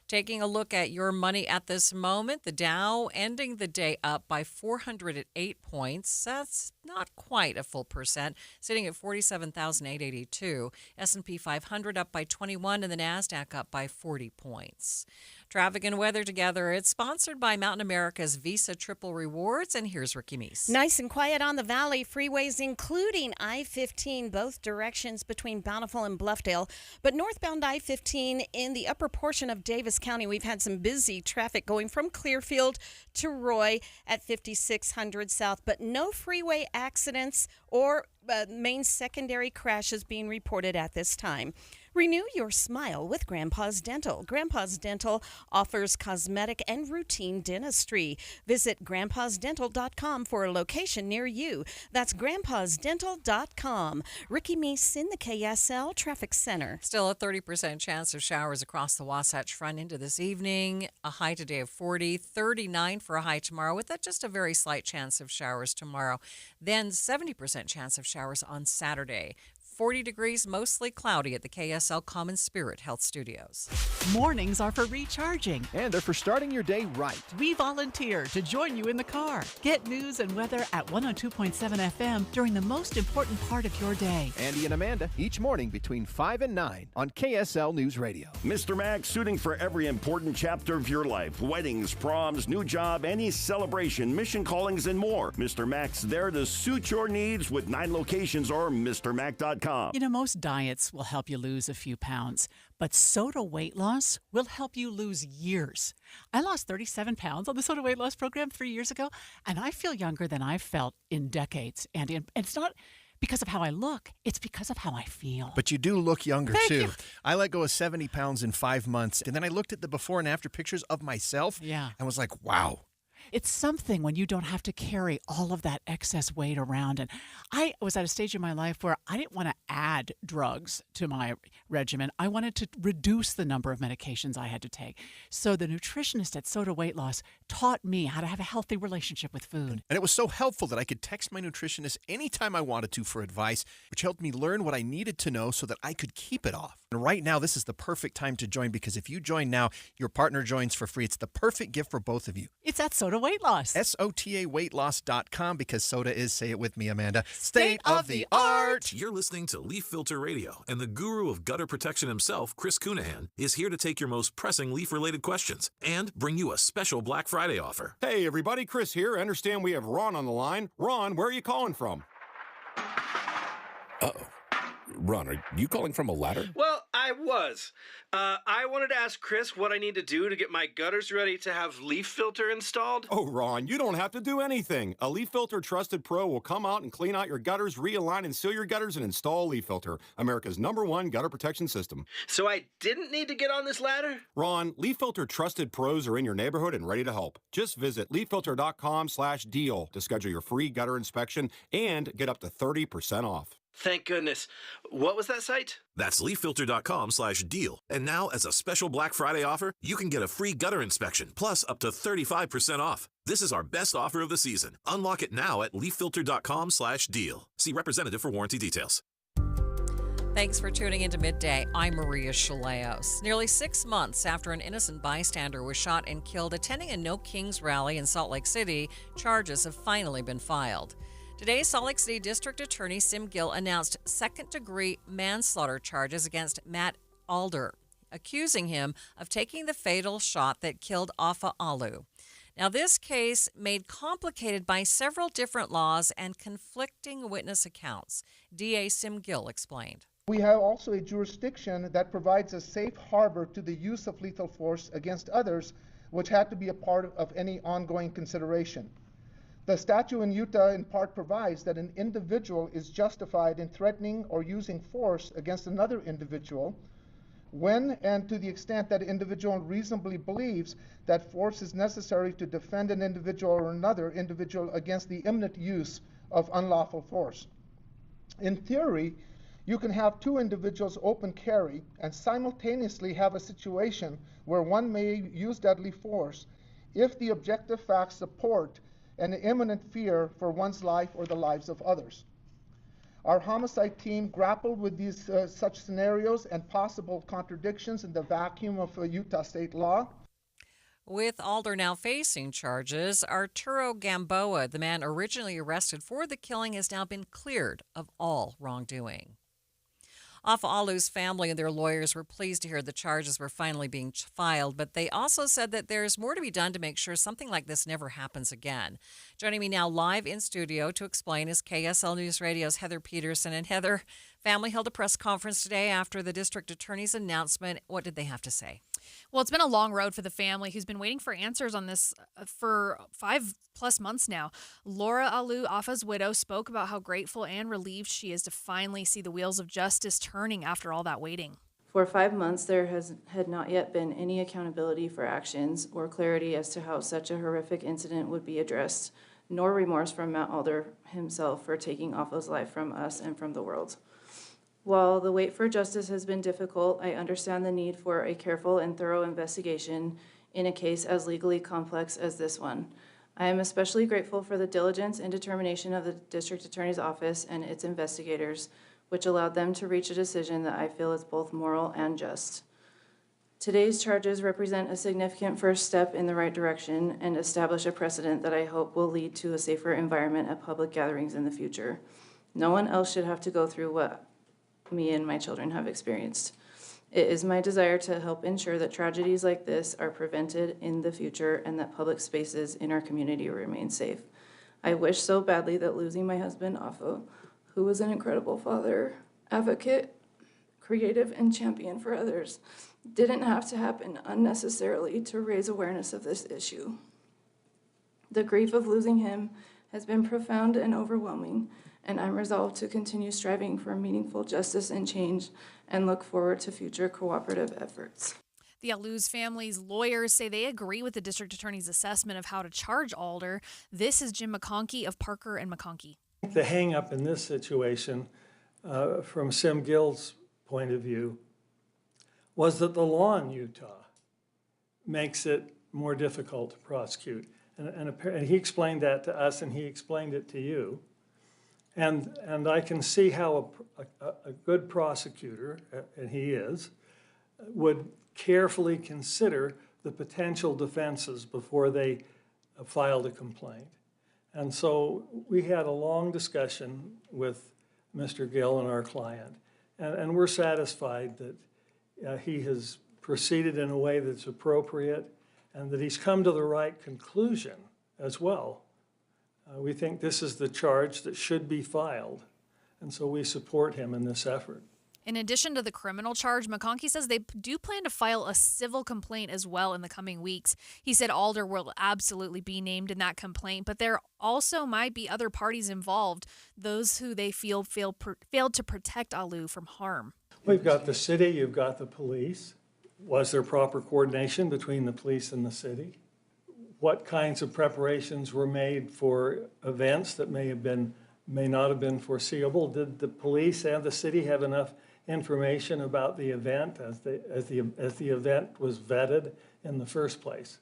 Taking a look at your money at this moment, the Dow ending the day up by 408 points. That's not quite a full percent, sitting at 47,882. S&P 500 up by 21 and the NASDAQ up by 40 points. Traffic and weather together. It's sponsored by Mountain America's Visa Triple Rewards, and here's Ricky Meese. Nice and quiet on the valley. Freeways including I-15, both directions between Bountiful and Bluffdale. But northbound I-15 in the upper portion of Davis Douglas County, we've had some busy traffic going from Clearfield to Roy at 5600 South, but no freeway accidents or main secondary crashes being reported at this time. Renew your smile with Grandpa's Dental. Grandpa's Dental offers cosmetic and routine dentistry. Visit grandpasdental.com for a location near you. That's grandpasdental.com. Ricky Meese in the KSL Traffic Center. Still a 30% chance of showers across the Wasatch Front into this evening. A high today of 40, 39 for a high tomorrow, with just a very slight chance of showers tomorrow. Then 70% chance of showers on Saturday. 40 degrees, mostly cloudy at the KSL Common Spirit Health Studios. Mornings are for recharging. And they're for starting your day right. We volunteer to join you in the car. Get news and weather at 102.7 FM during the most important part of your day. Andy and Amanda, each morning between 5 and 9 on KSL News Radio. Mr. Max, suiting for every important chapter of your life. Weddings, proms, new job, any celebration, mission callings, and more. Mr. Max there to suit your needs with 9 locations or MrMac.com. You know, most diets will help you lose a few pounds, but Soda weight loss will help you lose years. I lost 37 pounds on the Soda weight loss program 3 years ago, and I feel younger than I've felt in decades. And it's not because of how I look, it's because of how I feel. But you do look younger, Thank too. you. I let go of 70 pounds in 5 months, and then I looked at the before and after pictures of myself and was like, wow. It's something when you don't have to carry all of that excess weight around. And I was at a stage in my life where I didn't want to add drugs to my regimen. I wanted to reduce the number of medications I had to take. So the nutritionist at Soda Weight Loss taught me how to have a healthy relationship with food. And it was so helpful that I could text my nutritionist anytime I wanted to for advice, which helped me learn what I needed to know so that I could keep it off. And right now, this is the perfect time to join, because if you join now, your partner joins for free. It's the perfect gift for both of you. It's at Soda Weight Loss. SOTAweightloss.com, because soda is, say it with me, Amanda, state of the art. You're listening to Leaf Filter Radio, and the guru of gutter protection himself, Chris Cunahan, is here to take your most pressing leaf-related questions and bring you a special Black Friday offer. Hey, everybody, Chris here. I understand we have Ron on the line. Ron, where are you calling from? Uh-oh. Ron, are you calling from a ladder? Well, I was. I wanted to ask Chris what I need to do to get my gutters ready to have leaf filter installed. Oh, Ron, you don't have to do anything. A Leaf Filter Trusted Pro will come out and clean out your gutters, realign and seal your gutters, and install Leaf Filter, America's #1 gutter protection system. So I didn't need to get on this ladder? Ron, Leaf Filter Trusted Pros are in your neighborhood and ready to help. Just visit leaffilter.com/deal to schedule your free gutter inspection and get up to 30% off. Thank goodness. What was that site? That's leaffilter.com/deal. And now, as a special Black Friday offer, you can get a free gutter inspection, plus up to 35% off. This is our best offer of the season. Unlock it now at leaffilter.com/deal. See representative for warranty details. Thanks for tuning into Midday. I'm Maria Shilaos. Nearly 6 months after an innocent bystander was shot and killed attending a No Kings rally in Salt Lake City, charges have finally been filed. Today, Salt Lake City District Attorney Sim Gill announced second-degree manslaughter charges against Matt Alder, accusing him of taking the fatal shot that killed Afa Alu. Now, this case made complicated by several different laws and conflicting witness accounts. DA Sim Gill explained. We have also a jurisdiction that provides a safe harbor to the use of lethal force against others, which had to be a part of any ongoing consideration. The statute in Utah in part provides that an individual is justified in threatening or using force against another individual when and to the extent that individual reasonably believes that force is necessary to defend an individual or another individual against the imminent use of unlawful force. In theory, you can have two individuals open carry and simultaneously have a situation where one may use deadly force if the objective facts support an imminent fear for one's life or the lives of others. Our homicide team grappled with these such scenarios and possible contradictions in the vacuum of Utah state law. With Alder now facing charges, Arturo Gamboa, the man originally arrested for the killing, has now been cleared of all wrongdoing. Afa Alu's family and their lawyers were pleased to hear the charges were finally being filed, but they also said that there's more to be done to make sure something like this never happens again. Joining me now live in studio to explain is KSL News Radio's Heather Peterson. And Heather, family held a press conference today after the district attorney's announcement. What did they have to say? Well, it's been a long road for the family who's been waiting for answers on this for 5+ months now. Laura Alou, Afa's widow, spoke about how grateful and relieved she is to finally see the wheels of justice turning after all that waiting. For 5 months, there had not yet been any accountability for actions or clarity as to how such a horrific incident would be addressed, nor remorse from Matt Alder himself for taking Afa's life from us and from the world. While the wait for justice has been difficult, I understand the need for a careful and thorough investigation in a case as legally complex as this one. I am especially grateful for the diligence and determination of the District Attorney's Office and its investigators, which allowed them to reach a decision that I feel is both moral and just. Today's charges represent a significant first step in the right direction and establish a precedent that I hope will lead to a safer environment at public gatherings in the future. No one else should have to go through what me and my children have experienced. It is my desire to help ensure that tragedies like this are prevented in the future and that public spaces in our community remain safe. I wish so badly that losing my husband, Afa, who was an incredible father, advocate, creative, and champion for others, didn't have to happen unnecessarily to raise awareness of this issue. The grief of losing him has been profound and overwhelming, and I'm resolved to continue striving for meaningful justice and change and look forward to future cooperative efforts. The Alous family's lawyers say they agree with the district attorney's assessment of how to charge Alder. This is Jim McConkey of Parker and McConkey. The hang-up in this situation, from Sim Gill's point of view, was that the law in Utah makes it more difficult to prosecute. And he explained that to us, and he explained it to you. And I can see how a good prosecutor, and he is, would carefully consider the potential defenses before they filed a complaint. And so we had a long discussion with Mr. Gill and our client, and we're satisfied that he has proceeded in a way that's appropriate and that he's come to the right conclusion as well. We think this is the charge that should be filed, and so we support him in this effort. In addition to the criminal charge, McConkey says they do plan to file a civil complaint as well in the coming weeks. He said Alder will absolutely be named in that complaint, but there also might be other parties involved, those who they feel failed to protect Alou from harm. We've got the city, you've got the police. Was there proper coordination between the police and the city? What kinds of preparations were made for events that may not have been foreseeable? Did the police and the city have enough information about the event as the event was vetted in the first place?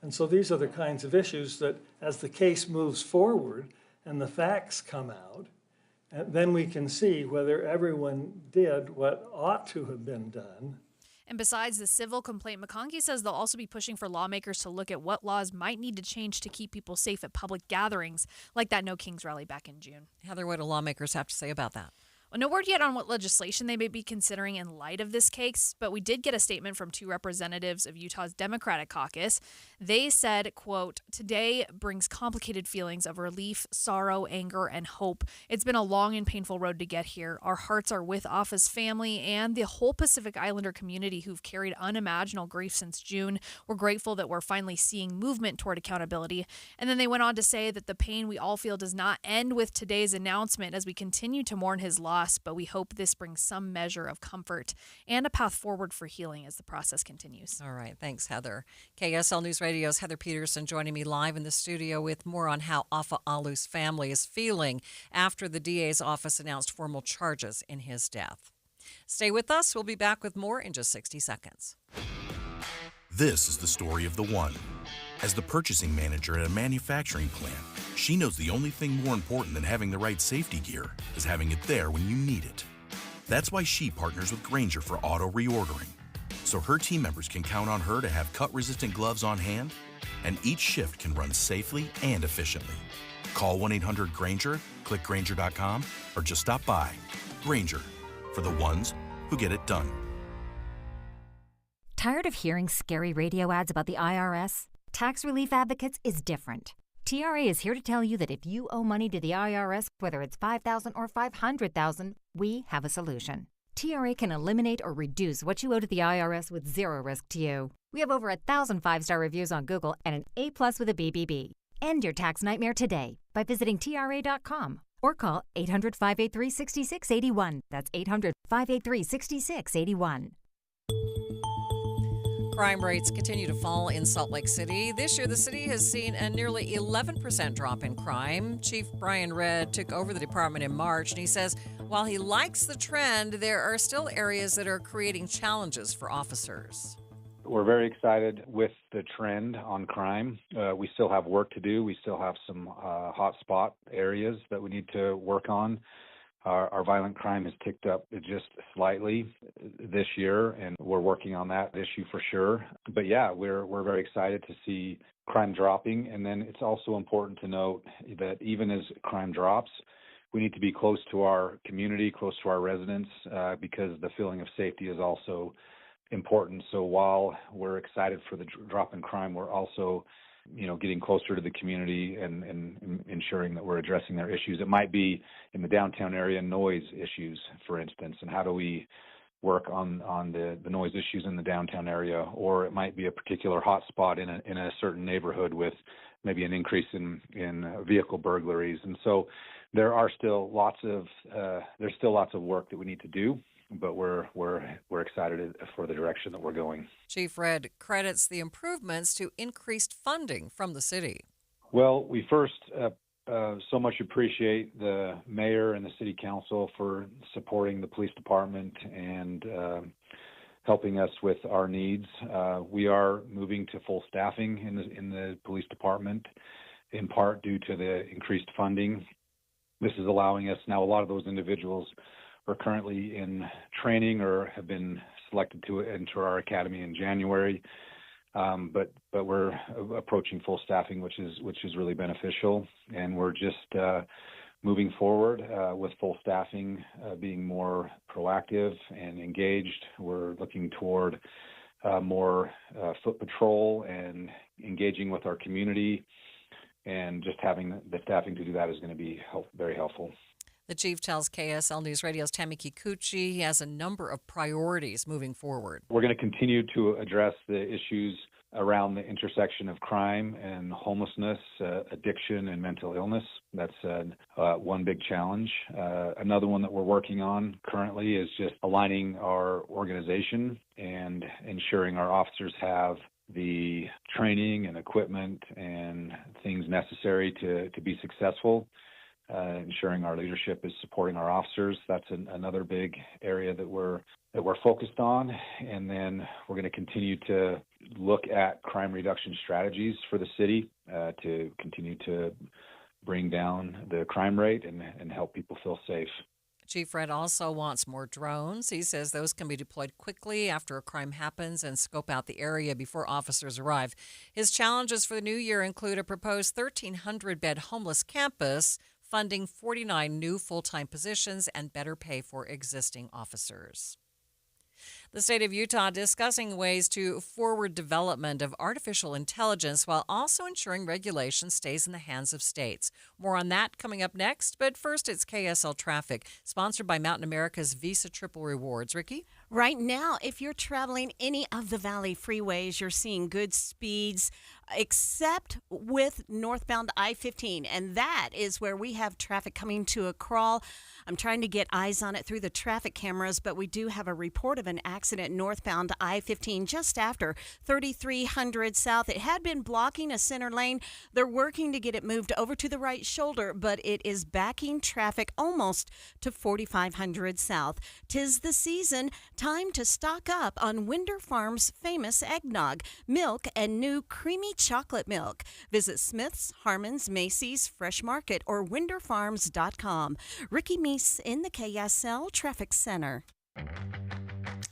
And so these are the kinds of issues that, as the case moves forward and the facts come out, then we can see whether everyone did what ought to have been done. And besides the civil complaint, McConkey says they'll also be pushing for lawmakers to look at what laws might need to change to keep people safe at public gatherings, like that No Kings rally back in June. Heather, what do lawmakers have to say about that? Well, no word yet on what legislation they may be considering in light of this case, but we did get a statement from two representatives of Utah's Democratic caucus. They said, quote, "Today brings complicated feelings of relief, sorrow, anger, and hope. It's been a long and painful road to get here. Our hearts are with Afa's family and the whole Pacific Islander community who've carried unimaginable grief since June. We're grateful that we're finally seeing movement toward accountability." And then they went on to say that the pain we all feel does not end with today's announcement as we continue to mourn his loss, but we hope this brings some measure of comfort and a path forward for healing as the process continues. All right. Thanks, Heather. KSL News Radio's Heather Peterson joining me live in the studio with more on how Afa Alou's family is feeling after the DA's office announced formal charges in his death. Stay with us. We'll be back with more in just 60 seconds. This is the story of the one. As the purchasing manager at a manufacturing plant, she knows the only thing more important than having the right safety gear is having it there when you need it. That's why she partners with Grainger for auto reordering, so her team members can count on her to have cut-resistant gloves on hand, and each shift can run safely and efficiently. Call 1-800-GRAINGER, click Grainger.com, or just stop by. Grainger, for the ones who get it done. Tired of hearing scary radio ads about the IRS? Tax Relief Advocates is different. TRA is here to tell you that if you owe money to the IRS, whether it's $5,000 or $500,000, we have a solution. TRA can eliminate or reduce what you owe to the IRS with zero risk to you. We have over 1,000 5-star reviews on Google and an A+ with a BBB. End your tax nightmare today by visiting TRA.com or call 800-583-6681. That's 800-583-6681. Crime rates continue to fall in Salt Lake City. This year, the city has seen a nearly 11% drop in crime. Chief Brian Redd took over the department in March, and he says while he likes the trend, there are still areas that are creating challenges for officers. We're very excited with the trend on crime. We still have work to do. We still have some hot spot areas that we need to work on. Our violent crime has ticked up just slightly this year, and we're working on that issue for sure. But yeah, we're very excited to see crime dropping. And then it's also important to note that even as crime drops, we need to be close to our community, close to our residents, because the feeling of safety is also important. So while we're excited for the drop in crime, we're also getting closer to the community and ensuring that we're addressing their issues. It might be in the downtown area, noise issues, for instance, and how do we work on the noise issues in the downtown area, or it might be a particular hot spot in a certain neighborhood with maybe an increase in vehicle burglaries. And so there are still lots of work that we need to do. But we're excited for the direction that we're going. Chief Redd credits the improvements to increased funding from the city. Well, we first so much appreciate the mayor and the city council for supporting the police department and helping us with our needs. We are moving to full staffing in the police department, in part due to the increased funding. This is allowing us now. A lot of those individuals are currently in training or have been selected to enter our academy in January, but we're approaching full staffing, which is really beneficial, and we're just moving forward with full staffing, being more proactive and engaged. We're looking toward more foot patrol and engaging with our community, and just having the staffing to do that is going to be very helpful. The chief tells KSL News Radio's Tammy Kikuchi he has a number of priorities moving forward. We're going to continue to address the issues around the intersection of crime and homelessness, addiction, and mental illness. That's one big challenge. Another one that we're working on currently is just aligning our organization and ensuring our officers have the training and equipment and things necessary to be successful. Ensuring our leadership is supporting our officers. That's another big area that we're focused on. And then we're going to continue to look at crime reduction strategies for the city to continue to bring down the crime rate and help people feel safe. Chief Redd also wants more drones. He says those can be deployed quickly after a crime happens and scope out the area before officers arrive. His challenges for the new year include a proposed 1,300-bed homeless campus, funding 49 new full-time positions, and better pay for existing officers. The state of Utah discussing ways to forward development of artificial intelligence while also ensuring regulation stays in the hands of states. More on that coming up next, but first it's KSL Traffic, sponsored by Mountain America's Visa Triple Rewards. Ricky? Right now, if you're traveling any of the Valley freeways, you're seeing good speeds, except with northbound I-15, and that is where we have traffic coming to a crawl. I'm trying to get eyes on it through the traffic cameras, but we do have a report of an accident northbound I-15 just after 3300 South. It had been blocking a center lane. They're working to get it moved over to the right shoulder, but it is backing traffic almost to 4500 South. 'Tis the season. Time to stock up on Winder Farms' famous eggnog, milk, and new creamy chocolate milk. Visit Smith's, Harmon's, Macy's, Fresh Market, or winderfarms.com. Ricky Meese in the KSL Traffic Center.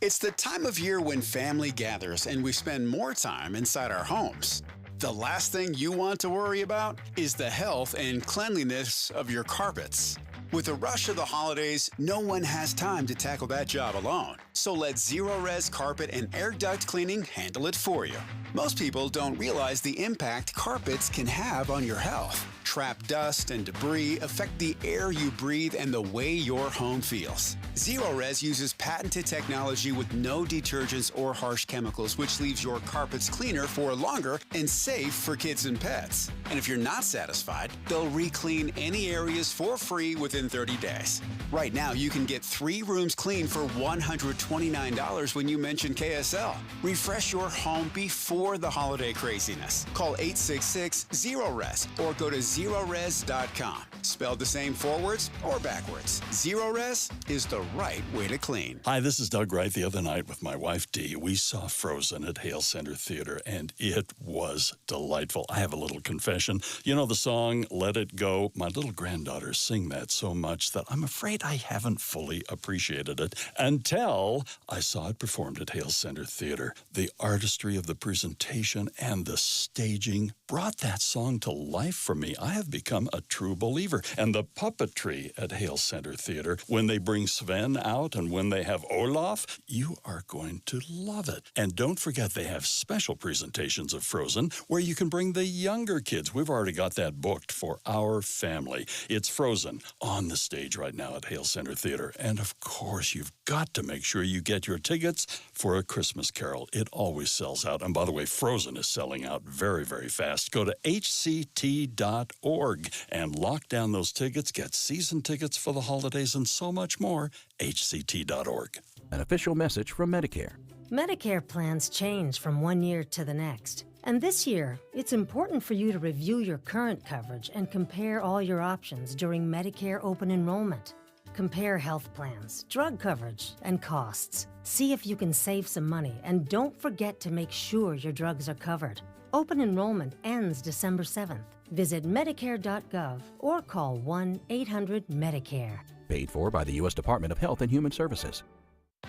It's the time of year when family gathers and we spend more time inside our homes. The last thing you want to worry about is the health and cleanliness of your carpets. With the rush of the holidays, no one has time to tackle that job alone. So let Zero-Res Carpet and Air Duct Cleaning handle it for you. Most people don't realize the impact carpets can have on your health. trap dust and debris, affect the air you breathe and the way your home feels. Zero-Res uses patented technology with no detergents or harsh chemicals, which leaves your carpets cleaner for longer and safe for kids and pets. And if you're not satisfied, they'll re-clean any areas for free within 30 days. Right now, you can get 3 rooms clean for $129 when you mention KSL. Refresh your home before the holiday craziness. Call 866-ZERO-RES or go to zerores.com. Spelled the same forwards or backwards. Zero-Res is the right way to clean. Hi, this is Doug Wright. The other night with my wife, Dee, we saw Frozen at Hale Center Theater, and it was delightful. I have a little confession. You know the song, Let It Go? My little granddaughters sing that so much that I'm afraid I haven't fully appreciated it until I saw it performed at Hale Center Theater. The artistry of the presentation and the staging brought that song to life for me. I have become a true believer. And the puppetry at Hale Center Theater, when they bring Sven out and when they have Olaf, you are going to love it. And don't forget, they have special presentations of Frozen where you can bring the younger kids. We've already got that booked for our family. It's Frozen on the stage right now at Hale Center Theater. And of course, you've got to make sure you get your tickets for A Christmas Carol. It always sells out. And by the way, Frozen is selling out very, very fast. Go to hct.org and lock down those tickets, get season tickets for the holidays, and so much more. hct.org. An official message from Medicare. Medicare plans change from one year to the next. And this year, it's important for you to review your current coverage and compare all your options during Medicare open enrollment. Compare health plans, drug coverage, and costs. See if you can save some money, and don't forget to make sure your drugs are covered. Open enrollment ends December 7th. Visit Medicare.gov or call 1-800-MEDICARE. Paid for by the U.S. Department of Health and Human Services.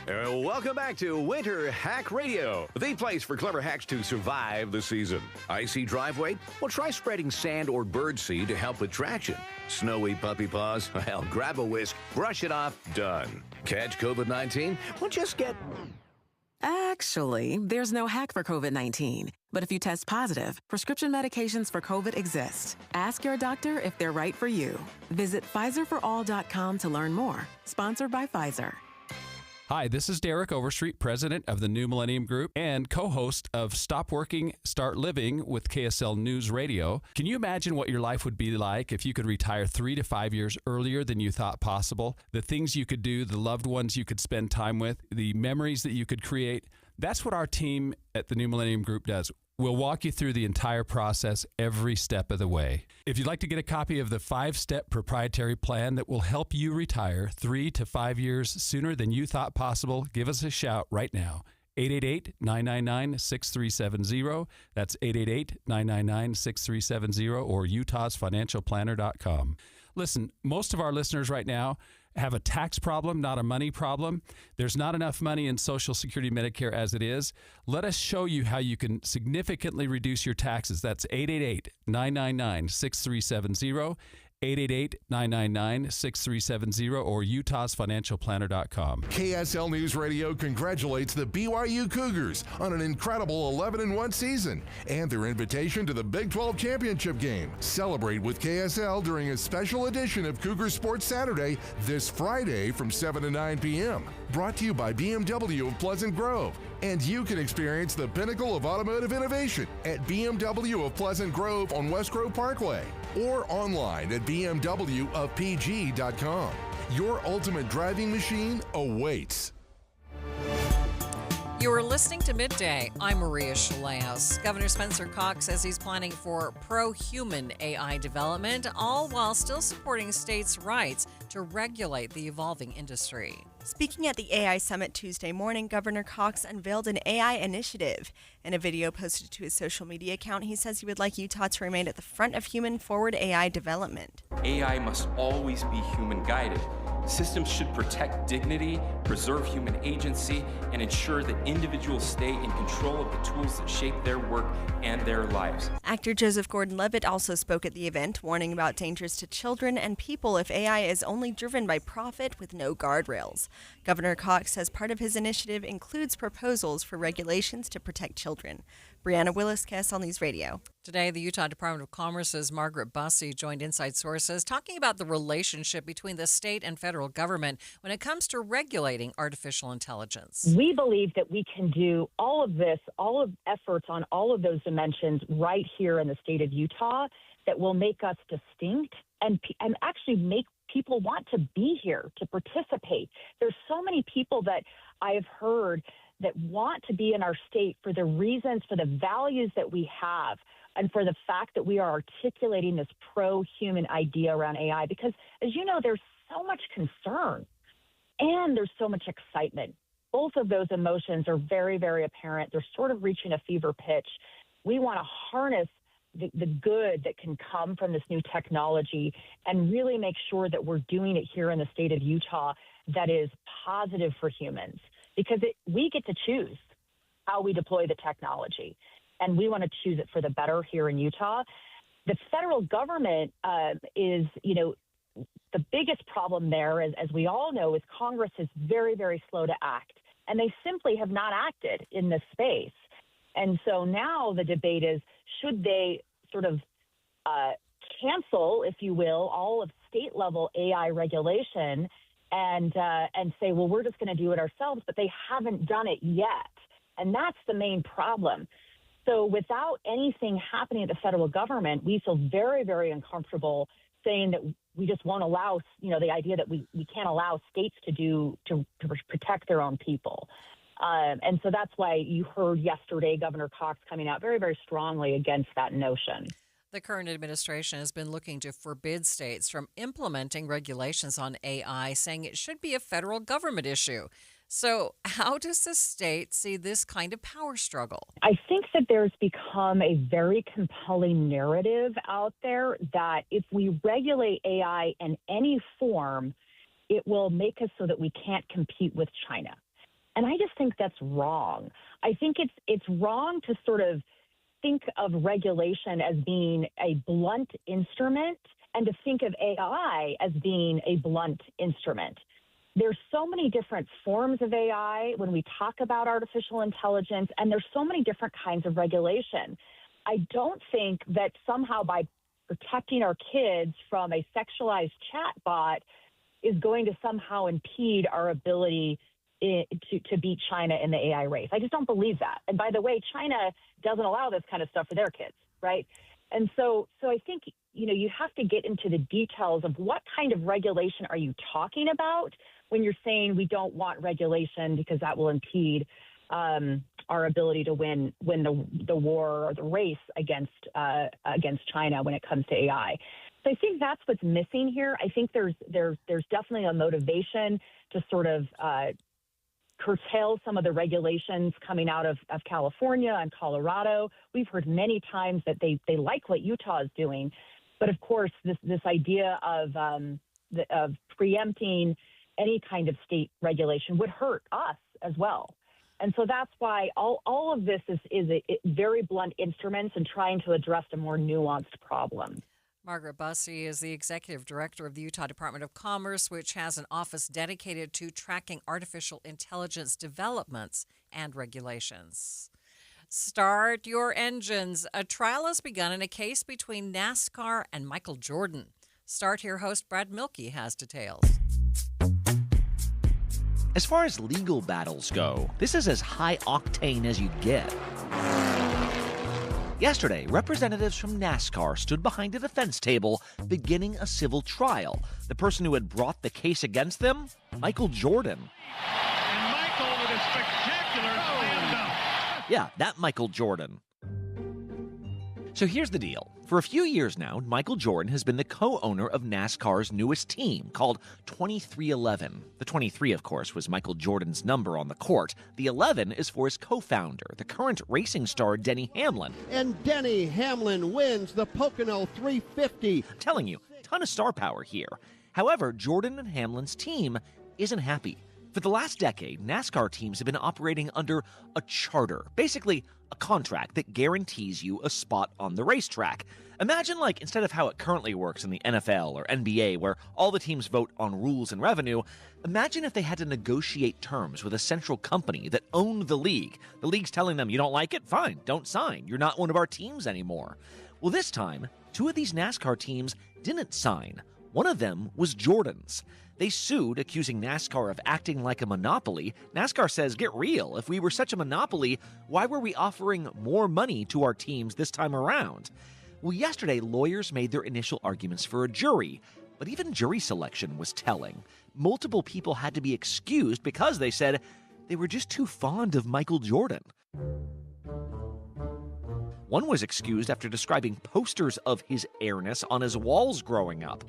Welcome back to Winter Hack Radio, the place for clever hacks to survive the season. Icy driveway? Well, try spreading sand or birdseed to help with traction. Snowy puppy paws? Well, grab a whisk, brush it off, done. Catch COVID-19? Well, just get... Actually, there's no hack for COVID-19. But if you test positive, prescription medications for COVID exist. Ask your doctor if they're right for you. Visit PfizerForAll.com to learn more. Sponsored by Pfizer. Hi, this is Derek Overstreet, president of the New Millennium Group and co-host of Stop Working, Start Living with KSL News Radio. Can you imagine what your life would be like if you could retire 3 to 5 years earlier than you thought possible? The things you could do, the loved ones you could spend time with, the memories that you could create. That's what our team at the New Millennium Group does. We'll walk you through the entire process every step of the way. If you'd like to get a copy of the 5-step proprietary plan that will help you retire 3 to 5 years sooner than you thought possible, give us a shout right now. 888-999-6370. That's 888-999-6370 or utahsfinancialplanner.com. Listen, most of our listeners right now have a tax problem, not a money problem. There's not enough money in Social Security Medicare as it is. Let us show you how you can significantly reduce your taxes. That's 888-999-6370. 888-999-6370 or utahsfinancialplanner.com. KSL News Radio congratulates the BYU Cougars on an incredible 11-1 season and their invitation to the Big 12 Championship game. Celebrate with KSL during a special edition of Cougar Sports Saturday this Friday from 7 to 9 p.m. Brought to you by BMW of Pleasant Grove. And you can experience the pinnacle of automotive innovation at BMW of Pleasant Grove on West Grove Parkway or online at bmwofpg.com. Your ultimate driving machine awaits. You are listening to Midday. I'm Maria Shilaos. Governor Spencer Cox says he's planning for pro-human AI development, all while still supporting states' rights to regulate the evolving industry. Speaking at the AI Summit Tuesday morning, Governor Cox unveiled an AI initiative. In a video posted to his social media account, he says he would like Utah to remain at the front of human-forward AI development. AI must always be human-guided. Systems should protect dignity, preserve human agency, and ensure that individuals stay in control of the tools that shape their work and their lives. Actor Joseph Gordon-Levitt also spoke at the event, warning about dangers to children and people if AI is only driven by profit with no guardrails. Governor Cox says part of his initiative includes proposals for regulations to protect children. Brianna Willis, KSL News Radio. Today, the Utah Department of Commerce's Margaret Bussey joined Inside Sources talking about the relationship between the state and federal government when it comes to regulating artificial intelligence. We believe that we can do all of this, all of efforts on all of those dimensions right here in the state of Utah that will make us distinct and actually make people want to be here, to participate. There's so many people that I have heard that want to be in our state for the reasons, for the values that we have, and for the fact that we are articulating this pro-human idea around AI. Because, as you know, there's so much concern and there's so much excitement. Both of those emotions are very, very apparent. They're sort of reaching a fever pitch. We want to harness the good that can come from this new technology and really make sure that we're doing it here in the state of Utah that is positive for humans. Because we get to choose how we deploy the technology. And we want to choose it for the better here in Utah. The federal government is, the biggest problem there, as we all know, is Congress is very, very slow to act. And they simply have not acted in this space. And so now the debate is, should they sort of cancel, if you will, all of state-level AI regulation and say, well, we're just going to do it ourselves, but they haven't done it yet. And that's the main problem. So without anything happening at the federal government, we feel very, very uncomfortable saying that we just won't allow, the idea that we can't allow states to protect their own people. And so that's why you heard yesterday Governor Cox coming out very, very strongly against that notion. The current administration has been looking to forbid states from implementing regulations on AI, saying it should be a federal government issue. So how does the state see this kind of power struggle? I think that there's become a very compelling narrative out there that if we regulate AI in any form, it will make us so that we can't compete with China. And I just think that's wrong. I think it's wrong to sort of think of regulation as being a blunt instrument and to think of AI as being a blunt instrument. There's so many different forms of AI when we talk about artificial intelligence, and there's so many different kinds of regulation. I don't think that somehow by protecting our kids from a sexualized chatbot is going to somehow impede our ability to beat China in the AI race. I just don't believe that. And by the way, China doesn't allow this kind of stuff for their kids, right? And so I think, you have to get into the details of what kind of regulation are you talking about when you're saying we don't want regulation because that will impede our ability to win the war or the race against China when it comes to AI. So I think that's what's missing here. I think there's definitely a motivation to sort of curtail some of the regulations coming out of California and Colorado. We've heard many times that they like what Utah is doing. But of course, this idea of preempting any kind of state regulation would hurt us as well. And so that's why all of this is a very blunt instruments in trying to address a more nuanced problem. Margaret Bussey is the executive director of the Utah Department of Commerce, which has an office dedicated to tracking artificial intelligence developments and regulations. Start your engines. A trial has begun in a case between NASCAR and Michael Jordan. Start Here host Brad Milkey has details. As far as legal battles go, this is as high octane as you get. Yesterday, representatives from NASCAR stood behind a defense table beginning a civil trial. The person who had brought the case against them? Michael Jordan. And Michael with a spectacular slam dunk. Yeah, that Michael Jordan. So here's the deal. For a few years now, Michael Jordan has been the co-owner of NASCAR's newest team, called 2311. The 23, of course, was Michael Jordan's number on the court. The 11 is for his co-founder, the current racing star Denny Hamlin. And Denny Hamlin wins the Pocono 350. I'm telling you, ton of star power here. However, Jordan and Hamlin's team isn't happy. For the last decade, NASCAR teams have been operating under a charter, basically a contract that guarantees you a spot on the racetrack. Imagine, like, instead of how it currently works in the NFL or NBA, where all the teams vote on rules and revenue, imagine if they had to negotiate terms with a central company that owned the league. The league's telling them, you don't like it? Fine, don't sign. You're not one of our teams anymore. Well, this time, two of these NASCAR teams didn't sign. One of them was Jordan's. They sued, accusing NASCAR of acting like a monopoly. NASCAR says, get real. If we were such a monopoly, why were we offering more money to our teams this time around? Well, yesterday, lawyers made their initial arguments for a jury. But even jury selection was telling. Multiple people had to be excused because they said they were just too fond of Michael Jordan. One was excused after describing posters of his airness on his walls growing up.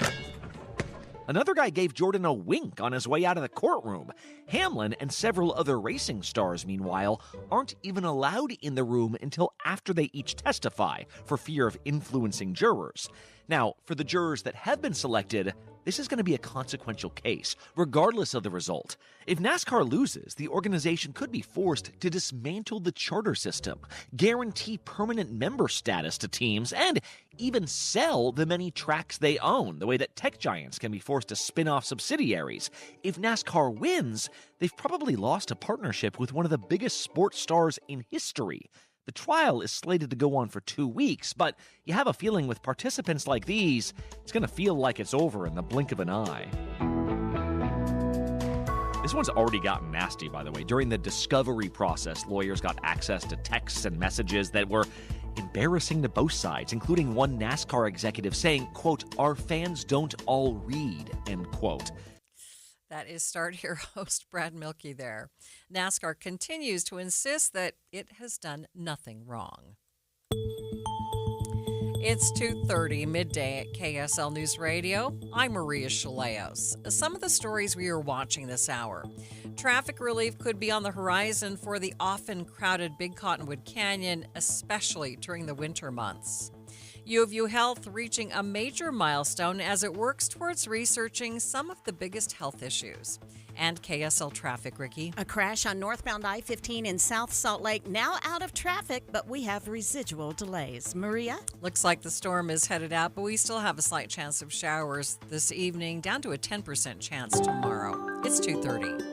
Another guy gave Jordan a wink on his way out of the courtroom. Hamlin and several other racing stars, meanwhile, aren't even allowed in the room until after they each testify for fear of influencing jurors. Now, for the jurors that have been selected, this is going to be a consequential case, regardless of the result. If NASCAR loses, the organization could be forced to dismantle the charter system, guarantee permanent member status to teams, and even sell the many tracks they own, the way that tech giants can be forced to spin off subsidiaries. If NASCAR wins, they've probably lost a partnership with one of the biggest sports stars in history. The trial is slated to go on for 2 weeks, but you have a feeling with participants like these, it's going to feel like it's over in the blink of an eye. This one's already gotten nasty, by the way. During the discovery process, lawyers got access to texts and messages that were embarrassing to both sides, including one NASCAR executive saying, quote, "Our fans don't all read," end quote. That is Start Here host Brad Milkey there. NASCAR continues to insist that it has done nothing wrong. It's 2:30 midday at KSL News Radio. I'm Maria Shilaos. Some of the stories we are watching this hour. Traffic relief could be on the horizon for the often crowded Big Cottonwood Canyon, especially during the winter months. U of U Health reaching a major milestone as it works towards researching some of the biggest health issues. And KSL traffic, Ricky. A crash on northbound I-15 in South Salt Lake, now out of traffic, but we have residual delays. Maria? Looks like the storm is headed out, but we still have a slight chance of showers this evening, down to a 10% chance tomorrow. It's 2:30.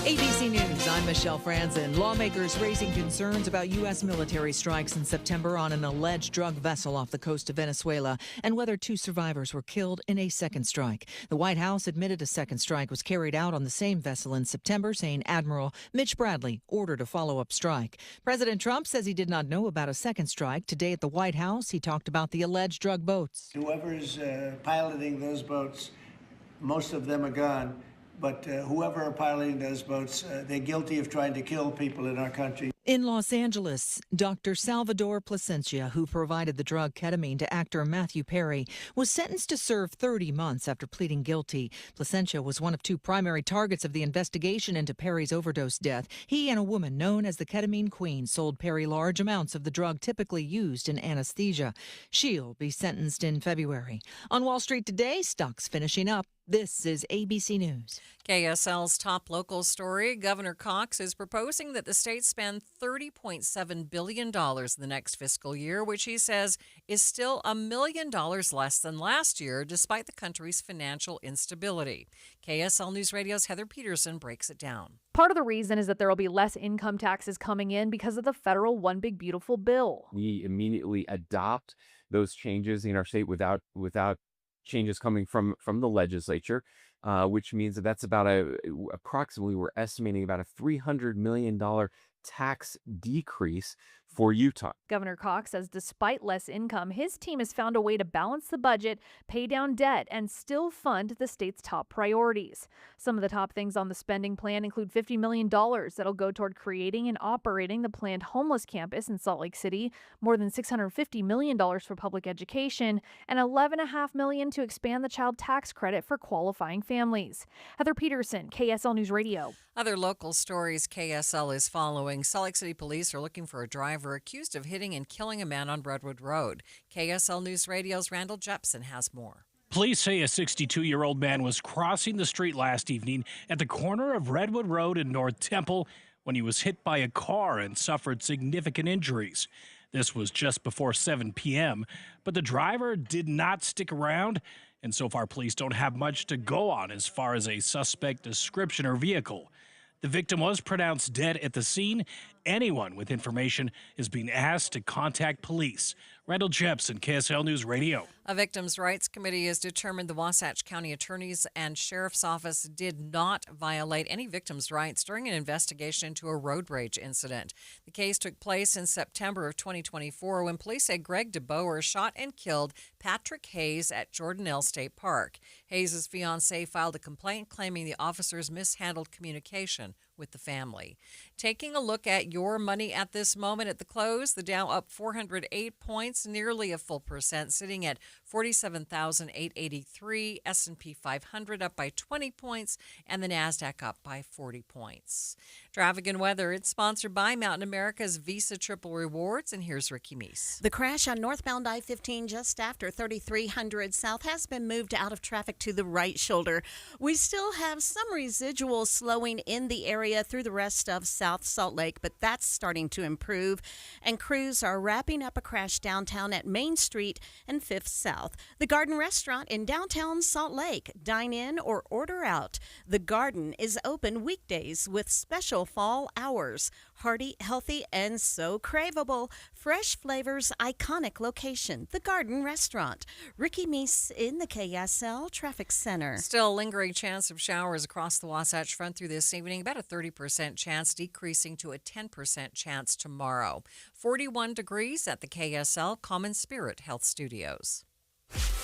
ABC News, I'm Michelle Franzen. Lawmakers raising concerns about U.S. military strikes in September on an alleged drug vessel off the coast of Venezuela and whether 2 survivors were killed in a second strike. The White House admitted a second strike was carried out on the same vessel in September, saying Admiral Mitch Bradley ordered a follow-up strike. President Trump says he did not know about a second strike. Today at the White House, he talked about the alleged drug boats. Whoever's piloting those boats, most of them are gone. But whoever are piloting those boats, they're guilty of trying to kill people in our country. In Los Angeles, Dr. Salvador Plasencia, who provided the drug ketamine to actor Matthew Perry, was sentenced to serve 30 months after pleading guilty. Plasencia was one of 2 primary targets of the investigation into Perry's overdose death. He and a woman known as the Ketamine Queen sold Perry large amounts of the drug typically used in anesthesia. She'll be sentenced in February. On Wall Street today, stocks finishing up. This is ABC News. KSL's top local story. Governor Cox is proposing that the state spend $30.7 billion in the next fiscal year, which he says is still $1 million less than last year, despite the country's financial instability. KSL News Radio's Heather Peterson breaks it down. Part of the reason is that there will be less income taxes coming in because of the federal One Big Beautiful Bill. We immediately adopt those changes in our state without changes coming from the legislature, which means that's about approximately, we're estimating about a $300 million tax decrease for Utah. Governor Cox says despite less income, his team has found a way to balance the budget, pay down debt, and still fund the state's top priorities. Some of the top things on the spending plan include $50 million that'll go toward creating and operating the planned homeless campus in Salt Lake City, more than $650 million for public education, and $11.5 million to expand the child tax credit for qualifying families. Heather Peterson, KSL News Radio. Other local stories KSL is following. Salt Lake City police are looking for a driver accused of hitting and killing a man on Redwood Road. KSL News Radio's Randall Jepson has more. Police say a 62-year-old man was crossing the street last evening at the corner of Redwood Road and North Temple when he was hit by a car and suffered significant injuries. This was just before 7 p.m., but the driver did not stick around, and so far police don't have much to go on as far as a suspect description or vehicle. The victim was pronounced dead at the scene. Anyone with information is being asked to contact police. Randall Jepson, KSL News Radio. A victims' rights committee has determined the Wasatch County Attorney's and Sheriff's Office did not violate any victims' rights during an investigation into a road rage incident. The case took place in September of 2024 when police say Greg DeBoer shot and killed Patrick Hayes at Jordanelle State Park. Hayes' fiancée filed a complaint claiming the officers mishandled communication with the family. Taking a look at your money at this moment at the close, the Dow up 408 points, nearly a full percent, sitting at 47,883. S&P 500 up by 20 points, and the Nasdaq up by 40 points. Traffic and weather, it's sponsored by Mountain America's Visa Triple Rewards, and here's Ricky Meese. The crash on northbound I-15 just after 3300 South has been moved out of traffic to the right shoulder. We still have some residual slowing in the area through the rest of South Salt Lake, but that's starting to improve, and crews are wrapping up a crash downtown at Main Street and 5th South. The Garden Restaurant in downtown Salt Lake. Dine in or order out. The Garden is open weekdays with special fall hours. Hearty, healthy, and so craveable. Fresh flavors, iconic location. The Garden Restaurant. Ricky Meese in the KSL Traffic Center. Still lingering chance of showers across the Wasatch Front through this evening. About a 30% chance, decreasing to a 10% chance tomorrow. 41 degrees at the KSL Common Spirit Health Studios.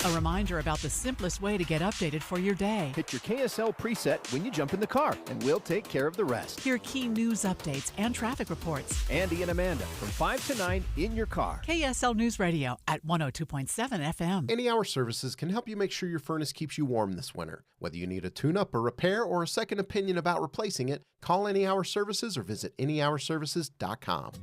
A reminder about the simplest way to get updated for your day. Hit your KSL preset when you jump in the car, and we'll take care of the rest. Hear key news updates and traffic reports. Andy and Amanda from 5 to 9 in your car. KSL News Radio at 102.7 FM. Any Hour Services can help you make sure your furnace keeps you warm this winter. Whether you need a tune-up, a repair, or a second opinion about replacing it, call Any Hour Services or visit anyhourservices.com.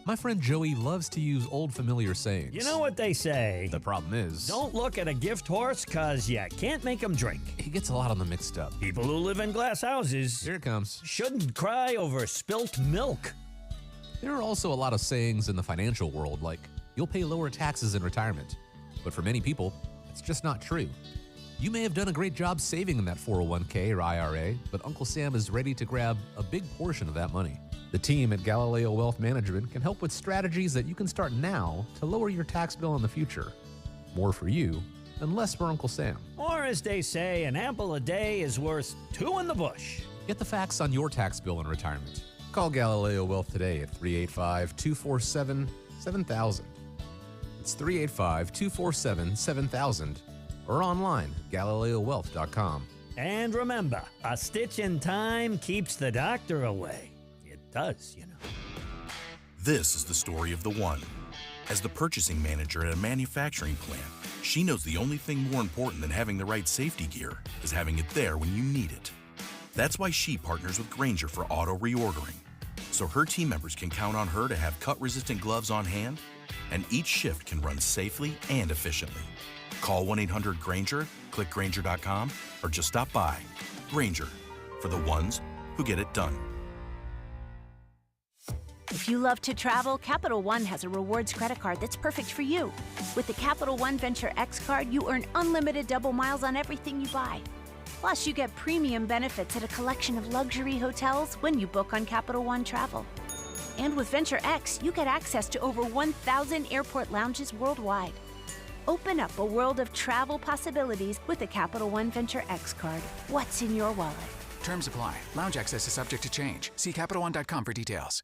My friend Joey loves to use old familiar sayings. You know what they say. The problem is, don't look at a gift horse, cause you can't make them drink. He gets a lot of them mixed up. People who live in glass houses, here it comes, shouldn't cry over spilt milk. There are also a lot of sayings in the financial world, like, you'll pay lower taxes in retirement. But for many people, it's just not true. You may have done a great job saving in that 401k or IRA, but Uncle Sam is ready to grab a big portion of that money. The team at Galileo Wealth Management can help with strategies that you can start now to lower your tax bill in the future. More for you and less for Uncle Sam. Or as they say, an apple a day is worth two in the bush. Get the facts on your tax bill in retirement. Call Galileo Wealth today at 385-247-7000. It's 385-247-7000 or online at GalileoWealth.com. And remember, a stitch in time keeps the doctor away. Does, you know. This is the story of the one. As the purchasing manager at a manufacturing plant, she knows the only thing more important than having the right safety gear is having it there when you need it. That's why she partners with Grainger for auto reordering, so her team members can count on her to have cut-resistant gloves on hand, and each shift can run safely and efficiently. Call 1-800-GRAINGER, click Grainger.com, or just stop by. Grainger, for the ones who get it done. If you love to travel, Capital One has a rewards credit card that's perfect for you. With the Capital One Venture X card, you earn unlimited double miles on everything you buy. Plus, you get premium benefits at a collection of luxury hotels when you book on Capital One Travel. And with Venture X, you get access to over 1,000 airport lounges worldwide. Open up a world of travel possibilities with the Capital One Venture X card. What's in your wallet? Terms apply. Lounge access is subject to change. See CapitalOne.com for details.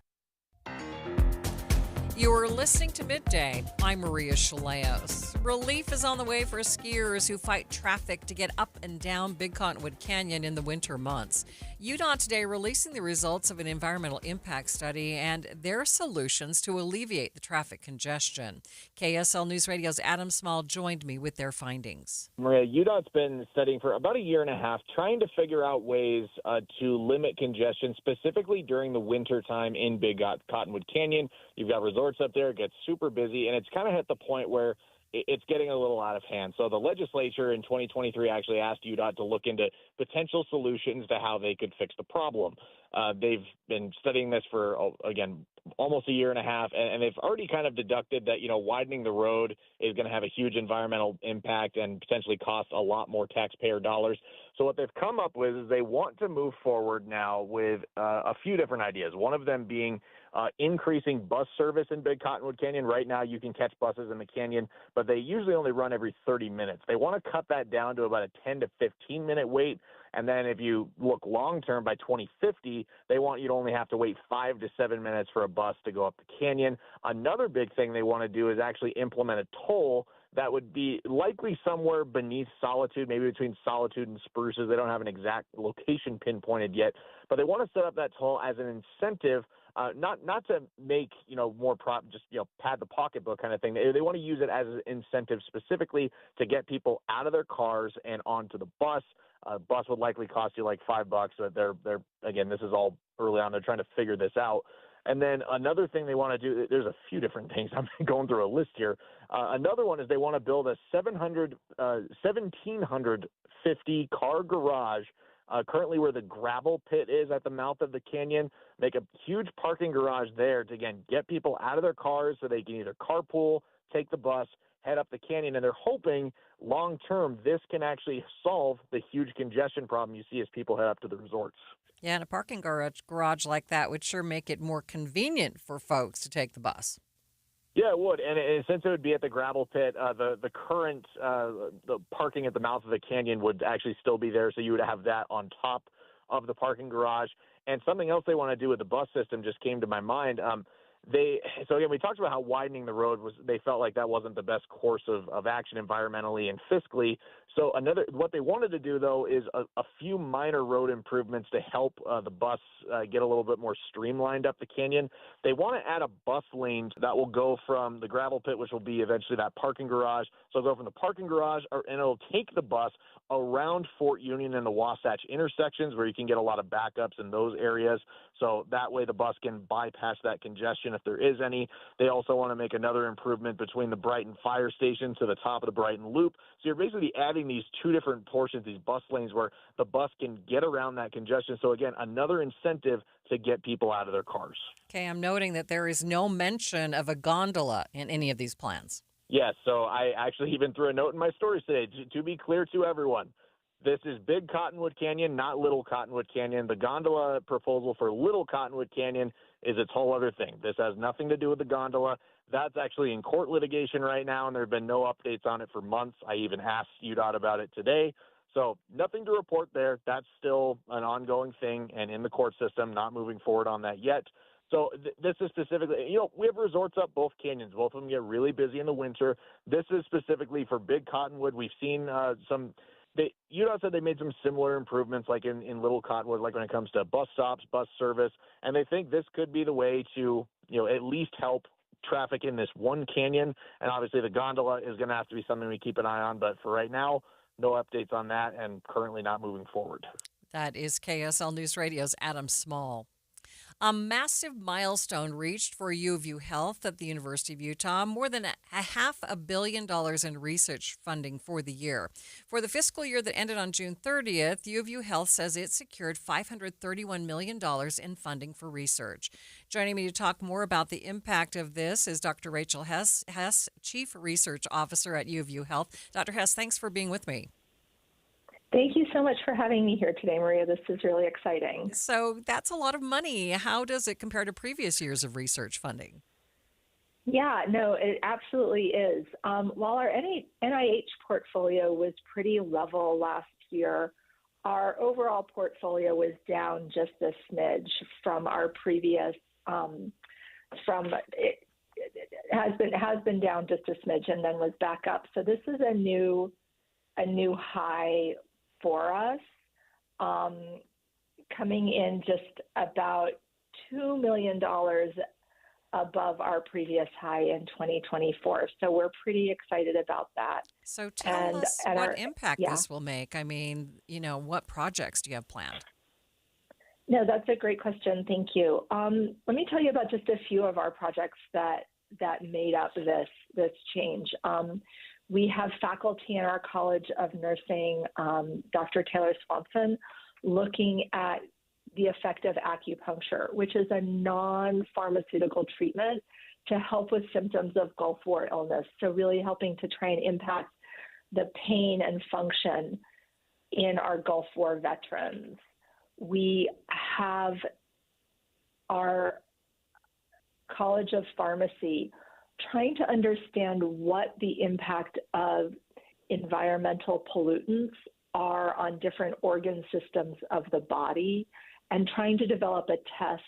You're listening to Midday. I'm Maria Shilaos. Relief is on the way for skiers who fight traffic to get up and down Big Cottonwood Canyon in the winter months. UDOT today releasing the results of an environmental impact study and their solutions to alleviate the traffic congestion. KSL News Radio's Adam Small joined me with their findings. Maria, UDOT's been studying for about a year and a half, trying to figure out ways to limit congestion, specifically during the winter time in Big Cottonwood Canyon. You've got resorts up there, it gets super busy, and it's kind of at the point where it's getting a little out of hand. So the legislature in 2023 actually asked UDOT to look into potential solutions to how they could fix the problem. They've been studying this for, again, almost a year and a half, and they've already kind of deducted that, widening the road is going to have a huge environmental impact and potentially cost a lot more taxpayer dollars. So what they've come up with is they want to move forward now with a few different ideas, one of them being increasing bus service in Big Cottonwood Canyon. Right now you can catch buses in the canyon, but they usually only run every 30 minutes. They want to cut that down to about a 10 to 15-minute wait. And then if you look long-term, by 2050, they want you to only have to wait 5 to 7 minutes for a bus to go up the canyon. Another big thing they want to do is actually implement a toll that would be likely somewhere beneath Solitude, maybe between Solitude and Spruces. They don't have an exact location pinpointed yet, but they want to set up that toll as an incentive, not to make, more pad the pocketbook kind of thing. They want to use it as an incentive specifically to get people out of their cars and onto the bus. Bus would likely cost you like $5, but they're again, this is all early on. They're trying to figure this out. And then another thing they want to do, there's a few different things. I'm going through a list here. Another one is they want to build a 1,750 car garage currently where the gravel pit is at the mouth of the canyon, make a huge parking garage there to, again, get people out of their cars so they can either carpool, take the bus, head up the canyon. And they're hoping long-term this can actually solve the huge congestion problem you see as people head up to the resorts. Yeah, and a parking garage like that would sure make it more convenient for folks to take the bus. Yeah, it would, and since it would be at the gravel pit, the current the parking at the mouth of the canyon would actually still be there, so you would have that on top of the parking garage. And something else they want to do with the bus system just came to my mind. So again, we talked about how widening the road they felt like that wasn't the best course of action environmentally and fiscally. So what they wanted to do, though, is a few minor road improvements to help the bus get a little bit more streamlined up the canyon. They want to add a bus lane that will go from the gravel pit, which will be eventually that parking garage. So it'll go from the parking garage, and it'll take the bus around Fort Union and the Wasatch intersections where you can get a lot of backups in those areas. So that way the bus can bypass that congestion if there is any. They also want to make another improvement between the Brighton Fire Station to the top of the Brighton Loop. So you're basically adding these two different portions, these bus lanes where the bus can get around that congestion. So again, another incentive to get people out of their cars. Okay, I'm noting that there is no mention of a gondola in any of these plans. Yes, so I actually even threw a note in my stories today to be clear to everyone. This is Big Cottonwood Canyon, not Little Cottonwood Canyon. The gondola proposal for Little Cottonwood Canyon is its whole other thing. This has nothing to do with the gondola. That's actually in court litigation right now, and there have been no updates on it for months. I even asked UDOT about it today. So nothing to report there. That's still an ongoing thing and in the court system, not moving forward on that yet. So this is specifically, we have resorts up both canyons. Both of them get really busy in the winter. This is specifically for Big Cottonwood. We've seen UDOT said they made some similar improvements like in Little Cottonwood, like when it comes to bus stops, bus service. And they think this could be the way to, at least help traffic in this one canyon. And obviously the gondola is going to have to be something we keep an eye on. But for right now, no updates on that and currently not moving forward. That is KSL News Radio's Adam Small. A massive milestone reached for U of U Health at the University of Utah, more than $500 million in research funding for the year. For the fiscal year that ended on June 30th, U of U Health says it secured $531 million in funding for research. Joining me to talk more about the impact of this is Dr. Rachel Hess, Chief Research Officer at U of U Health. Dr. Hess, thanks for being with me. Thank you so much for having me here today, Maria. This is really exciting. So that's a lot of money. How does it compare to previous years of research funding? Yeah, no, it absolutely is. While our NIH portfolio was pretty level last year, our overall portfolio was down just a smidge from our previous. It has been down just a smidge and then was back up. So this is a new high for us, coming in just about $2 million above our previous high in 2024. So we're pretty excited about that. So tell us what impact this will make. I mean, what projects do you have planned? No, that's a great question. Thank you. Let me tell you about just a few of our projects that that made up this change. We have faculty in our College of Nursing, Dr. Taylor Swanson, looking at the effect of acupuncture, which is a non-pharmaceutical treatment to help with symptoms of Gulf War illness. So really helping to try and impact the pain and function in our Gulf War veterans. We have our College of Pharmacy trying to understand what the impact of environmental pollutants are on different organ systems of the body, and trying to develop a test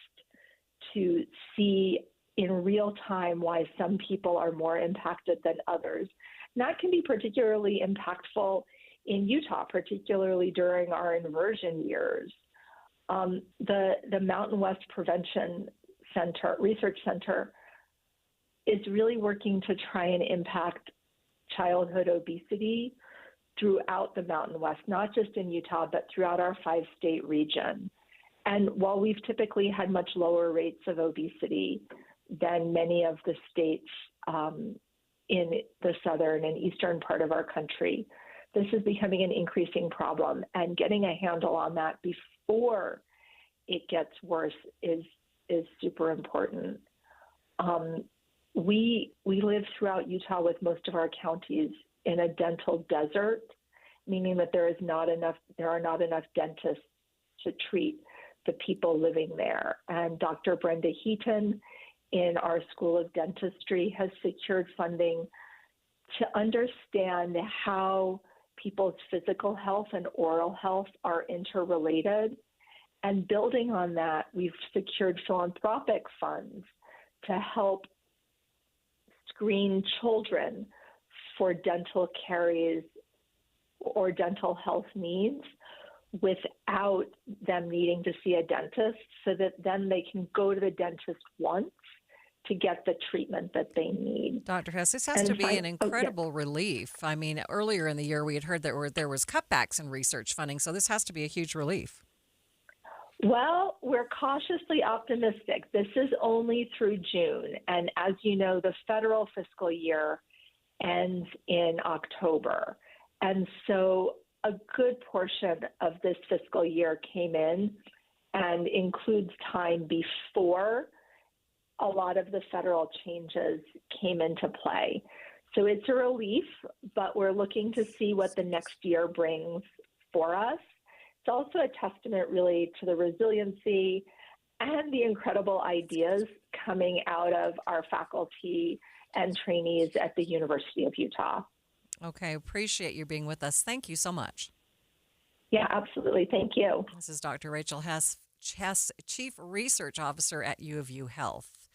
to see in real time why some people are more impacted than others. And that can be particularly impactful in Utah, particularly during our inversion years. The Mountain West Prevention Research Center is really working to try and impact childhood obesity throughout the Mountain West, not just in Utah, but throughout our 5-state region. And while we've typically had much lower rates of obesity than many of the states in the southern and eastern part of our country, this is becoming an increasing problem. And getting a handle on that before it gets worse is super important. We live throughout Utah with most of our counties in a dental desert, meaning that there are not enough dentists to treat the people living there. And Dr. Brenda Heaton in our School of Dentistry has secured funding to understand how people's physical health and oral health are interrelated. And building on that, we've secured philanthropic funds to help screen children for dental caries or dental health needs without them needing to see a dentist, so that then they can go to the dentist once to get the treatment that they need. Dr. Hess, this has to be an incredible relief. I mean, earlier in the year, we had heard that there was cutbacks in research funding, so this has to be a huge relief. Well, we're cautiously optimistic. This is only through June. And as you know, the federal fiscal year ends in October. And so a good portion of this fiscal year came in and includes time before a lot of the federal changes came into play. So it's a relief, but we're looking to see what the next year brings for us. It's also a testament really to the resiliency and the incredible ideas coming out of our faculty and trainees at the University of Utah. Okay, appreciate you being with us. Thank you so much. Yeah, absolutely. Thank you. This is Dr. Rachel Hess, Chief Research Officer at U of U Health.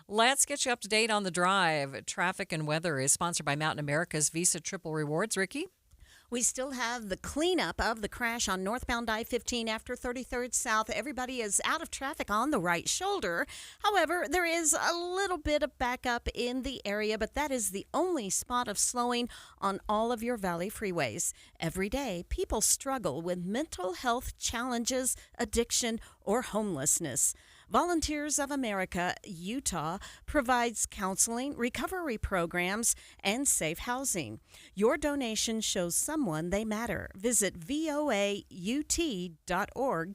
Let's get you up to date on the drive. Traffic and weather is sponsored by Mountain America's Visa Triple Rewards. Ricky? We still have the cleanup of the crash on northbound I-15 after 33rd South. Everybody is out of traffic on the right shoulder. However, there is a little bit of backup in the area, but that is the only spot of slowing on all of your Valley freeways. Every day, people struggle with mental health challenges, addiction, or homelessness. Volunteers of America, Utah, provides counseling, recovery programs, and safe housing. Your donation shows someone they matter. Visit voaut.org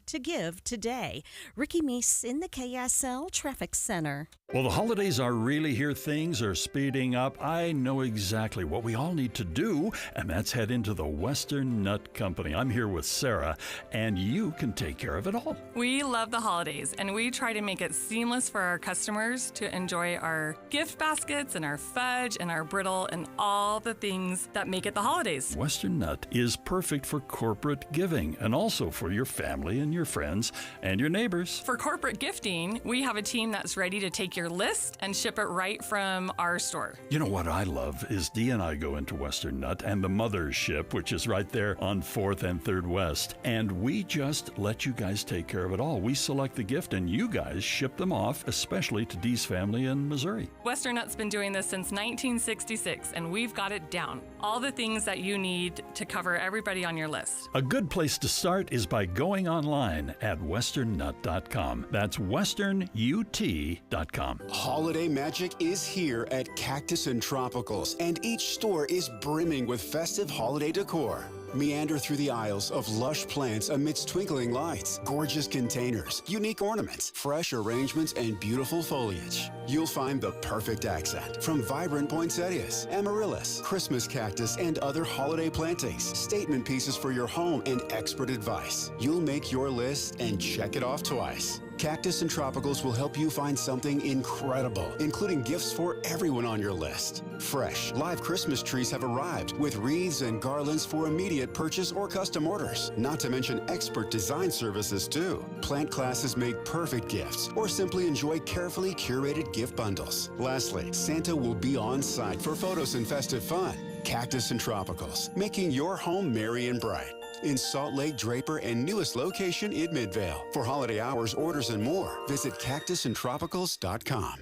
to give today. Ricky Meese in the KSL Traffic Center. Well, the holidays are really here. Things are speeding up. I know exactly what we all need to do, and that's head into the Western Nut Company. I'm here with Sarah, and you can take care of it all. We love the holidays, and we try to make it seamless for our customers to enjoy our gift baskets and our fudge and our brittle and all the things that make it the holidays. Western Nut is perfect for corporate giving and also for your family and your friends and your neighbors. For corporate gifting, we have a team that's ready to take your list and ship it right from our store. You know what I love is Dee and I go into Western Nut and the Mothership, which is right there on 4th and 3rd West, and we just let you guys take care of it all. all, we select the gift and you guys ship them off, especially to Dee's family in Missouri. Western Nut's been doing this since 1966, and we've got it down. All the things that you need to cover everybody on your list. A good place to start is by going online at westernnut.com. That's westernut.com. Holiday magic is here at Cactus and Tropicals, and each store is brimming with festive holiday decor. Meander through the aisles of lush plants amidst twinkling lights, gorgeous containers, unique ornaments, fresh arrangements, and beautiful foliage. You'll find the perfect accent from vibrant poinsettias, amaryllis, Christmas cactus, and other holiday plantings, statement pieces for your home, and expert advice. You'll make your list and check it off twice. Cactus and Tropicals will help you find something incredible, including gifts for everyone on your list. Fresh, live Christmas trees have arrived with wreaths and garlands for immediate purchase or custom orders. Not to mention expert design services too. Plant classes make perfect gifts, or simply enjoy carefully curated gift bundles. Lastly, Santa will be on site for photos and festive fun. Cactus and Tropicals, making your home merry and bright. In Salt Lake, Draper, and newest location in Midvale. For holiday hours, orders, and more, visit cactusandtropicals.com.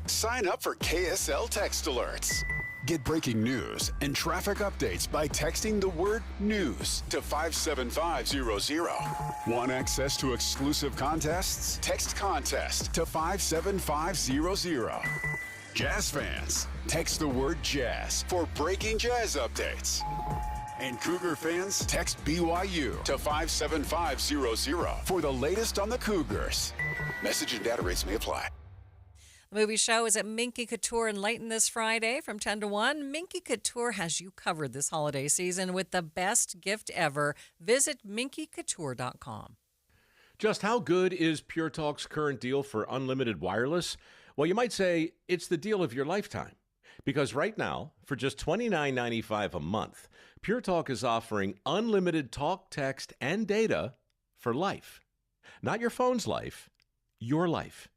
Sign up for KSL text alerts. Get breaking news and traffic updates by texting the word news to 57500. Want access to exclusive contests? Text contest to 57500. Jazz fans, text the word jazz for breaking jazz updates. And Cougar fans, text BYU to 57500 for the latest on the Cougars. Message and data rates may apply. The movie show is at Minky Couture in Layton this Friday from 10 to 1. Minky Couture has you covered this holiday season with the best gift ever. Visit minkycouture.com. Just how good is Pure Talk's current deal for unlimited wireless? Well, you might say it's the deal of your lifetime. Because right now, for just $29.95 a month, Pure Talk is offering unlimited talk, text, and data for life. Not your phone's life, your life.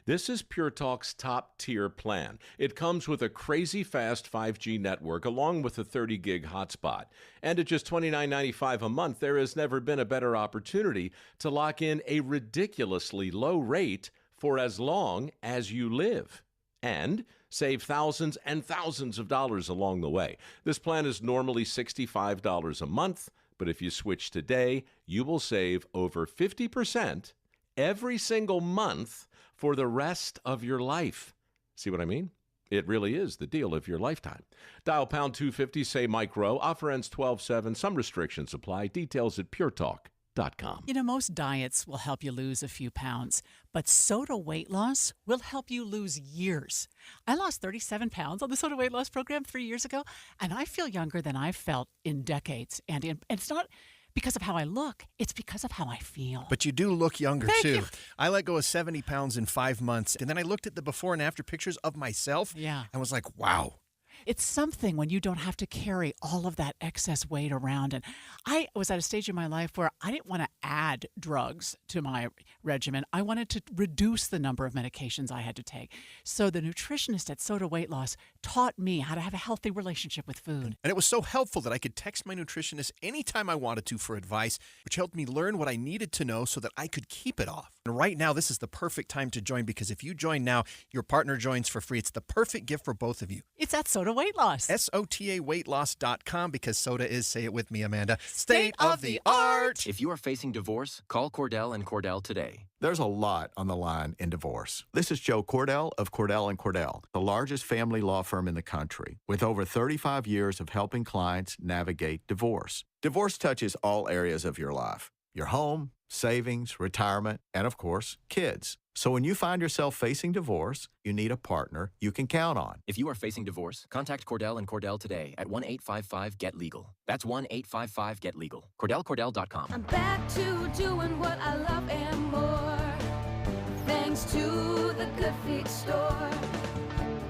This is Pure Talk's top-tier plan. It comes with a crazy fast 5G network along with a 30-gig hotspot. And at just $29.95 a month, there has never been a better opportunity to lock in a ridiculously low rate for as long as you live. And save thousands and thousands of dollars along the way. This plan is normally $65 a month, but if you switch today, you will save over 50% every single month for the rest of your life. See what I mean? It really is the deal of your lifetime. Dial pound 250, say Mike Rowe. Offer ends 12/7. Some restrictions apply. Details at puretalk.com. You know, most diets will help you lose a few pounds, but Soda weight loss will help you lose years. I lost 37 pounds on the Soda weight loss program 3 years ago, and I feel younger than I've felt in decades. And it's not because of how I look, it's because of how I feel. But you do look younger, Thank too. you. I let go of 70 pounds in 5 months, and then I looked at the before and after pictures of myself and was like, wow. It's something when you don't have to carry all of that excess weight around. And I was at a stage in my life where I didn't want to add drugs to my regimen. I wanted to reduce the number of medications I had to take. So the nutritionist at Soda Weight Loss taught me how to have a healthy relationship with food. And it was so helpful that I could text my nutritionist anytime I wanted to for advice, which helped me learn what I needed to know so that I could keep it off. And right now, this is the perfect time to join, because if you join now, your partner joins for free. It's the perfect gift for both of you. It's at Soda Weight Loss. SOTAweightloss.com, because soda is, say it with me, Amanda, state of the art. If you are facing divorce, call Cordell and Cordell today. There's a lot on the line in divorce. This is Joe Cordell of Cordell & Cordell, the largest family law firm in the country, with over 35 years of helping clients navigate divorce. Divorce touches all areas of your life: your home, savings, retirement, and of course, kids. So when you find yourself facing divorce, you need a partner you can count on. If you are facing divorce, contact Cordell and Cordell today at 1-855-GET-LEGAL. That's 1-855-GET-LEGAL. CordellCordell.com. I'm back to doing what I love and more, thanks to the Good Feet store.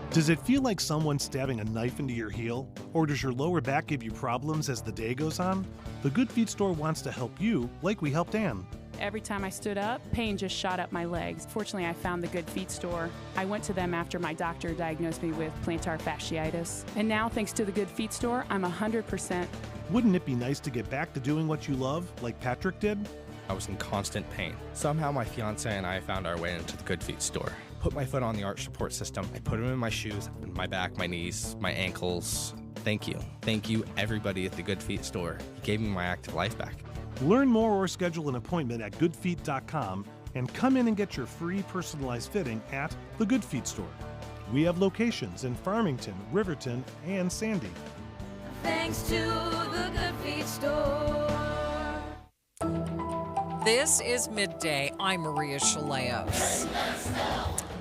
Does it feel like someone's stabbing a knife into your heel? Or does your lower back give you problems as the day goes on? The Good Feet store wants to help you, like we helped Ann. Every time I stood up, pain just shot up my legs. Fortunately, I found the Good Feet store. I went to them after my doctor diagnosed me with plantar fasciitis. And now, thanks to the Good Feet store, I'm 100%. Wouldn't it be nice to get back to doing what you love, like Patrick did? I was in constant pain. Somehow my fiance and I found our way into the Good Feet store. Put my foot on the arch support system. I put them in my shoes, my back, my knees, my ankles. Thank you. Thank you, everybody at the Good Feet store. You gave me my active life back. Learn more or schedule an appointment at goodfeet.com and come in and get your free personalized fitting at the Good Feet store. We have locations in Farmington, Riverton, and Sandy. Thanks to the Good Feet store. This is Midday. I'm Maria Shilaos.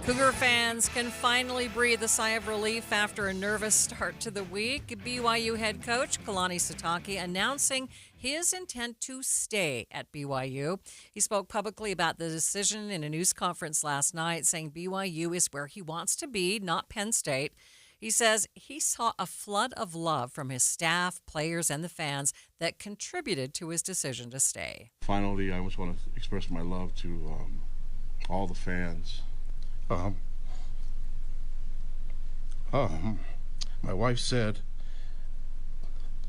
Cougar fans can finally breathe a sigh of relief after a nervous start to the week. BYU head coach Kalani Sitake announcing his intent to stay at BYU. He spoke publicly about the decision in a news conference last night, saying BYU is where he wants to be, not Penn State. He says he saw a flood of love from his staff, players, and the fans that contributed to his decision to stay. Finally, I just want to express my love to all the fans. My wife said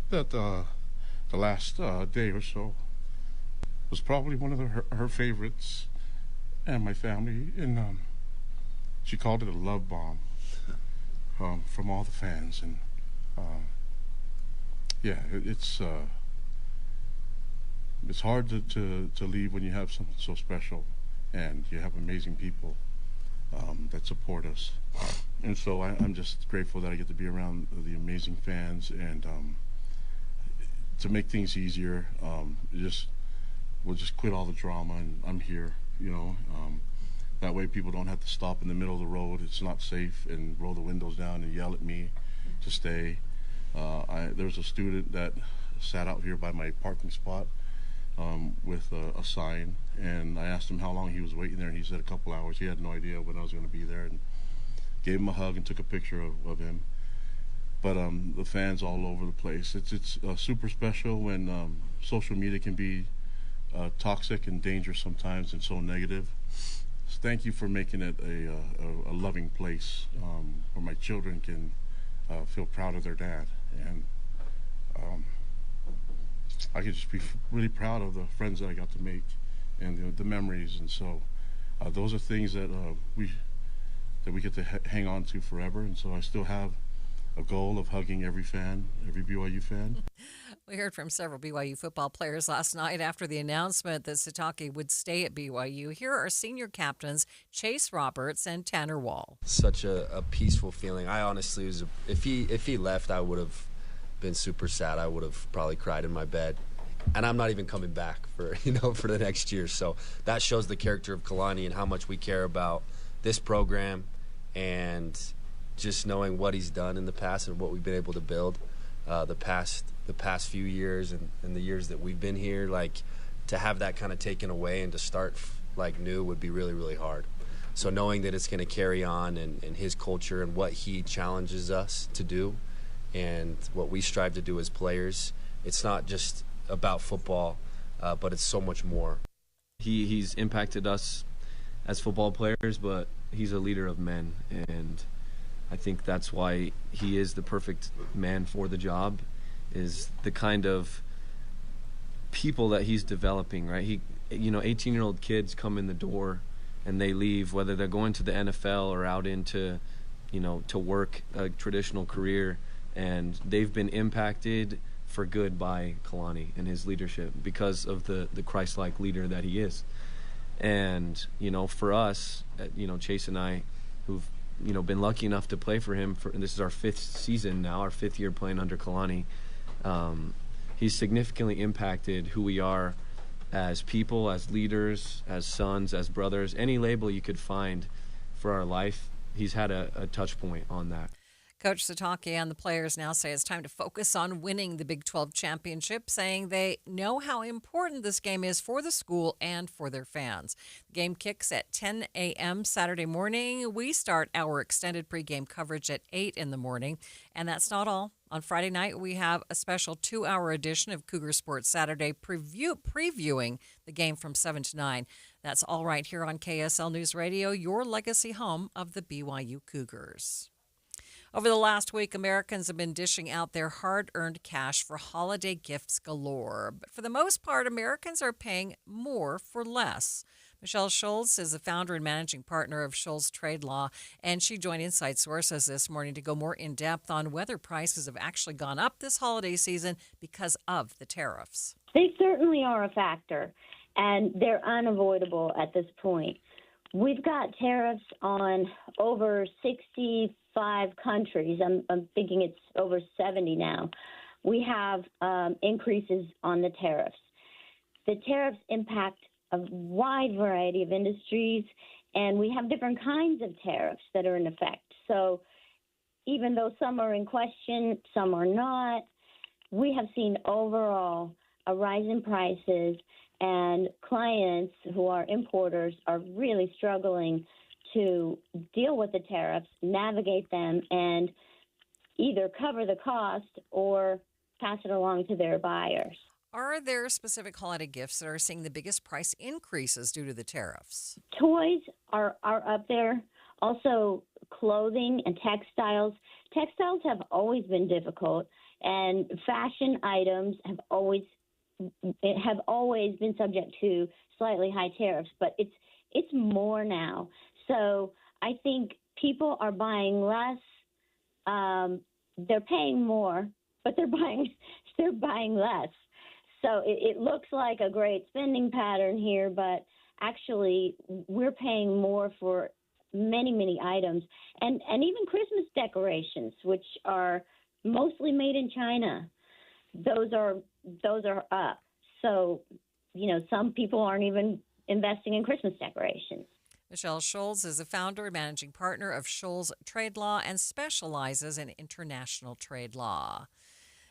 that the last day or so was probably one of her favorites, and my family, and she called it a love bomb. From all the fans, and it's hard to leave when you have something so special, and you have amazing people that support us, and so I'm just grateful that I get to be around the amazing fans, and to make things easier, we'll just quit all the drama, and I'm here, That way people don't have to stop in the middle of the road. It's not safe, and roll the windows down and yell at me to stay. There was a student that sat out here by my parking spot with a sign, and I asked him how long he was waiting there, and he said a couple hours. He had no idea when I was going to be there, and gave him a hug and took a picture of him. But the fans all over the place. It's super special when social media can be toxic and dangerous sometimes and so negative. Thank you for making it a loving place where my children can feel proud of their dad, and I can just be really proud of the friends that I got to make and the memories, and so those are things that we get to hang on to forever, and so I still have a goal of hugging every BYU fan. We heard from several BYU football players last night after the announcement that Sitake would stay at BYU. Here are senior captains Chase Roberts and Tanner Wall. Such a peaceful feeling. I honestly was, if he left, I would have been super sad. I would have probably cried in my bed. And I'm not even coming back for the next year. So that shows the character of Kalani and how much we care about this program, and just knowing what he's done in the past and what we've been able to build the past few years and the years that we've been here. Like, to have that kind of taken away and to start new would be really, really hard. So knowing that it's going to carry on and his culture and what he challenges us to do and what we strive to do as players, it's not just about football, but it's so much more. He's impacted us as football players, but he's a leader of men, and I think that's why he is the perfect man for the job, is the kind of people that he's developing, right? 18-year-old kids come in the door and they leave, whether they're going to the NFL or out into, to work a traditional career, and they've been impacted for good by Kalani and his leadership because of the Christ-like leader that he is. And, for us, Chase and I, who've been lucky enough to play for him, and this is our 5th season now, our 5th year playing under Kalani. He's significantly impacted who we are as people, as leaders, as sons, as brothers. Any label you could find for our life, he's had a touch point on that. Coach Sitake and the players now say it's time to focus on winning the Big 12 championship, saying they know how important this game is for the school and for their fans. The game kicks at 10 a.m. Saturday morning. We start our extended pregame coverage at 8 in the morning. And that's not all. On Friday night, we have a special 2-hour edition of Cougar Sports Saturday previewing the game from 7 to 9. That's all right here on KSL News Radio, your legacy home of the BYU Cougars. Over the last week, Americans have been dishing out their hard-earned cash for holiday gifts galore. But for the most part, Americans are paying more for less. Michelle Schultz is the founder and managing partner of Schultz Trade Law, and she joined Inside Sources this morning to go more in-depth on whether prices have actually gone up this holiday season because of the tariffs. They certainly are a factor, and they're unavoidable at this point. We've got tariffs on over 65 countries. I'm thinking it's over 70 now. We have increases on the tariffs. The tariffs impact a wide variety of industries, and we have different kinds of tariffs that are in effect. So even though some are in question, some are not, we have seen overall a rise in prices, and clients who are importers are really struggling to deal with the tariffs, navigate them, and either cover the cost or pass it along to their buyers. Are there specific holiday gifts that are seeing the biggest price increases due to the tariffs? Toys are up there. Also, clothing and textiles. Textiles have always been difficult, and fashion items have always been subject to slightly high tariffs, but it's more now. So I think people are buying less. They're paying more, but they're buying less. So it looks like a great spending pattern here, but actually we're paying more for many, many items, and even Christmas decorations, which are mostly made in China. Those are up. So, some people aren't even investing in Christmas decorations. Michelle Schultz is the founder and managing partner of Schultz Trade Law and specializes in international trade law.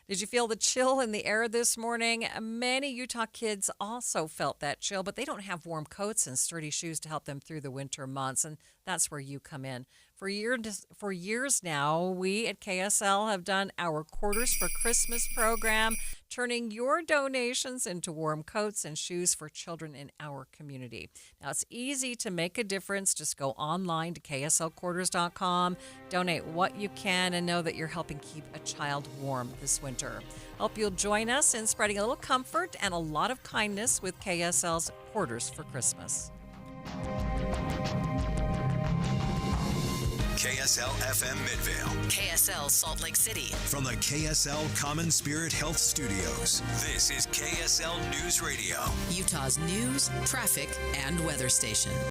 Did you feel the chill in the air this morning? Many Utah kids also felt that chill, but they don't have warm coats and sturdy shoes to help them through the winter months, and that's where you come in. For years now, we at KSL have done our Quarters for Christmas program, turning your donations into warm coats and shoes for children in our community. Now, it's easy to make a difference. Just go online to kslquarters.com, donate what you can, and know that you're helping keep a child warm this winter. Hope you'll join us in spreading a little comfort and a lot of kindness with KSL's Quarters for Christmas. KSL FM Midvale. KSL Salt Lake City. From the KSL Common Spirit Health Studios, this is KSL News Radio. Utah's news, traffic, and weather station.